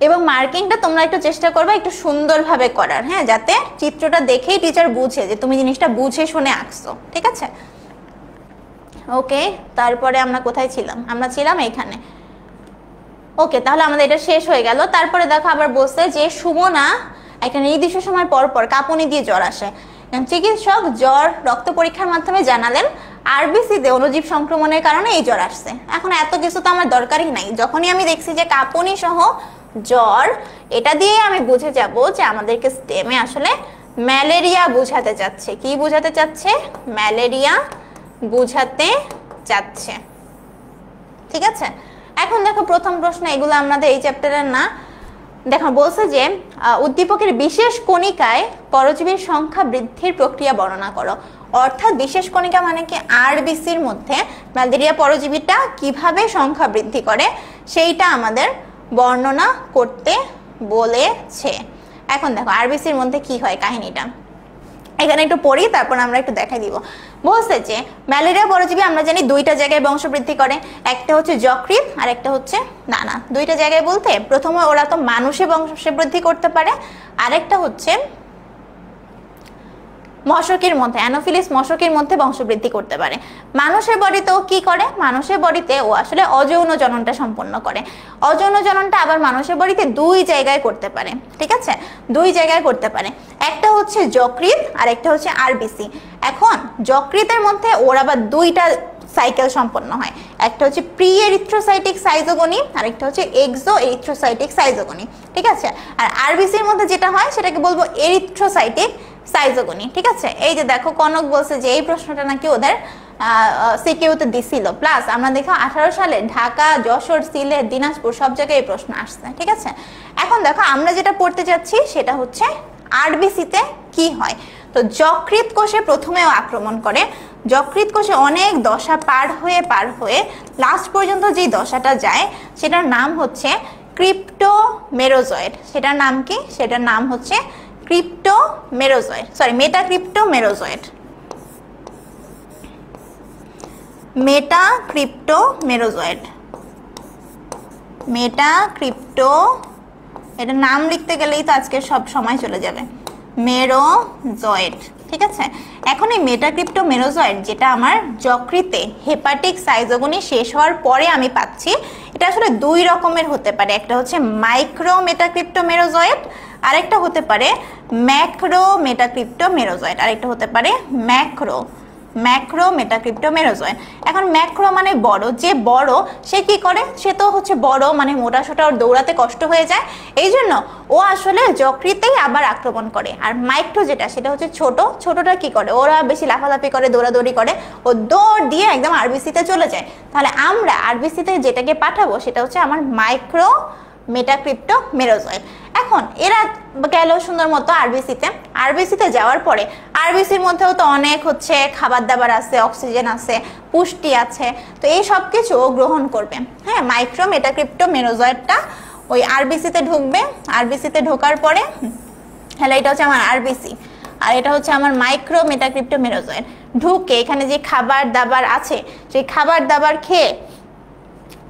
এবং মার্কিংটা তোমরা একটু চেষ্টা করবে একটু সুন্দরভাবে করার, হ্যাঁ, যাতে চিত্রটা দেখেই টিচার বুঝে যে তুমি জিনিসটা বুঝে শুনে আঁকছো। ঠিক আছে, ওকে। তারপরে আমরা কোথায় ছিলাম? আমরা ছিলাম এখানে। ওকে, তাহলে আমাদের এটা শেষ হয়ে গেল। তারপরে দেখো আবার বলছে যে সুমনা একটা নির্দিষ্ট সময় পর পর কাঁপুনি দিয়ে জ্বর আসে। চিকিৎসক জ্বর রক্ত পরীক্ষার মাধ্যমে জানালেন আরবিসিতে অণুজীব সংক্রমণের কারণে এই জ্বর আসছে। এখন এত কিছু তো আমার দরকারই নাই, যখনই আমি দেখছি যে কাঁপুনি সহ জ্বর, এটা দিয়ে আমি বুঝে যাব যে আমাদেরকে স্টেমে আসলে ম্যালেরিয়া বোঝাতে চাচ্ছে। কি বোঝাতে চাচ্ছে? ম্যালেরিয়া বোঝাতে চাচ্ছে। ঠিক আছে, এখন দেখো প্রথম প্রশ্ন, এগুলো আমাদের এই চ্যাপ্টারের না। দেখো বলছে যে উদ্দীপকের বিশেষ কণিকায় পরজীবীর সংখ্যা বৃদ্ধির প্রক্রিয়া বর্ণনা করো। অর্থাৎ বিশেষ কণিকা মানে কি, আরবিসির মধ্যে ম্যালেরিয়া পরজীবীটা কিভাবে সংখ্যা বৃদ্ধি করে সেইটা আমাদের বর্ণনা করতে বলেছে। এখন দেখো আরবিসির মধ্যে কি হয় কাহিনীটা, এখানে একটু পড়ি তারপর আমরা একটু দেখাই দিব। বলছে যে ম্যালেরিয়া পরজীবী আমরা জানি দুইটা জায়গায় বংশবৃদ্ধি করে, একটা হচ্ছে যকৃৎ আর একটা হচ্ছে না দুইটা জায়গায় বলতে প্রথমে ওরা তো মানুষে বংশবৃদ্ধি করতে পারে, আরেকটা হচ্ছে মশকের মধ্যে, অ্যানোফিলিস মশকের মধ্যে বংশবৃদ্ধি করতে পারে। মানুষের বডিতেও কি করে? মানুষের বডিতে ও আসলে অযৌন জননটা সম্পন্ন করে। অযৌন জননটা আবার মানুষের বডিতে দুই জায়গায় করতে পারে। ঠিক আছে, দুই জায়গায় করতে পারে, একটা হচ্ছে যকৃৎ আর একটা হচ্ছে আরবিসি। এখন যকৃতের মধ্যে ওর আবার দুইটা সাইকেল সম্পন্ন হয়, একটা হচ্ছে প্রি এরিথ্রোসাইটিক সাইজোগনি আর একটা হচ্ছে এক্সো এরিথ্রোসাইটিক সাইজোগনি। ঠিক আছে, আর আরবিসির মধ্যে যেটা হয় সেটাকে বলবো এরিথ্রোসাইটিক সাইজোগনি। ঠিক আছে, এই যে দেখো কনক বলছে যে এই প্রশ্নটা নাকি ওদের সিকিউতে দিছিল, প্লাস আমরা দেখো 18 সালে ঢাকা, যশোর, সিলেট, দিনাজপুর সব জায়গায় এই প্রশ্ন আসছে। ঠিক আছে, এখন দেখো আমরা যেটা পড়তে যাচ্ছি সেটা হচ্ছে আরবিসিতে কি হয়। তো যকৃৎ কোষে প্রথমেও আক্রমণ করে, যকৃৎ কোষে অনেক দশা পার হয়ে লাস্ট পর্যন্ত যে দশাটা যায় সেটার নাম হচ্ছে ক্রিপ্টোমেরোজয়েড। সেটার নাম কি? সেটার নাম হচ্ছে ক্রিপ্টোমেরোজয়েড, সরি মেটাক্রিপ্টোমেরোজয়েড। মেটাক্রিপ্টো, এটা নাম লিখতে গেলেই তো আজকে সব সময় চলে যাবে। মেরোজয়েড। ঠিক আছে, এখন এই মেটাক্রিপ্টোমেরোজয়েড যেটা আমার যকৃতে হেপাটিক সাইজোগনি শেষ হওয়ার পরে আমি পাচ্ছি, এটা আসলে দুই রকমের হতে পারে। একটা হচ্ছে মাইক্রো মেটাক্রিপ্টোমেরোজয়েড, আরেকটা হতে পারে ম্যাক্রো মেটাক্রিপ্টোমেরোজয়েড, আরেকটা হতে পারে ম্যাক্রো মেটাক্রিপ্টোমেরোজয়েড। এখন ম্যাক্রো মানে বড়, যে বড় সে কি করে? সে তো হচ্ছে বড় মানে মোটা সোটা, ওর দৌড়াতে কষ্ট হয়ে যায়, এই জন্য ও আসলে যকৃতেই আবার আক্রমণ করে। আর মাইক্রো যেটা সেটা হচ্ছে ছোটটা কি করে? ওরা বেশি লাফালাফি করে, দৌড়াদৌড়ি করে, ও দৌড় দিয়ে একদম আরবিসিতে চলে যায়। তাহলে আমরা আরবিসিতে যেটাকে পাঠাবো সেটা হচ্ছে আমার মাইক্রো মেটাক্রিপ্টোমেরোজয়েড। এখন এরা গেল সুন্দর মতো আরবিসিতে যাওয়ার পরে আরবিসির মধ্যেও তো অনেক হচ্ছে খাবার দাবার আছে, অক্সিজেন আছে, পুষ্টি আছে, তো এই সব কিছু গ্রহণ করবে। হ্যাঁ, মাইক্রো মেটাক্রিপ্টোমেরোজয়েডটা ওই আরবিসিতে ঢুকবে। আরবিসিতে ঢোকার পরে হ্যালো, এটা হচ্ছে আমার আরবিসি আর এটা হচ্ছে আমার মাইক্রো মেটাক্রিপ্টোমেরোজয়েড। ঢুকে এখানে যে খাবার দাবার আছে সেই খাবার দাবার খেয়ে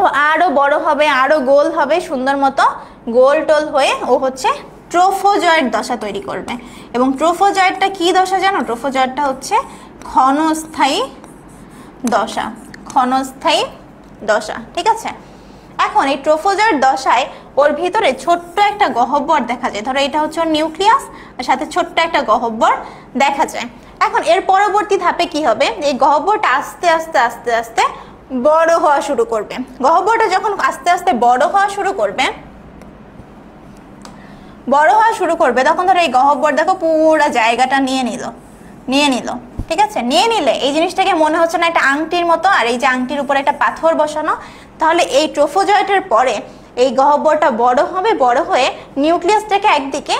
ও আরো বড় হবে, আরো গোল হবে, সুন্দর মতো গোল টোল হয়ে ও হচ্ছে ট্রোফোজয়েড দশা তৈরি করবে। এবং ট্রোফোজয়েডটা কি দশা জানো? ট্রোফোজয়েডটা হচ্ছে ক্ষণস্থায়ী দশা। ঠিক আছে, এখন এই ট্রোফোজয়েড দশায় ওর ভিতরে ছোট্ট একটা গহ্বর দেখা যায়। ধরো এটা হচ্ছে নিউক্লিয়াস, আর সাথে ছোট্ট একটা গহ্বর দেখা যায়। এখন এর পরবর্তী ধাপে কি হবে? এই গহ্বরটা আস্তে আস্তে বড় হওয়া শুরু করবে। গহ্বরটা যখন আস্তে আস্তে বড় হওয়া শুরু করবে তখন ধরো এই গহ্বর দেখো পুরো জায়গাটা নিয়ে নিল। ঠিক আছে, নিয়ে নিলে এই জিনিসটাকে মনে হচ্ছে না একটা আংটির মতো, আর এই যে আংটির উপরে একটা পাথর বসানো, তাহলে এই ট্রোফোজয়েডের পরে এই গহ্বরটা বড় হয়ে নিউক্লিয়াসটাকে একদিকে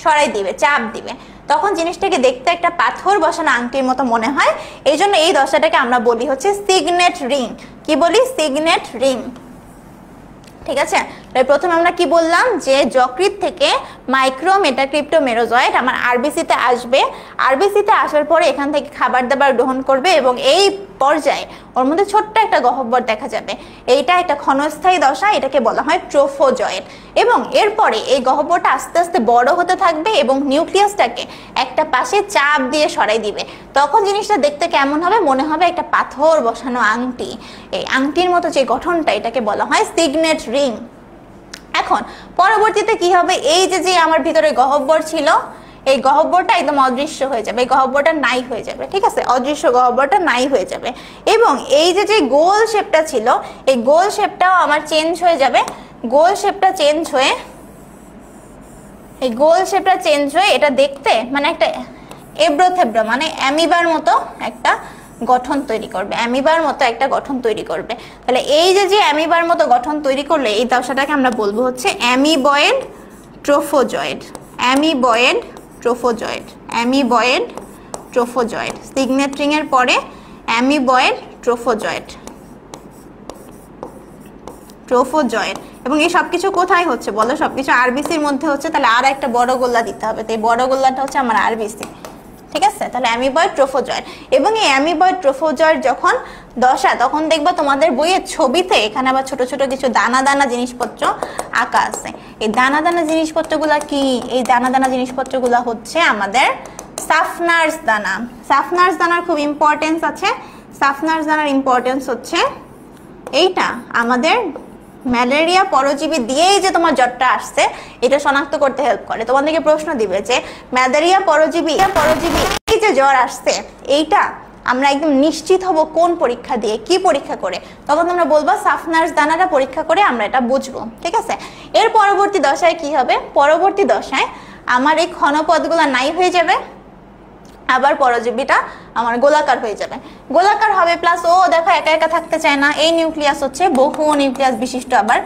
সরাই দিবে, চাপ দিবে, তখন জিনিসটাকে দেখতে একটা পাথর বসানো আংটির মতো মনে হয়। এই জন্য এই দশাটাকে আমরা বলি হচ্ছে সিগনেট রিং। কি বলি? Signet ring. ঠিক আছে, প্রথমে আমরা কি বললাম যে যকৃৎ থেকে মাইক্রো মেটাক্রিপ্টোমেরোজয়েড আমার আরবিসিতে আসবে। আরবিসিতে আসার পরে এখান থেকে খাবার দাবার গ্রহণ করবে এবং এই পর্যায়ে ওর মধ্যে ছোট্ট একটা গহ্বর দেখা যাবে। এইটা একটা ক্ষণস্থায়ী দশা, এটাকে বলা হয় ট্রোফোজয়েড। এবং এরপরে এই গহ্বরটা আস্তে আস্তে বড় হতে থাকবে এবং নিউক্লিয়াসটাকে একটা পাশে চাপ দিয়ে সরাই দিবে। তখন জিনিসটা দেখতে কেমন হবে? মনে হবে একটা পাথর বসানো আংটি। এই আংটির মতো যে গঠনটা, এটাকে বলা হয় সিগনেট রিং। এখন পরবর্তীতে কি হবে, এই যে আমার ভিতরে গহ্বর ছিল, এই গহ্বরটা একদম অদৃশ্য হয়ে যাবে, এই গহ্বরটা নাই হয়ে যাবে, ঠিক আছে, অদৃশ্য গহ্বরটা নাই হয়ে যাবে। এবং এই যে গোল শেপটা ছিল, এই গোল শেপটাও আমার চেঞ্জ হয়ে যাবে। গোল শেপটা চেঞ্জ হয়ে, এই গোল শেপটা চেঞ্জ হয়ে এটা দেখতে মানে একটা এবড়ো থেবড়ো মানে অ্যামিবার মতো একটা গঠন তৈরি করবে, অ্যামিবার মতো একটা গঠন তৈরি করবে। তাহলে এই যে অ্যামিবার মতো গঠন তৈরি করলে এই দশাটাকে আমরা বলবো হচ্ছে amoeboid trophozoite, amoeboid trophozoite, amoeboid trophozoite. Signet ring এর পরে অ্যামিবয়েড ট্রোফোজয়েড, ট্রোফোজয়েড। এবং এই সবকিছু কোথায় হচ্ছে বলো, সবকিছু আরবিসির মধ্যে হচ্ছে। তাহলে আর একটা বড় গোল্লা দিতে হবে, তো এই বড় গোল্লাটা হচ্ছে আমার আরবিসি, ঠিক আছে। তাহলে অ্যামিবয়েড ট্রোফোজয়েড। এবং এই অ্যামিবয়েড ট্রোফোজয়েড যখন দশা, তখন দেখবা তোমাদের বইয়ের ছবিতে এখানে আবার ছোট ছোট কিছু দানা দানা জিনিসপত্র আঁকা আছে। এই দানা দানা জিনিসপত্রগুলা কি, এই দানা দানা জিনিসপত্রগুলা হচ্ছে আমাদের সাফনার্স দানা। সাফনার্স দানার খুব ইম্পর্টেন্স আছে। সাফনার্স দানার ইম্পর্টেন্স হচ্ছে এইটা আমাদের ম্যালেরিয়া পরজীবী দিয়েই যে তোমার জ্বরটা আসছে এটা শনাক্ত করতে হেল্প করে। তোমাদেরকে প্রশ্ন দিবে যে ম্যালেরিয়া পরজীবী এই যে জ্বর আসছে এইটা আমরা একদম নিশ্চিত হব কোন পরীক্ষা দিয়ে, কি পরীক্ষা করে, তখন তোমরা বলবা সাফনার্স দানাটা পরীক্ষা করে আমরা এটা বুঝবো, ঠিক আছে। এর পরবর্তী দশায় কি হবে, পরবর্তী দশায় আমার এই ঘনপদগুলো নাই হয়ে যাবে, আবার পরজীবীটা আমার গোলাকার হয়ে যাবে, গোলাকার হবে। প্লাস ও দেখো একা একা থাকতে চায় না, এই নিউক্লিয়াস হচ্ছে বহু নিউক্লিয়াস বিশিষ্ট আবার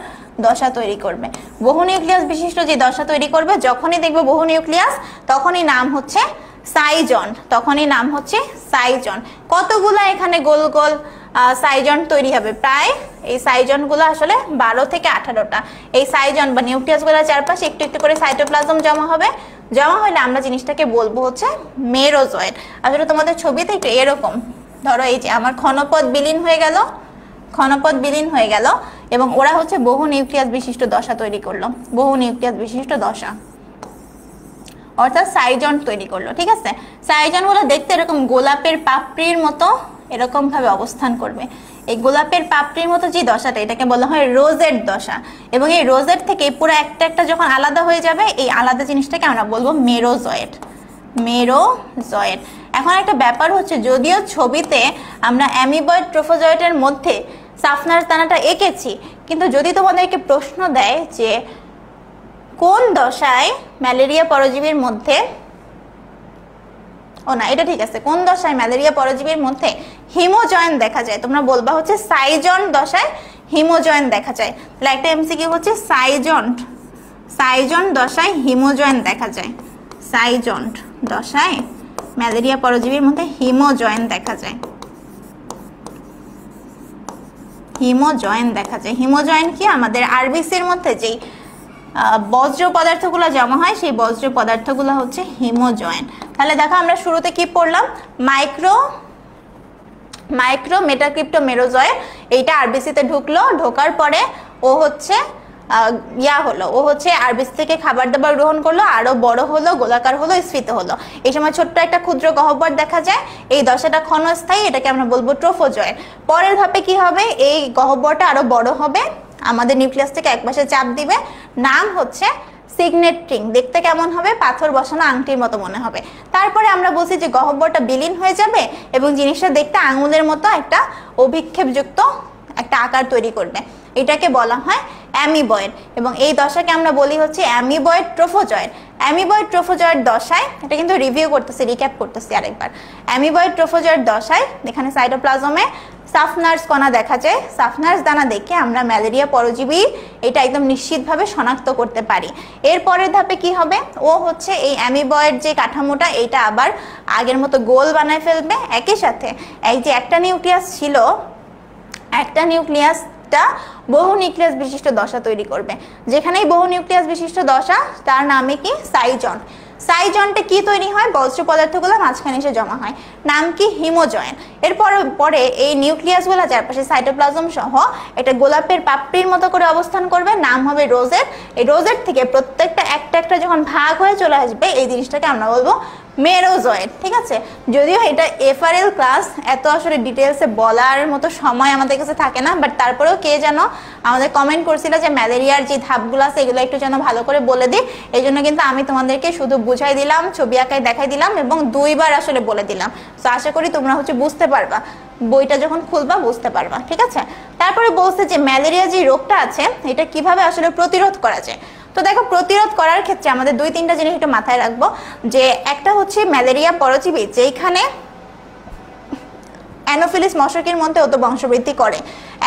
দশা তৈরি করবে। বহু নিউক্লিয়াস বিশিষ্ট যে দশা তৈরি করবে, যখনই দেখবে বহু নিউক্লিয়াস তখনই নাম হচ্ছে সাইজন, তখনই নাম হচ্ছে সাইজন। কতগুলা এখানে গোল গোল সাইজন তৈরি হবে, প্রায় এই সাইজন গুলো আসলে 12 থেকে 18টা। এই সাইজন বা নিউক্লিয়াস গুলোর চারপাশে একটু একটু করে সাইটোপ্লাজম জমা হবে, জমা হলে আমরা জিনিসটাকে বলবো হচ্ছে মেরোজয়েড। আসলে তোমাদের ছবিতে একটু এরকম, ধরো এই যে আমার ঘনপদ বিলীন হয়ে গেল, ঘনপদ বিলীন হয়ে গেল এবং ওরা হচ্ছে বহু নিউক্লিয়াস বিশিষ্ট দশা তৈরি করলো, বহু নিউক্লিয়াস বিশিষ্ট দশা অর্থাৎ সাইজন তৈরি করলো, ঠিক আছে। সাইজন গুলো দেখতে এরকম গোলাপের পাপড়ির মতো এরকম ভাবে অবস্থান করবে। এই গোলাপের পাপড়ির মতো যে দশাটা, এটাকে বলা হয় রোজেট দশা। এবং এই রোজেট থেকে পুরো একটা একটা যখন আলাদা হয়ে যাবে, এই আলাদা জিনিসটাকে আমরা বলবো মেরোজয়েড, মেরোজয়েড। এখন একটা ব্যাপার হচ্ছে, যদিও ছবিতে আমরা অ্যামিবয়েড ট্রোফোজয়েডের মধ্যে সাফনার্স দানাটা এঁকেছি, কিন্তু যদি তোমাদেরকে প্রশ্ন দেয় যে কোন দশায় ম্যালেরিয়া পরজীবীর মধ্যে, ও না এটা ঠিক আছে, কোন দশায় ম্যালেরিয়া পরজীবীর মধ্যে হিমোজয়েন দেখা যায়, তোমরা বলবা হচ্ছে সাইজন দশায় হিমোজয়েন দেখা যায়। তাহলে একটা এমসিকিউ হচ্ছে সাইজন, সাইজন দশায় হিমোজয়েন দেখা যায়, সাইজন দশায় ম্যালেরিয়া পরজীবীর মধ্যে হিমোজয়েন দেখা যায়, হিমোজয়েন দেখা যায়। হিমোজয়েন কি, আমাদের আরবিসির মধ্যে যেই বজ্র পদার্থগুলো জমা হয়, সেই বজ্র পদার্থগুলো হচ্ছে হিমোজয়েন। তাহলে দেখো আমরা শুরুতে কি পড়লাম, মাইক্রো মেটাক্রিপ্টো মেরোজয়েড, এইটা আরবিসিতে ঢুকলো, ঢোকার পরে ও হচ্ছে হলো, ও হচ্ছে আরবিসি থেকে খাবার দাবার গ্রহণ করলো, আরো বড় হলো, গোলাকার হলো, স্ফীত হলো। এই সময় ছোট্ট একটা ক্ষুদ্র গহ্বর দেখা যায়, এই দশাটা ক্ষণস্থায়ী, এটাকে আমরা বলবো ট্রোফোজয়েড। পরের ধাপে কি হবে, এই গহ্বরটা আরো বড় হবে, আমাদের নিউক্লিয়াস থেকে একপাশে চাপ দিবে, নাম হচ্ছে সিগনেট রিং। দেখতে কেমন হবে, পাথর বসানো আংটির মতো মনে হবে। তারপরে আমরা বলছি যে গহ্বরটা বিলীন হয়ে যাবে এবং জিনিসটা দেখতে আঙুলের মতো একটা অভিক্ষেপযুক্ত একটা আকার তৈরি করবে, এটাকে বলা হয় অ্যামিবয়েড। এবং এই দশাকে আমরা বলি হচ্ছে অ্যামিবয়েড ট্রোফোজয়েড। অ্যামিবয়েড ট্রোফোজয়েড দশায়, এটা কিন্তু রিভিউ করতেছি, রিক্যাপ করতেছি আরেকবার। অ্যামিবয়েড ট্রোফোজয়েড দশায় এখানে সাইটোপ্লাজমে সাফনার্স কণা দেখা যায়, সাফনার্স দানা দেখে আমরা ম্যালেরিয়া পরজীবী এটা একদম নিশ্চিতভাবে শনাক্ত করতে পারি। এর পরের ধাপে কি হবে, ও হচ্ছে এই অ্যামিবয়েড যে কাঠামোটা, এইটা আবার আগের মতো গোল বানায় ফেলবে। একই সাথে এই যে একটা নিউক্লিয়াস ছিল, একটা নিউক্লিয়াসটা বহু নিউক্লিয়াস বিশিষ্ট দশা তৈরি করবে। যেখানেই বহু নিউক্লিয়াস বিশিষ্ট দশা, তার নামে কি সাইজন। সাইজনটা কি তৈরি হয়, বজ্র পদার্থগুলো মাঝখানে এসে জমা হয়, নাম কি হিমোজয়েন। এরপর পরে এই নিউক্লিয়াসগুলো চারপাশে সাইটোপ্লাজম সহ এটা গোলাপের পাপড়ির মতো করে অবস্থান করবে, নাম হবে রোজেট। এই রোজেট থেকে প্রত্যেকটা একটা একটা যখন ভাগ হয়ে চলে আসবে, এই জিনিসটাকে আমরা বলবো মেরোজয়েড, ঠিক আছে। যদিও এটা এফআরএল ক্লাস, এত আসলে ডিটেলসে বলার মতো সময় আমাদের কাছে থাকে না, বাট তারপরেও কে যেন আমাদের কমেন্ট করছিল যে ম্যালেরিয়ার যে ধাপগুলো আছে এগুলো একটু যেন ভালো করে বলে দিই, এই জন্য কিন্তু আমি তোমাদেরকে শুধু বুঝাই দিলাম, ছবি আঁকায় দেখাই দিলাম এবং 2বার আসলে বলে দিলাম। তো আশা করি তোমরা বুঝতে পারবা, বইটা যখন খুলবা বুঝতে পারবা, ঠিক আছে। তারপরে বলছে যে ম্যালেরিয়া যে রোগটা আছে এটা কিভাবে আসলে প্রতিরোধ করা যায়। তো দেখো, প্রতিরোধ করার ক্ষেত্রে আমাদের 2-3টা জিনিস একটু মাথায় রাখবো। যে একটা হচ্ছে ম্যালেরিয়া পরজীবী যেখানে অ্যানোফিলিস মশকের মধ্যে অত বংশবৃদ্ধি করে।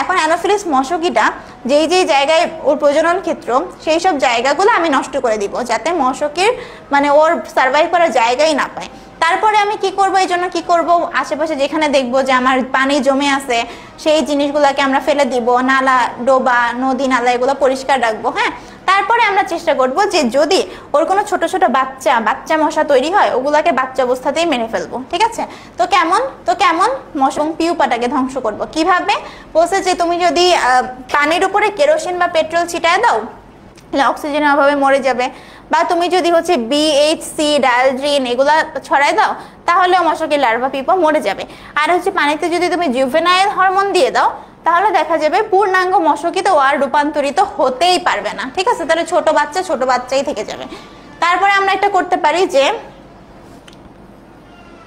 এখন অ্যানোফিলিস মশকিটা যেই যেই জায়গায় ওর প্রজনন ক্ষেত্র, সেই সব জায়গাগুলো আমি নষ্ট করে দিব যাতে মশকের মানে ওর সার্ভাইভ করার জায়গাই না পায়। তারপরে আমি কি করব, এই জন্য কি করব, আশেপাশে যেখানে দেখবো যে আমার পানি জমে আছে সেই জিনিসগুলোকে আমরা ফেলে দিব, নালা ডোবা নদী নালা এগুলো পরিষ্কার রাখবো। হ্যাঁ, তারপরে আমরা চেষ্টা করব যে যদি ওর কোনো ছোট ছোট বাচ্চা মশা তৈরি হয় ওগুলাকে বাচ্চা অবস্থাতেই মেরে ফেলবো, ঠিক আছে। তো কেমন মশা এবং পিউপাটাকে ধ্বংস করব কিভাবে। বলছে যে তুমি যদি পানির উপরে কেরোসিন বা পেট্রোল ছিটায় দাও অক্সিজেনের অভাবে মরে যাবে, বা তুমি যদি বিএইচসি ডায়ালড্রিন এগুলা ছড়াই দাও তাহলেও মশকের লার্ভা পিউপা মরে যাবে। আর পানিতে যদি তুমি জুভেনাইল হরমোন দিয়ে দাও তাহলে দেখা যাবে পূর্ণাঙ্গ মশকিতে ও আর রূপান্তরিত হতেই পারবে না, ঠিক আছে। তাহলে ছোট বাচ্চাই থেকে যাবে। তারপরে আমরা একটা করতে পারি যে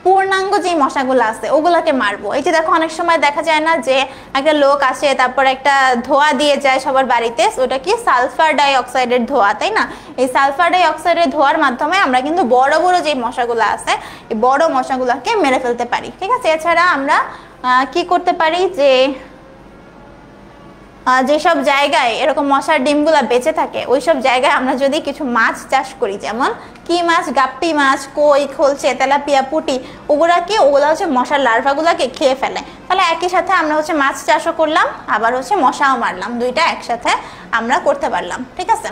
পূর্ণাঙ্গ যে মশাগুলো আছে ওগুলাকে মারবো। এই যে দেখো, অনেক সময় দেখা যায় না যে একটা লোক আসে তারপর একটা ধোঁয়া দিয়ে যায় সবার বাড়িতে, ওটা কি সালফার ডাই অক্সাইডের ধোঁয়া, তাই না। এই সালফার ডাই অক্সাইডের ধোঁয়ার মাধ্যমে আমরা কিন্তু বড় বড় যে মশাগুলো আছে এই বড় মশাগুলোকে মেরে ফেলতে পারি, ঠিক আছে। এছাড়া আমরা কি করতে পারি যে যেসব জায়গায় এরকম মশার ডিমগুলা বেঁচে থাকে ওইসব জায়গায় আমরা যদি কিছু মাছ চাষ করি, যেমন কি মাছ, গাপ্পি মাছ, কই, খোলছে, তেলাপিয়া, পুঁটি, ওগুলা মশার লার্ভাগুলাকে খেয়ে ফেলে। তাহলে একই সাথে আমরা মাছ চাষও করলাম আবার মশাও মারলাম, দুইটা একসাথে আমরা করতে পারলাম, ঠিক আছে।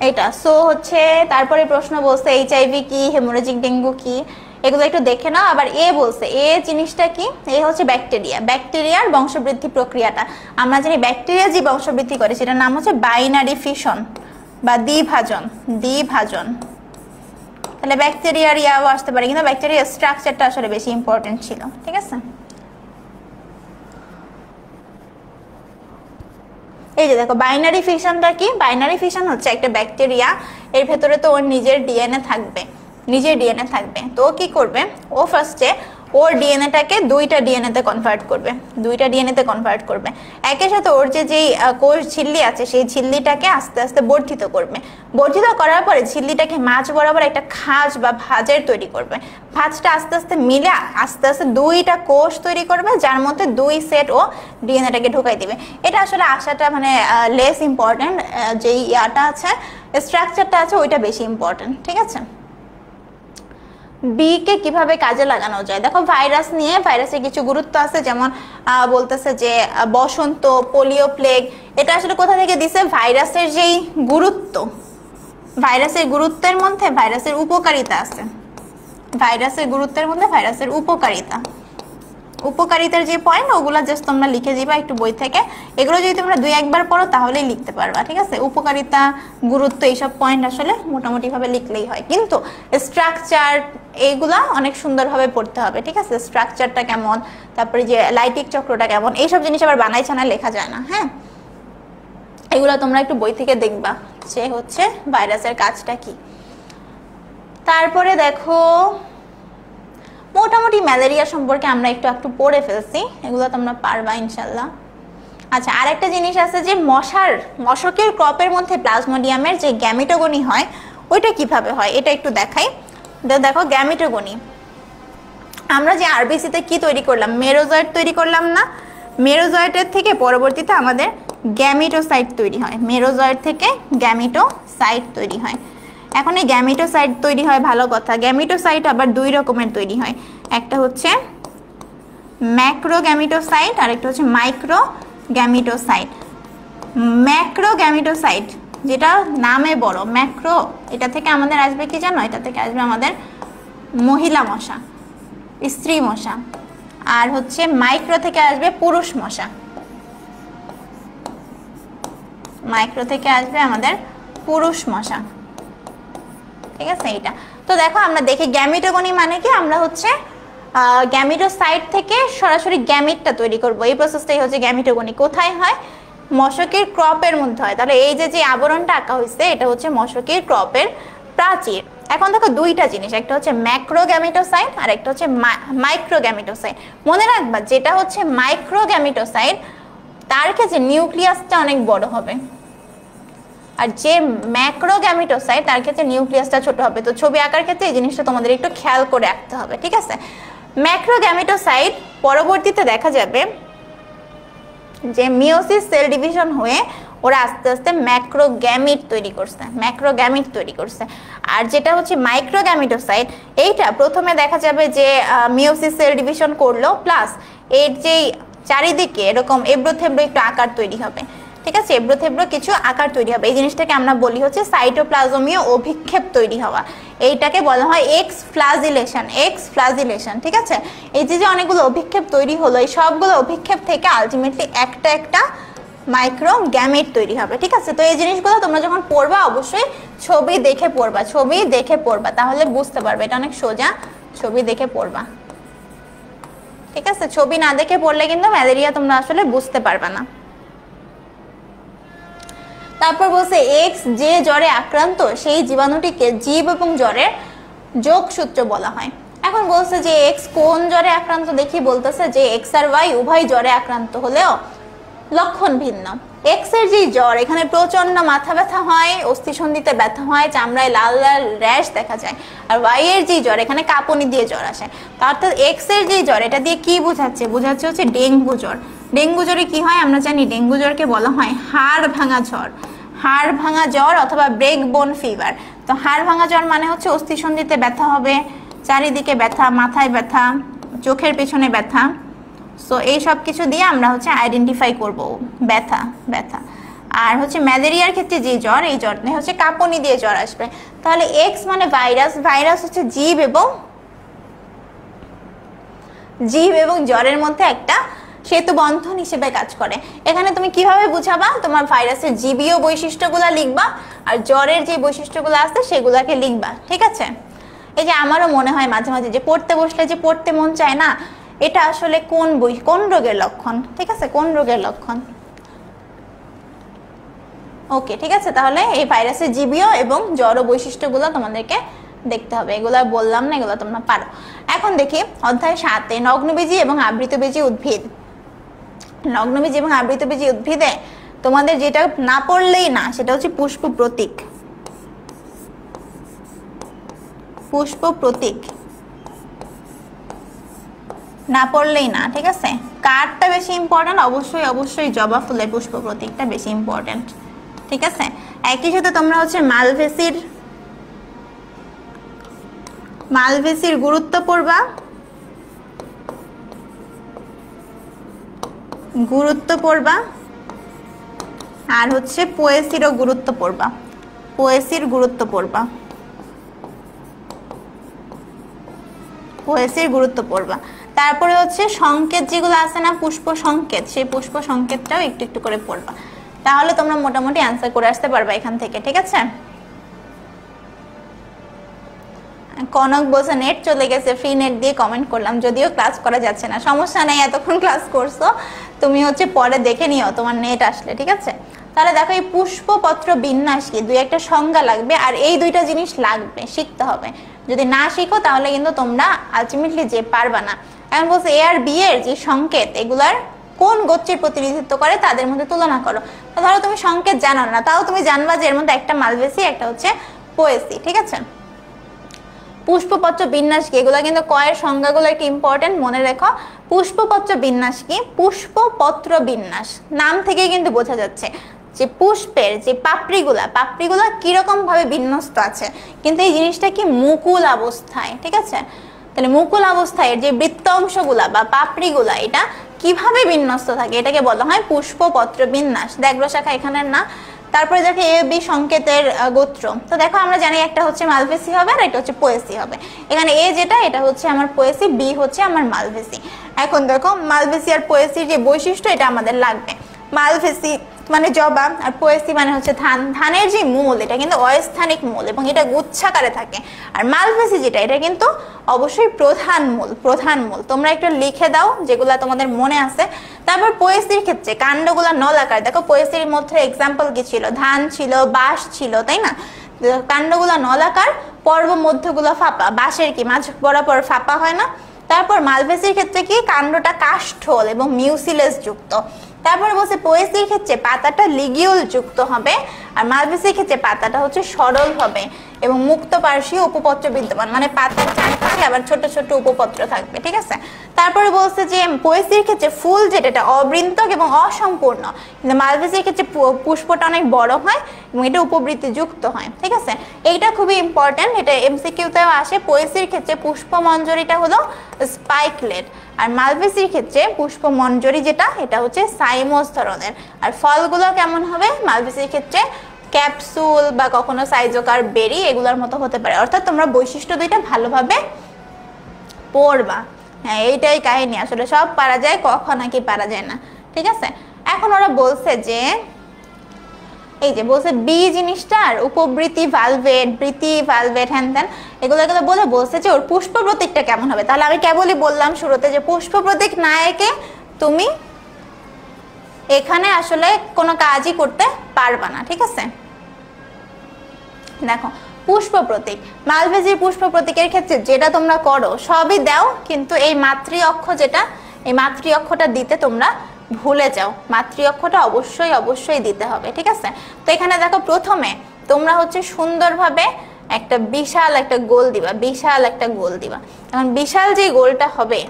এটা সো তারপরে প্রশ্ন বলছে এইচআইভি কি, হেমোরেজিক ডেঙ্গু কি, এগুলো একটু দেখে নাও। আবার বলছে জিনিসটা কি, ব্যাকটেরিয়ার বংশবৃদ্ধি প্রক্রিয়াটা। আমরা জানি ব্যাকটেরিয়া যে বংশবৃদ্ধি করে সেটার নাম বাইনারি ফিশন বা দ্বিভাজন। তাহলে ব্যাকটেরিয়ার ইয়াও আসতে পারে, কিন্তু ব্যাকটেরিয়ার স্ট্রাকচারটা আসলে বেশি ইম্পর্টেন্ট ছিল, ঠিক আছে। এই যে দেখো, বাইনারি ফিশনটা কি, বাইনারি ফিশন হচ্ছে একটা ব্যাকটেরিয়া, এর ভেতরে তো ওর নিজের ডিএনএ থাকবে। তো কি করবে, ও ফার্স্টে ওর ডিএনএটাকে দুইটা ডিএনএতে কনভার্ট করবে। একই সাথে ওর যেই কোষ ঝিল্লি আছে সেই ঝিল্লিটাকে আস্তে আস্তে বর্ধিত করার পরে ঝিল্লিটাকে মাঝ বরাবর একটা খাঁজ বা ভাঁজের তৈরি করবে। ভাঁজটা আস্তে আস্তে মিলে দুইটা কোষ তৈরি করবে, যার মধ্যে 2 সেট ও ডিএনএটাকে ঢুকাই দিবে। এটা আসলে আশাটা লেস ইম্পর্টেন্ট, যেই ইয়াটা আছে স্ট্রাকচারটা আছে ওইটা বেশি ইম্পর্টেন্ট, ঠিক আছে। বি কে কিভাবে কাজে লাগানো যায়, দেখো ভাইরাসের কিছু গুরুত্ব আছে, যেমন বলতেছে যে বসন্ত, পোলিও, প্লেগ, এটা আসলে কোথা থেকে দিছে, ভাইরাসের যেই গুরুত্বের মধ্যে ভাইরাসের উপকারিতা আছে, ভাইরাসের উপকারিতার যে পয়েন্ট ওগুলো জাস্ট তোমরা লিখে দিবা একটু বই থেকে। এগুলো যদি তোমরা 2-1বার পড়ো তাহলেই লিখতে পারবা, ঠিক আছে। উপকারিতা, গুরুত্ব, এইসব পয়েন্ট আসলে মোটামুটি ভাবে লিখলেই হয়, কিন্তু স্ট্রাকচার এইগুলা অনেক সুন্দরভাবে পড়তে হবে, ঠিক আছে। স্ট্রাকচারটা কেমন, তারপরে যে লাইটিক চক্রটা কেমন, এইসব জিনিস আবার বানাই ছানায় লেখা যায় না। হ্যাঁ, এগুলো তোমরা একটু বই থেকে দেখবা যে ভাইরাসের কাজটা কি। তারপরে দেখো, মোটামুটি ম্যালেরিয়া সম্পর্কে আমরা একটু পড়ে ফেলছি, এগুলো তোমরা পারবা ইনশাল্লাহ। আচ্ছা, আরেকটা জিনিস আছে যে মশকের ক্রপের মধ্যে প্লাজমোডিয়ামের যে গ্যামিটোগনি হয় ওইটা কিভাবে হয় এটা একটু দেখাই। দেখো, গ্যামিটোগনি আমরা যে আরবিসিতে কি তৈরি করলাম, মেরোজয়েড তৈরি করলাম না, মেরোজয়েডের থেকে পরবর্তীতে আমাদের গ্যামিটোসাইট তৈরি হয়, তৈরি হয়। এখন এই গ্যামিটোসাইট তৈরি হয়, ভালো কথা। গ্যামিটোসাইট আবার 2 রকমের তৈরি হয়, একটা ম্যাক্রো গ্যামিটোসাইট আর একটা মাইক্রো গ্যামিটোসাইট। ম্যাক্রো গ্যামিটোসাইট যেটা নামে বড়, ম্যাক্রো, এটা থেকে আমাদের আসবে কি জানো, এটা থেকে আসবে আমাদের মহিলা মশা, স্ত্রী মশা। আর মাইক্রো থেকে আসবে পুরুষ মশা, ঠিক আছে। এইটা তো দেখো আমরা দেখি গ্যামিটোগনি মানে কি, আমরা হচ্ছে গ্যামিটোসাইট থেকে সরাসরি গ্যামিটটা তৈরি করব। এই প্রসেসটাই হচ্ছে গ্যামিটোগনি। কোথায় হয়? মশকের ক্রপের মধ্যে হয়। তাহলে এই যে আবরণটা আঁকা হয়েছে এটা হচ্ছে মশকের ক্রপের প্রাচীর। এখন দেখো দুইটা জিনিস, একটা হচ্ছে ম্যাক্রোগ্যামিটোসাইট আর একটা হচ্ছে মাইক্রোগ্যামিটোসাইট। মনে রাখবা যেটা হচ্ছে মাইক্রোগ্যামিটোসাইট তার ক্ষেত্রে নিউক্লিয়াসটা অনেক বড় হবে, আর যে ম্যাক্রোগ্যামিটোসাইট তার ক্ষেত্রে নিউক্লিয়াসটা ছোট হবে। তো ছবি আঁকার ক্ষেত্রে এই জিনিসটা তোমাদের একটু খেয়াল করে রাখতে হবে, ঠিক আছে? ম্যাক্রোগ্যামিটোসাইট পরবর্তীতে দেখা যাবে যে মিওসিস সেল ডিভিশন হয়ে ওরা আস্তে আস্তে ম্যাক্রোগ্যামিট তৈরি করছে। আর যেটা হচ্ছে মাইক্রোগ্যামিটোসাইট এইটা প্রথমে দেখা যাবে যে মিওসিস সেল ডিভিশন করলো, প্লাস এর যে চারিদিকে এরকম এবড়ো-থেবড়ো একটু আকার তৈরি হবে, ঠিক আছে? এবড়ো-থেবড়ো কিছু আকার তৈরি হবে। এই জিনিসটাকে আমরা বলি হচ্ছে সাইটোপ্লাজমীয় অভিক্ষেপ তৈরি হওয়া। এইটাকে বলা হয় এক্স ফ্লাজিলেশন, ঠিক আছে? এই যে অনেকগুলো অভিক্ষেপ তৈরি হলো, এই সবগুলো অভিক্ষেপ থেকে আলটিমেটলি একটা মাইক্রোগ্যামিট তৈরি হবে, ঠিক আছে? তো এই জিনিসগুলো তোমরা যখন পড়বা অবশ্যই ছবি দেখে পড়বা, তাহলে বুঝতে পারবে। এটা অনেক সোজা, ছবি দেখে পড়বা, ঠিক আছে? ছবি না দেখে পড়লে কিন্তু ম্যালেরিয়া তোমরা আসলে বুঝতে পারবে না। তারপর বলছে এক্স যে জ্বরে আক্রান্ত সেই জীবাণুটিকে জীব এবং জ্বরের যোগসূত্র বলা হয়। এখন বলছে যে এক্স কোন জ্বরে আক্রান্ত, দেখি বলতেছে যে এক্স আর ওয়াই উভয় জ্বরে আক্রান্ত হলেও লক্ষণ ভিন্ন। এক্স এর যে জ্বর, এখানে প্রচন্ড মাথা ব্যথা হয়, অস্থিসন্ধিতে ব্যথা হয়, চামড়ায় লাল লাল র্যাশ দেখা যায়। আর ওয়াই এর যে জ্বর, এখানে কাঁপুনি দিয়ে জ্বর আসে। অর্থাৎ এক্স এর যে জ্বর, এটা দিয়ে কি বোঝাচ্ছে হচ্ছে ডেঙ্গু জ্বর। ডেঙ্গু জ্বরে কি হয় আমরা জানি, ডেঙ্গু জ্বরকে বলা হয় হাড় ভাঙা জ্বর অথবা ব্রেক বোন ফিভার। তো হাড় ভাঙা জ্বর মানে হচ্ছে অস্থিসন্ধিতে ব্যথা হবে, চারিদিকে ব্যথা, মাথায় ব্যথা, চোখের পেছনে ব্যথা। সো এই সব কিছু দিয়ে আমরা হচ্ছে আইডেন্টিফাই করব ব্যথা। আর হচ্ছে ম্যালেরিয়ার ক্ষেত্রে যে জ্বর, এই জ্বরটা হচ্ছে কাঁপুনি দিয়ে জ্বর আসবে। তাহলে এক্স মানে ভাইরাস হচ্ছে জীব এবং জ্বরের মধ্যে একটা সেতু বন্ধন হিসেবে কাজ করে। এখানে তুমি কিভাবে বুঝাবা, তোমার ভাইরাসের জীবীয় বৈশিষ্ট্যগুলা লিখবা আর জ্বরের যে বৈশিষ্ট্যগুলো আছে সেগুলাকে লিখবা, ঠিক আছে? এই যে আমারও মনে হয় মাঝে মাঝে যে পড়তে বসলে যে পড়তে মন চায় না, এটা আসলে কোন রোগের লক্ষণ, ঠিক আছে? কোন রোগের লক্ষণ? ওকে, ঠিক আছে। তাহলে এই ভাইরাসের জীবীয় এবং জড় বৈশিষ্ট্যগুলো তোমাদেরকে দেখতে হবে। এগুলো বললাম না, এগুলো তোমরা পারো। এখন দেখি অধ্যায় 7 নগ্নবীজী এবং আবৃতবীজী উদ্ভিদ। নগ্নবীজী এবং আবৃতবীজী উদ্ভিদে তোমাদের যেটা না পড়লেই না সেটা হচ্ছে পুষ্প প্রতীক। না পড়লেই না, ঠিক আছে? কারটা বেশি ইম্পর্টেন্ট, অবশ্যই জবা ফুলের পুষ্প প্রতীকটা বেশি ইম্পর্টেন্ট, ঠিক আছে? একই সাথে তোমরা হচ্ছে মালভেসির গুরুত্ব পড়বা, আর হচ্ছে পোয়েসিরও গুরুত্ব পড়বা। তারপরে হচ্ছে সংকেত যেগুলো আছে না, পুষ্প সংকেত, সেই পুষ্প সংকেতটাও একটু করে পড়বা। তাহলে তোমরা মোটামুটি অ্যান্সার করে আসতে পারবা এখান থেকে, ঠিক আছে? কনক বলছে নেট চলে গেছে, ফ্রি নেট দিয়ে কমেন্ট করলাম, যদিও ক্লাস করা যাচ্ছে না। সমস্যা নেই, এতক্ষণ ক্লাস করছো, তুমি হচ্ছে পরে দেখে নিও তোমার নেট আসলে, ঠিক আছে? তাহলে দেখো এই পুষ্পপত্র বিন্যাস কি, দুই একটা সংজ্ঞা লাগবে, আর এই দুইটা জিনিস লাগবে, শিখতে হবে। যদি না শিখো তাহলে কিন্তু তোমরা আলটিমেটলি যে পারবা না। এখন বলছে এ আর বি এর যে সংকেত, এগুলার কোন গোত্রের প্রতিনিধিত্ব করে তাদের মধ্যে তুলনা করো। তো ধরো তুমি সংকেত জানো না, তাও তুমি জানবা যে এর মধ্যে একটা মালভেসি, একটা হচ্ছে পোয়েসি, ঠিক আছে? পুষ্পপত্র বিন্যাস কি, এগুলো কিন্তু কয়ের সংজ্ঞাগুলো একটু ইম্পর্টেন্ট, মনে রেখো। পুষ্পপত্র বিন্যাস কি? পুষ্পপত্র বিন্যাস নাম থেকে কিন্তু বোঝা যাচ্ছে যে পুষ্পের যে পাপড়িগুলা কিরকম ভাবে বিন্যস্ত আছে, কিন্তু এই জিনিসটা কি মুকুল অবস্থায়, ঠিক আছে? তাহলে মুকুল অবস্থায় যে বৃত্ত অংশগুলা বা পাপড়িগুলা এটা কিভাবে বিন্যস্ত থাকে, এটাকে বলা হয় পুষ্পপত্র বিন্যাস। ব্যাঘ্র শাখা এখানের না। তারপরে দেখো এ বি সংকেতের গোত্র। তো দেখো আমরা জানি একটা হচ্ছে মালভেসি হবে আর একটা হচ্ছে পোয়েসি হবে। এখানে এ যেটা, এটা হচ্ছে আমার পোয়েসি, বি হচ্ছে আমার মালভেসি। এখন দেখো মালভেসি আর পোয়েসির যে বৈশিষ্ট্য, এটা আমাদের লাগবে। মালভেসি মানে জবা, আর পোয়েসি মানে হচ্ছে ধান। ধানের যে মূল এটা কিন্তু অস্থানিক মূল এবং এটা গুচ্ছাকারে থাকে। আর মালভেসি যেটা এটা কিন্তু অবশ্যই প্রধান মূল। তোমরা একটু লিখে দাও যেগুলা তোমাদের মনে আছে। তারপর পোয়েসির ক্ষেত্রে কাণ্ডগুলা নলাকার। দেখো পোয়েসির মধ্যে এক্সাম্পল কি ছিল, ধান ছিল, বাঁশ ছিল, তাই না? কাণ্ডগুলা নলাকার, পর্ব মধ্যগুলো ফাঁপা। বাঁশের কি মাঝ বরাবর ফাঁপা হয় না? তারপর মালভেসির ক্ষেত্রে কি কাণ্ডটা কাষ্ঠল এবং মিউসিলেস যুক্ত। তারপরে বলছে পোয়েসির ক্ষেত্রে পাতাটা লিগিউল যুক্ত হবে, আর মালভেসির ক্ষেত্রে পাতাটা হচ্ছে সরল হবে এবং মুক্ত পার্শ্বীয় উপপত্র বিদ্যমান, মানে পাতার চারপাশে আবার ছোট ছোট উপপত্র থাকবে, ঠিক আছে? তারপরে বলছে যে পোয়েসির ক্ষেত্রে ফুল যেটা এটা অবৃন্তক এবং অসম্পূর্ণ, কিন্তু মালভেসির ক্ষেত্রে পুষ্পটা অনেক বড় হয় এবং এটা উপবৃত্তি যুক্ত হয়, ঠিক আছে? এইটা খুবই ইম্পর্টেন্ট, এটা এমসিকিউতেও আসে। পোয়েসির ক্ষেত্রে পুষ্পমঞ্জরিটা হলো স্পাইকলেট, আর মালভেসির ক্ষেত্রে পুষ্পমঞ্জরি যেটা এটা হচ্ছে সাইমোস ধরনের। আর ফলগুলো কেমন হবে? মালভেসির ক্ষেত্রে ক্যাপসুল বা কখনো সাইজোকার বেরি এগুলোর মতো হতে পারে। অর্থাৎ তোমরা বৈশিষ্ট্য দুইটা ভালোভাবে পড়বা। হ্যাঁ, এইটাই কাহিনী, আসলে সব পারা যায়, কখন নাকি পারা যায় না, ঠিক আছে? এখন ওরা বলছে যে এই যে বলছে বি জিনিসটার উপবৃত্তি ভালভেট, বৃত্তি ভালভেট, হ্যান ত্যান এগুলো বলে বলছে যে ওর পুষ্প প্রতীকটা কেমন হবে। তাহলে আমি কেবলই বললাম শুরুতে যে পুষ্প প্রতীক না এঁকে তুমি এখানে আসলে কোনো কাজই করতে পারবা না, ঠিক আছে? দেখো পুষ্প প্রতীক, মালভেসির পুষ্প প্রতীকের ক্ষেত্রে যেটা তোমরা করো সবই দাও, কিন্তু এই মাতৃ অক্ষ যেটা, এই মাতৃ অক্ষটা দিতে তোমরা ভুলে যাও। মাতৃ অক্ষটা অবশ্যই দিতে হবে, ঠিক আছে? তো এখানে দেখো প্রথমে তোমরা হচ্ছে সুন্দরভাবে একটা বিশাল একটা গোল দিবা, এখন বিশাল যে গোলটা হবে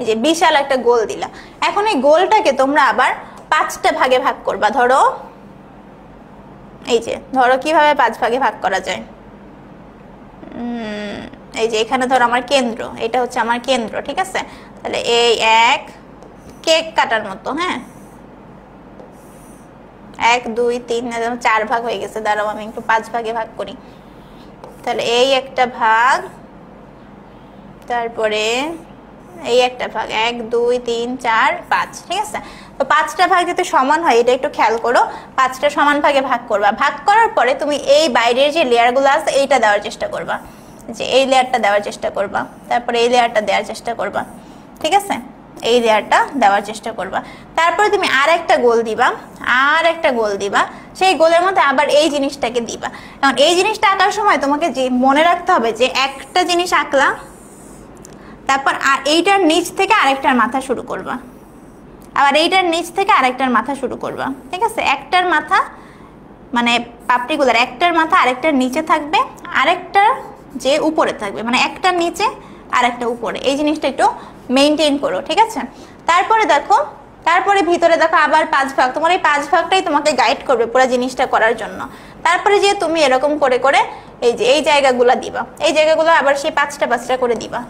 এই যে বিশাল একটা গোল দিলা। এখন এই গোলটাকে তোমরা আবার 5টা ভাগে ভাগ করবা। ধরো এই যে কিভাবে 5 ভাগে ভাগ করা যায়, এই যে এখানে ধরো আমার কেন্দ্র, এটা হচ্ছে আমার কেন্দ্র, ঠিক আছে? তাহলে এই এক কেক কাটার মতো, হ্যাঁ 1 2 3 4 ভাগ হয়ে গেছে। দাঁড়াও আমি একটু 5 ভাগে ভাগ করি। তাহলে এই একটা ভাগ, তারপরে এই একটা ভাগ, 1 2 3 4 5, ঠিক আছে? তো 5টা ভাগ যাতে সমান হয় এটা একটু খেয়াল করো। 5টা সমান ভাগে ভাগ করবা। ভাগ করার পরে তুমি এই বাইরের যে লেয়ারগুলো আছে এইটা দেওয়ার চেষ্টা করবা, যে এই লেয়ারটা দেওয়ার চেষ্টা করবা, তারপরে এই লেয়ারটা দেওয়ার চেষ্টা করবা, ঠিক আছে? এই লেয়ারটা দেওয়ার চেষ্টা করবা। তারপরে তুমি আর একটা গোল দিবা, সেই গোলের মধ্যে আবার এই জিনিসটাকে দিবা। এখন এই জিনিসটা আঁকার সময় তোমাকে যে মনে রাখতে হবে যে একটা জিনিস আঁকলা, তারপর এইটার নিচ থেকে আরেকটার মাথা শুরু করবা, আবার এইটার নিচ থেকে আরেকটার মাথা শুরু করবা, ঠিক আছে? একটার মাথা মানে পাপড়িগুলার একটার মাথা আরেকটার নিচে থাকবে, আরেকটার যে উপরে থাকবে, মানে একটা নিচে আরেকটা উপরে। এই জিনিসটা একটু মেনটেন করো, ঠিক আছে? তারপরে ভিতরে দেখো আবার 5 ভাগ। তোমার এই 5 ভাগটাই তোমাকে গাইড করবে পুরো জিনিসটা করার জন্য। তারপরে যে তুমি এরকম করে করে এই যে এই জায়গাগুলো দিবা, এই জায়গাগুলো আবার সেই 5টা করে দিবা,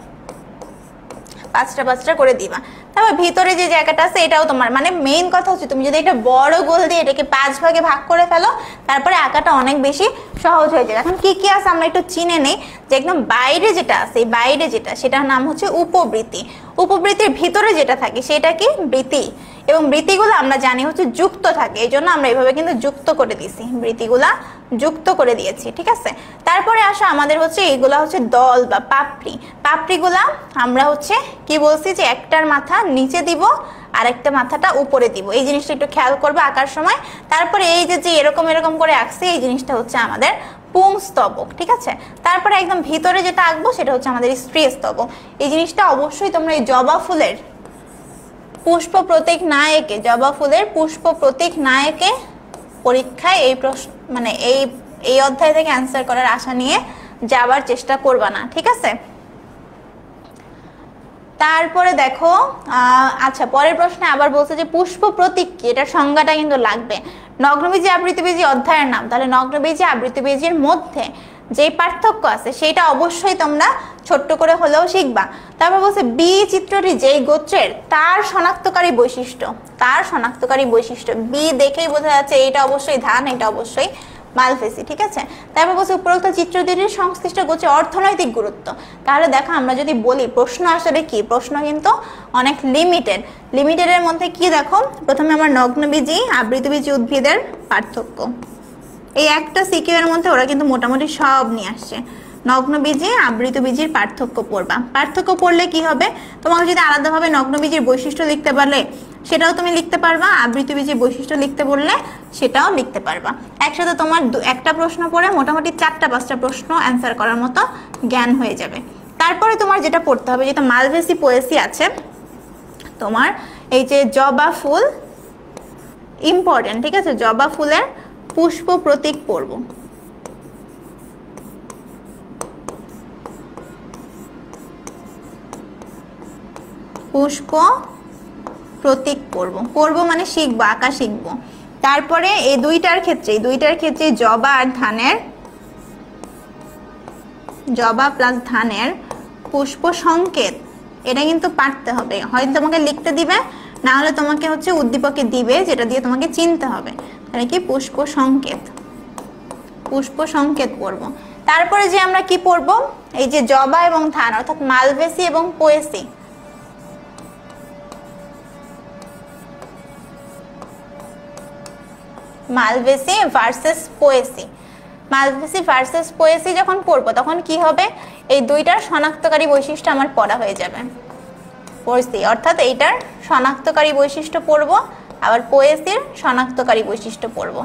5টা করে দিবা। তারপর ভিতরে যে জায়গাটা আছে এটাও তোমার, মানে মেইন কথা হচ্ছে তুমি যদি এটা বড় গোল দিয়ে এটাকে 5 ভাগে ভাগ করে ফেলো, তারপরে আঁকাটা অনেক বেশি সহজ হয়ে যায়। এখন কি কি আছে আমরা একটু চিনে নেই। যে একদম বাইরে যেটা আছে, এই বাইরে যেটা, সেটার নাম হচ্ছে উপবৃত্তি। উপবৃত্তির ভিতরে যেটা থাকে সেটা কি? বৃত্তি। এবং বৃত্তিগুলো আমরা জানি হচ্ছে যুক্ত থাকে, এই জন্য আমরা এইভাবে কিন্তু যুক্ত করে দিয়েছি, বৃত্তিগুলা যুক্ত করে দিয়েছি, ঠিক আছে? তারপরে আসো আমাদের হচ্ছে এইগুলা হচ্ছে দল বা পাপড়ি। পাপড়িগুলা আমরা হচ্ছে কি বলছি যে একটার মাথা নিচে দিব আর একটা মাথাটা উপরে দিব। এই জিনিসটা একটু খেয়াল করবে আঁকার সময়। তারপরে এই যে এরকম করে আঁকছি, এই জিনিসটা হচ্ছে আমাদের পুংস্তবক, ঠিক আছে? তারপরে একদম ভিতরে যেটা আঁকবো সেটা হচ্ছে আমাদের স্ত্রীস্তবক। এই জিনিসটা অবশ্যই তোমরা এই জবা ফুলের পুষ্প প্রতীক না এঁকে, জবা ফুলের পুষ্প প্রতীক না এঁকে পরীক্ষায় এই প্রশ্ন মানে এই অধ্যায় থেকে অ্যান্সার করার আশা নিয়ে যাবার চেষ্টা করবা না, ঠিক আছে? তারপরে দেখো আচ্ছা পরের প্রশ্নে আবার বলছে যে পুষ্প প্রতীক কি, এটার সংজ্ঞাটা কিন্তু লাগবে। নগ্নবীজি আবৃতবীজি অধ্যায়ের নাম, তাহলে নগ্নবীজি আবৃতবীজির মধ্যে যে পার্থক্য আছে সেটা অবশ্যই তোমরা ছোট্ট করে হলেও শিখবা। তারপর বলছে বি চিত্রটি যেই গোত্রের তার শনাক্তকারী বৈশিষ্ট্য, বি দেখেই বোঝা যাচ্ছে এটা অবশ্যই ধান, এটা অবশ্যই মালভেসি, ঠিক আছে। তারপর বলছে উপরোক্ত চিত্র দুটির সংশ্লিষ্ট গোছের অর্থনৈতিক গুরুত্ব। তাহলে দেখো আমরা যদি বলি প্রশ্ন আসলে কি, প্রশ্ন কিন্তু অনেক লিমিটেডের মধ্যে কি দেখো, প্রথমে আমার নগ্নবীজি আবৃতবীজি উদ্ভিদের পার্থক্য, এই একটা সিকিউ এর মধ্যে ওরা কিন্তু মোটামুটি সব নিয়ে আসছে। নগ্নবীজি আবৃতবীজির পার্থক্য পড়বা, পার্থক্য পড়লে কি হবে, তোমাকে যদি আলাদাভাবে নগ্নবীজির বৈশিষ্ট্য লিখতে পারলে সেটাও তুমি লিখতে পারবা, আবৃতবীজির বৈশিষ্ট্য লিখতে বললে সেটাও লিখতে পারবা। একসাথে তোমার একটা প্রশ্ন পড়ে মোটামুটি 4-5টা প্রশ্ন অ্যান্সার করার মতো জ্ঞান হয়ে যাবে। তারপরে তোমার যেটা পড়তে হবে, যেটা মালভেসি পোয়েসি আছে তোমার, এই যে জবা ফুল ইম্পর্টেন্ট, ঠিক আছে। জবা ফুলের পুষ্প প্রতীক পড়ব, পুষ্প প্রতীক পড়ব মানে শিখবো, আঁকা শিখবো। তারপরে এই দুইটার ক্ষেত্রে জবা আর ধানের, জবা প্লাস ধানের পুষ্প সংকেত, এটা কিন্তু পারতে হবে, হয়তো তোমাকে লিখতে দিবে, না হলে তোমাকে হচ্ছে উদ্দীপকে দিবে যেটা দিয়ে তোমাকে চিনতে হবে। তাহলে কি পুষ্প সংকেত পড়ব। তারপরে যে আমরা কি পড়ব, এই যে জবা এবং ধান অর্থাৎ মালভেসি এবং পোয়েসি, মালভেসি ভার্সেস পোয়েসি যখন পড়বো তখন কি হবে, এই দুইটার শনাক্তকারী বৈশিষ্ট্য আমার পড়া হয়ে যাবে। পোয়েসি অর্থাৎ এইটার শনাক্তকারী বৈশিষ্ট্য পড়বো, আবার পোয়েসির শনাক্তকারী বৈশিষ্ট্য পড়বো,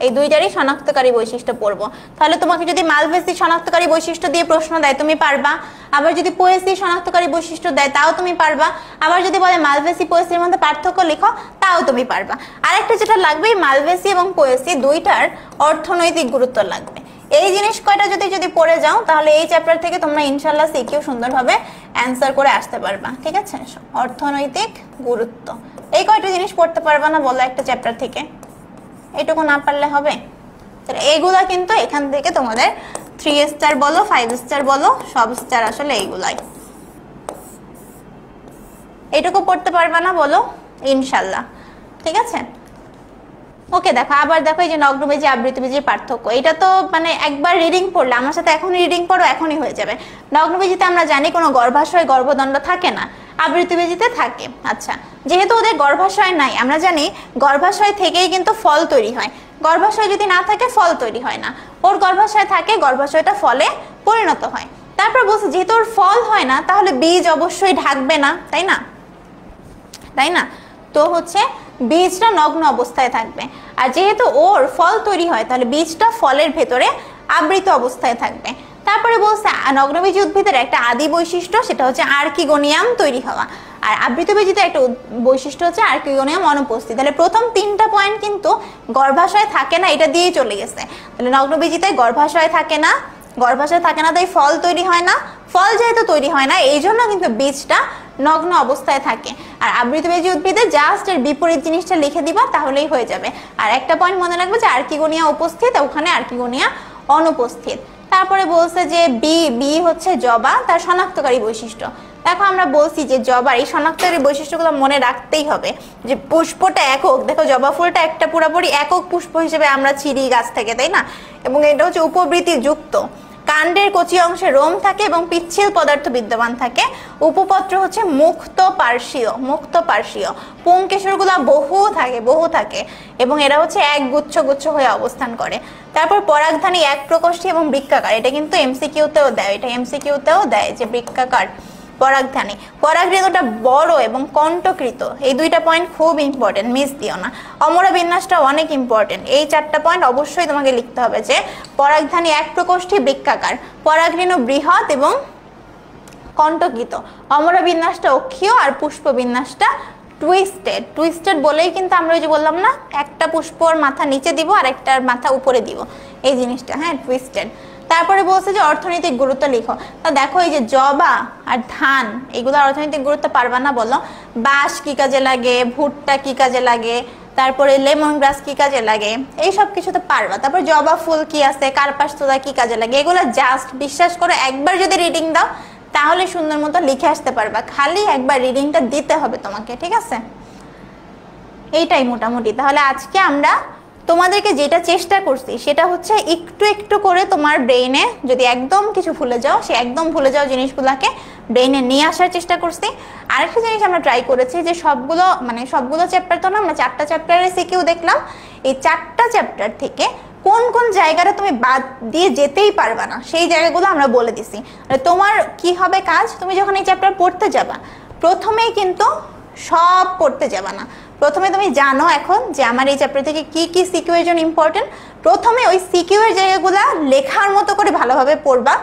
এই দুইটারই শনাক্তকারী বৈশিষ্ট্য পড়বো। তাহলে তোমাকে যদি মালভেসি শনাক্তকারী বৈশিষ্ট্য দিয়ে প্রশ্ন দেয় তুমি পারবা, আবার যদি পোয়েসি শনাক্তকারী বৈশিষ্ট্য দেয় তাও তুমি পারবা, আবার যদি বলে মালভেসি পোয়েসির মধ্যে পার্থক্য লিখো তাও তুমি পারবা। আরেকটা যেটা লাগবে, মালভেসি এবং পোয়েসি দুইটার অর্থনৈতিক গুরুত্ব লাগবে। এই জিনিস কয়টা যদি পড়ে যাও তাহলে এই চ্যাপ্টার থেকে তোমরা ইনশাল্লাহ সিকিউ সুন্দরভাবে অ্যান্সার করে আসতে পারবা, ঠিক আছে। অর্থনৈতিক গুরুত্ব, এই কয়টা জিনিস পড়তে পারবা না বলো একটা চ্যাপ্টার থেকে, এইটুকু না পারলে হবে। এইগুলা কিন্তু এখান থেকে তোমাদের 3 স্টার বলো 5 স্টার বলো সব স্টার আসলে এইগুলাই, এইটুকু পড়তে পারবা না বলো ইনশাল্লাহ, ঠিক আছে। ওকে, দেখো আবার দেখো এই যে নগ্নবীজি আবৃতবীজির পার্থক্য, এটা তো মানে একবার রিডিং পড়লে, আমার সাথে এখন রিডিং পড়ো এখনই হয়ে যাবে। নগ্নবীজিতে আমরা জানি কোনো গর্ভাশয় গর্ভদণ্ড থাকে না, আবৃতবীজিতে থাকে। আচ্ছা, যেহেতু ওদের গর্ভাশয় নাই, আমরা জানি গর্ভাশয় থেকেই কিন্তু ফল তৈরি হয়, গর্ভাশয় যদি না থাকে ফল তৈরি হয় না, ওর গর্ভাশয় থাকে, গর্ভাশয়টা ফলে পরিণত হয়। তারপর বলছে যেহেতু ওর ফল হয় না তাহলে বীজ অবশ্যই ঢাকবে না, তাই না, তো হচ্ছে বীজটা নগ্ন অবস্থায় থাকবে, আর যেহেতু ওর ফল তৈরি হয় তাহলে বীজটা ফলের ভেতরে আবৃত অবস্থায় থাকবে। তারপরে বলছে নগ্নবীজি উদ্ভিদের একটা আদি বৈশিষ্ট্য সেটা হচ্ছে আর্কিগোনিয়াম তৈরি হওয়া, আর আবৃতবীজিতে একটা বৈশিষ্ট্য হচ্ছে আর্কিগোনিয়াম অনুপস্থিত। তাহলে প্রথম 3টা পয়েন্ট কিন্তু গর্ভাশয় থাকে না, এটা দিয়েই চলে গেছে। তাহলে নগ্নবীজিতে গর্ভাশয় থাকে না, তাই ফল তৈরি হয় না, ফল যেহেতু তৈরি হয় না এই জন্য কিন্তু বীজটা নগ্ন অবস্থায় থাকে। আর আবৃতবীজি উদ্ভিদে জাস্ট এর বিপরীত জিনিসটা লিখে দিবা তাহলেই হয়ে যাবে। আর একটা পয়েন্ট মনে রাখবে যে আর্কিগোনিয়া উপস্থিত, ওখানে আর্কিগোনিয়া অনুপস্থিত। তারপরে বলছে যে বি হচ্ছে জবা, তার শনাক্তকারী বৈশিষ্ট্য। দেখো আমরা বলছি যে জবার এই শনাক্তকারী বৈশিষ্ট্যগুলো মনে রাখতেই হবে, যে পুষ্পটা একক, দেখো জবা ফুলটা একটা পুরোপুরি একক পুষ্প হিসেবে আমরা ছিঁড়ি গাছ থেকে, তাই না, এবং এটা হচ্ছে উপবৃত্তি যুক্ত, কাণ্ডের কচি অংশে রোম থাকে এবং পিচ্ছিল পদার্থ বিদ্যমান থাকে, উপপত্র হচ্ছে মুক্ত পার্শ্বীয়, পুংকেশরগুলো বহু থাকে এবং এরা হচ্ছে এক গুচ্ছ হয়ে অবস্থান করে। তারপর পরাগধানী এক প্রকোষ্ঠী এবং বৃক্কাকার, এটা কিন্তু এমসিকিউতেও দেয়, যে বৃক্কাকার পরাগধানী, পরাগরেণুটা বড় এবং কণ্ঠকৃত, এই 2টা পয়েন্ট খুব ইম্পর্টেন্ট, মিস দিও না। অমরা বিন্যাসটা অনেক ইম্পর্টেন্ট, এই 4টা পয়েন্ট অবশ্যই তোমাকে লিখতে হবে, যে পরাগধানী এক প্রকোষ্ঠী বৃক্কাকার, পরাগরেণু বৃহৎ এবং কণ্ঠকৃত, অমরা বিন্যাসটা অক্ষীয়, আর পুষ্প বিন্যাসটা টুইস্টেড বলেই কিন্তু আমরা ওই যে বললাম না, একটা পুষ্পর মাথা নিচে দিব আর একটার মাথা উপরে দিব, এই জিনিসটা, হ্যাঁ, টুইস্টেড। তারপরে বলছে যে অর্থনৈতিক গুরুত্ব লিখো। তা দেখো এই যে জবা আর ধান এগুলো অর্থনৈতিক গুরুত্ব পারবা না বলো, বাঁশ কি কাজে লাগে, ভুট্টা কি কাজে লাগে, তারপরে লেমন গ্রাস কি কাজে লাগে, এই সব কিছু তো পারবা। তারপর জবা ফুল কি আছে, কার্পাস তোলা কি কাজে লাগে, এগুলো জাস্ট বিশ্বাস করে একবার যদি রিডিং দাও তাহলে সুন্দর মতো লিখে আসতে পারবা। খালি একবার রিডিংটা দিতে হবে তোমাকে, ঠিক আছে? এইটাই মোটামুটি। তাহলে আজকে আমরা তোমাদেরকে যেটা চেষ্টা করছি সেটা হচ্ছে একটু একটু করে তোমার ব্রেইনে, যদি একদম কিছু ভুলে যাও সে একদম ভুলে যাও জিনিসগুলোকে ব্রেইনে নিয়ে আসার চেষ্টা করছি। আরেকটা জিনিস আমরা ট্রাই করেছি যে সবগুলো চ্যাপ্টার তো না, আমরা 4টা চ্যাপ্টারের সিকিউ দেখলাম। এই 4টা চ্যাপ্টার থেকে কোন কোন জায়গাটা তুমি বাদ দিয়ে যেতেই পারবা না সেই জায়গাগুলো আমরা বলে দিছি। তোমার কি হবে কাজ, তুমি যখন এই চ্যাপ্টার পড়তে যাবা প্রথমেই কিন্তু সব পড়তে যাবা না। প্রথমে তুমি জানো এখন যে আমার এই চ্যাপ্টার থেকে কি কি সিকিউ এর জন্য ইম্পর্টেন্ট, প্রথমে ওই সিকিউ এর জায়গাগুলো লেখার মতো করে ভালোভাবে পড়বা।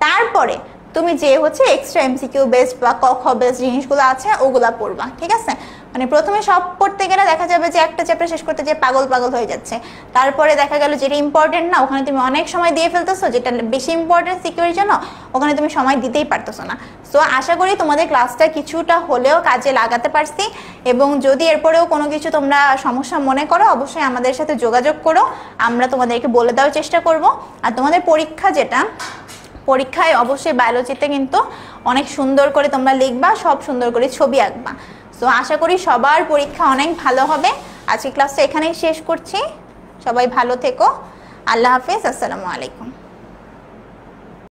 তারপরে তুমি যে হচ্ছে এক্সট্রা এমসিকিউ বেসড বা ক খ বেসড জিনিসগুলো আছে ওগুলা পড়বা, ঠিক আছে? মানে প্রথমে সব পড়তে গেলে দেখা যাবে যে একটা চ্যাপ্টার শেষ করতে যে পাগল হয়ে যাচ্ছে। তারপরে দেখা গেল যেটা ইম্পর্টেন্ট না ওখানে তুমি অনেক সময় দিয়ে ফেলতেছো, যেটা বেশি ইম্পর্টেন্ট সিকিউরিটির জন্য ওখানে তুমি সময় দিতেই পারতেছো না। সো আশা করি তোমাদের ক্লাসটা কিছুটা হলেও কাজে লাগাতে পারছি। এবং যদি এরপরেও কোনো কিছু তোমরা সমস্যা মনে করো অবশ্যই আমাদের সাথে যোগাযোগ করো, আমরা তোমাদেরকে বলে দেওয়ার চেষ্টা করব। আর তোমাদের পরীক্ষা যেটা, পরীক্ষায় অবশ্যই বায়োলজিতে কিন্তু অনেক সুন্দর করে তোমরা লিখবা, সব সুন্দর করে ছবি আঁকবা। সো আশা করি সবার পরীক্ষা অনেক ভালো হবে। আজকে ক্লাসটা এখানেই শেষ করছি। সবাই ভালো থেকো। আল্লাহ হাফেজ। আসসালামু আলাইকুম।